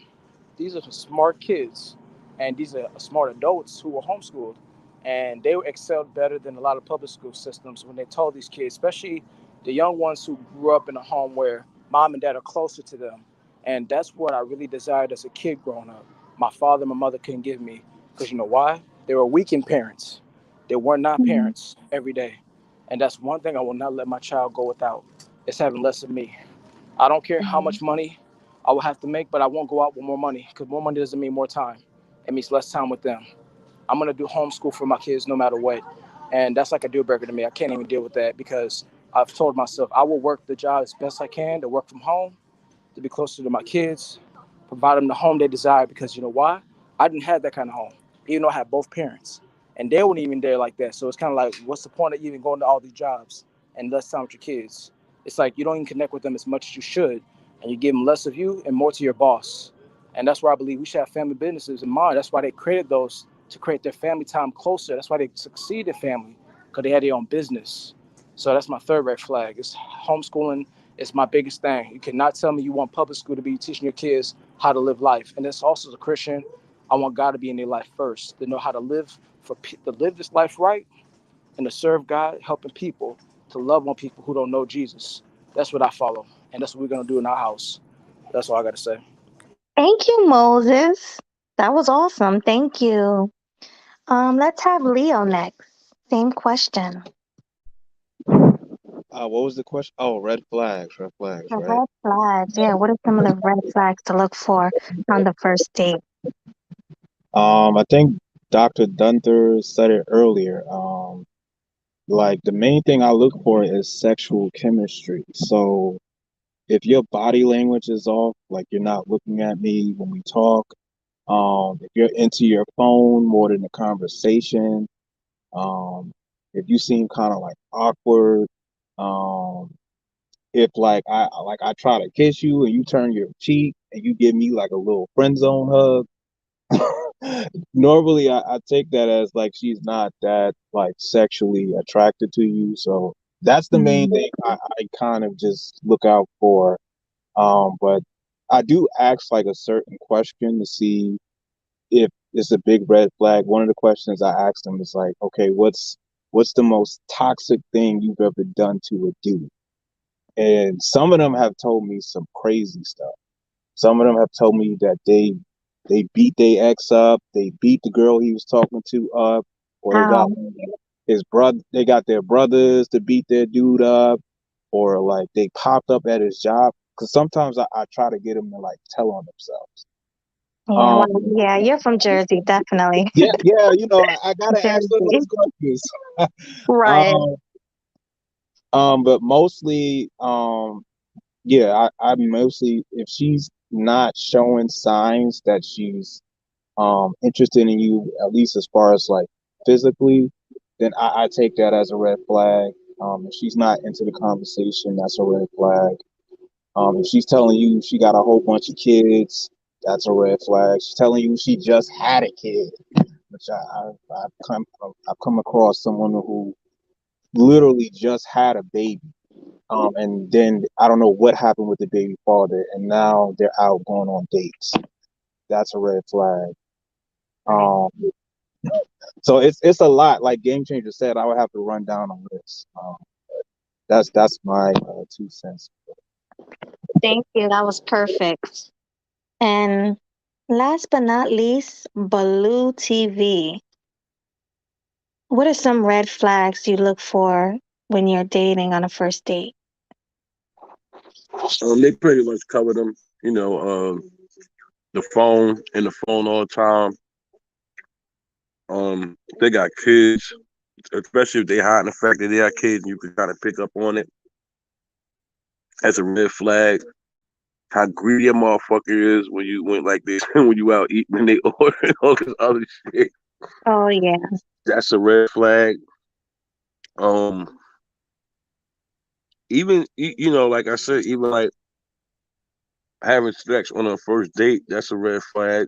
these are some smart kids, and these are smart adults who are homeschooled. and they excelled better than a lot of public school systems when they told these kids, especially the young ones who grew up in a home where mom and dad are closer to them. And that's what I really desired as a kid growing up. My father and my mother couldn't give me, because you know why? They were weekend parents. They were not Mhm. parents every day. And that's one thing I will not let my child go without. It's having less of me. I don't care how Mhm. much money I will have to make, but I won't go out with more money, because more money doesn't mean more time. It means less time with them. I'm gonna do homeschool for my kids no matter what, and that's like a deal breaker to me. I can't even deal with that, because I've told myself I will work the job as best I can to work from home, to be closer to my kids, provide them the home they desire. Because you know why? I didn't have that kind of home, even though I had both parents, and they weren't even there like that. So it's kind of like, what's the point of even going to all these jobs and less time with your kids? It's like you don't even connect with them as much as you should, and you give them less of you and more to your boss. And that's why I believe we should have family businesses in mind. That's why they created those, to create their family time closer. That's why they succeed in family, because they had their own business. So that's my third red flag. It's homeschooling is my biggest thing. You cannot tell me you want public school to be teaching your kids how to live life. And it's also, as a Christian, I want God to be in their life first, to know how to live to live this life right, and to serve God, helping people, to love on people who don't know Jesus. That's what I follow, and that's what we're gonna do in our house. That's all I gotta say. Thank you, Moses. That was awesome. Thank you. Let's have Leo next. Same question. What was the question? Oh, red flags, right? Red flags. Yeah, what are some of the red flags to look for on the first date? I think Dr. Gunther said it earlier. Like the main thing I look for is sexual chemistry. So if your body language is off, like you're not looking at me when we talk, if you're into your phone more than the conversation, um, if you seem kind of like awkward, um, if like I try to kiss you and you turn your cheek and you give me like a little friend zone hug, normally I take that as like she's not that like sexually attracted to you. So that's the main Mhm. thing I kind of just look out for. But I do ask like a certain question to see if it's a big red flag. One of the questions I asked them is like, okay, what's the most toxic thing you've ever done to a dude? And some of them have told me some crazy stuff. Some of them have told me that they beat their ex up, they beat the girl he was talking to up, or they got Wow. his brother, they got their brothers to beat their dude up, or like they popped up at his job. Because sometimes I try to get them to like tell on themselves. Yeah, well, Um, yeah, you're from Jersey, definitely. yeah, I gotta ask them those Jersey. questions. Right. um, but mostly, yeah, I mostly, if she's not showing signs that she's interested in you, at least as far as like physically, then I take that as a red flag. If she's not into the conversation, that's a red flag. If she's telling you she got a whole bunch of kids, that's a red flag. She's telling you she just had a kid, which I've come across someone who literally just had a baby. And then I don't know what happened with the baby father, and now they're out going on dates. That's a red flag. Right. Um, so it's a lot. Like Game Changer said, I would have to run down a list. That's my 2 cents. Thank you. That was perfect. And last but not least, Baloo TV. What are some red flags you look for when you're dating on a first date? They pretty much cover them. The phone and the phone all the time. They got kids, especially if they hiding the fact that they got kids, and you can kind of pick up on it as a red flag. How greedy a motherfucker is when you went like this when you out eating and they order all this other shit. Oh, yeah. That's a red flag. Um, even like I said, even like having sex on a first date, that's a red flag.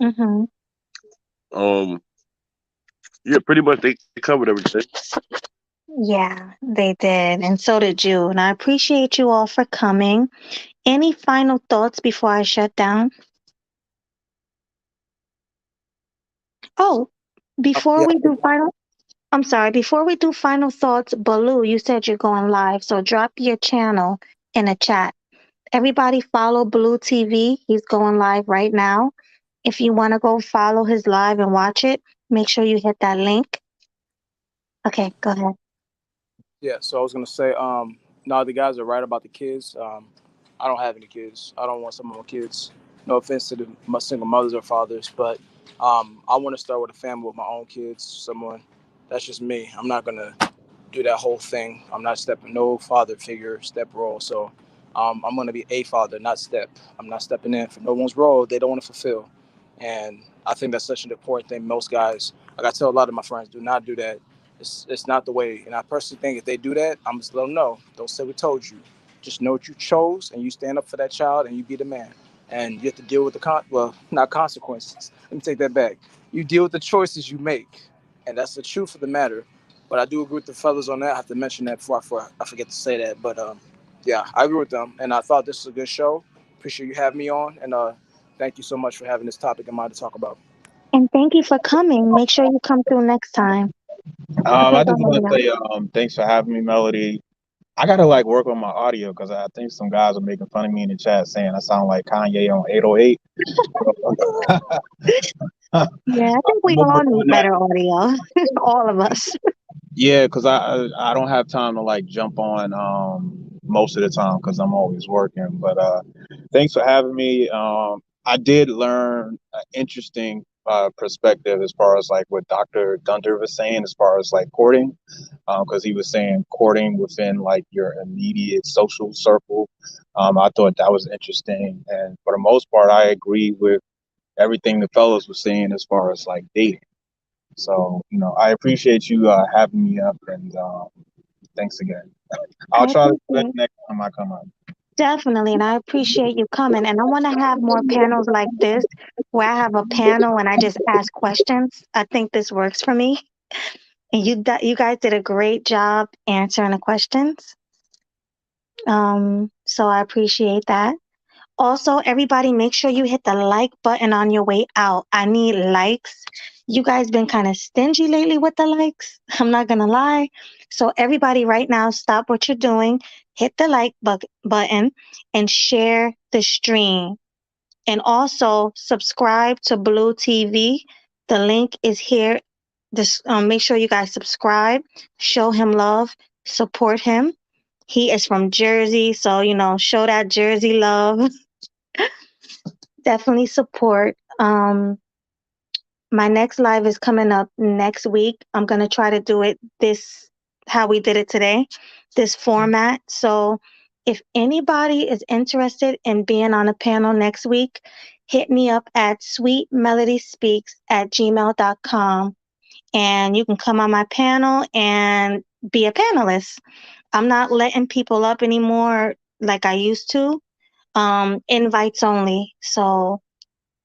Mm-hmm. Um, yeah, pretty much they covered everything. Yeah, they did. And so did you. And I appreciate you all for coming. Any final thoughts before I shut down? Oh, Before Yeah. we do final, I'm sorry, before we do final thoughts, Baloo, you said you're going live, so drop your channel in the chat. Everybody follow Blue TV. He's going live right now. If you want to go follow his live and watch it, make sure you hit that link. Okay, go ahead. Yeah. So I was gonna say, no, the guys are right about the kids. I don't have any kids. I don't want some of my kids. No offense to my single mothers or fathers, but I want to start with a family with my own kids. Someone that's just me. I'm not gonna do that whole thing. I'm not stepping no father figure step role. So I'm going to be a father, not step. I'm not stepping in for no one's role they don't want to fulfill. And I think that's such an important thing. Most guys, like I tell a lot of my friends, do not do that. It's not the way. And I personally think if they do that, I'm just let them know. Don't say we told you. Just know what you chose, and you stand up for that child, and you be the man. And you have to deal with not consequences. Let me take that back. You deal with the choices you make, and that's the truth of the matter. But I do agree with the fellas on that. I have to mention that before I forget to say that. But yeah, I agree with them. And I thought this was a good show. Appreciate you having me on. And thank you so much for having this topic in mind to talk about. And thank you for coming. Make sure you come through next time. Okay, I go just ahead, want to Leon. say thanks for having me, Melody. I gotta like work on my audio because I think some guys are making fun of me in the chat saying I sound like Kanye on 808. Yeah, I think we I'm gonna all work need on that. better audio. All of us. Yeah, because I don't have time to like jump on most of the time because I'm always working. But thanks for having me. I did learn an interesting perspective as far as like what Dr. Gunter was saying as far as like courting, because he was saying courting within like your immediate social circle. I thought that was interesting, and for the most part, I agree with everything the fellows were saying as far as like dating. So, I appreciate you having me up, and thanks again. I'll I try to do that appreciate next time I come up. Definitely, and I appreciate you coming. And I want to have more panels like this where I have a panel and I just ask questions. I think this works for me. And you guys did a great job answering the questions. So I appreciate that. Also, everybody, make sure you hit the like button on your way out. I need likes. You guys been kind of stingy lately with the likes. I'm not gonna lie. So everybody, right now, stop what you're doing, hit the button, and share the stream. And also subscribe to Blue TV. The link is here. Make sure you guys subscribe, show him love, support him. He is from Jersey, so show that Jersey love. Definitely support. My next live is coming up next week. I'm gonna try to do it this how we did it today, this format. So if anybody is interested in being on a panel next week, hit me up at sweetmelodyspeaks@gmail.com and you can come on my panel and be a panelist. I'm not letting people up anymore like I used to. Invites only. So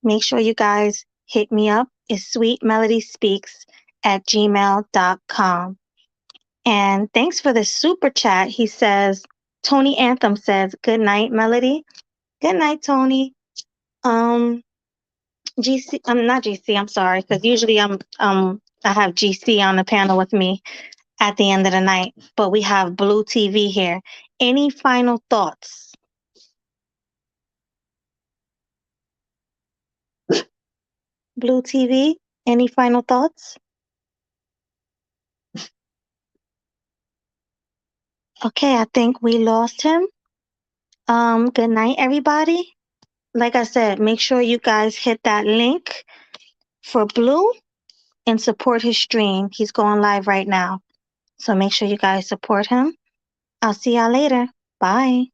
make sure you guys hit me up. It's sweetmelodyspeaks@gmail.com. And thanks for the super chat. He says, Tony Anthem says, good night, Melody. Good night, Tony. GC, I'm not GC, I'm sorry, because usually I have GC on the panel with me at the end of the night, but we have Blue TV here. Any final thoughts? Blue TV, any final thoughts? Okay, I think we lost him. Good night, everybody. Like I said, make sure you guys hit that link for Blue and support his stream. He's going live right now. So make sure you guys support him. I'll see y'all later. Bye.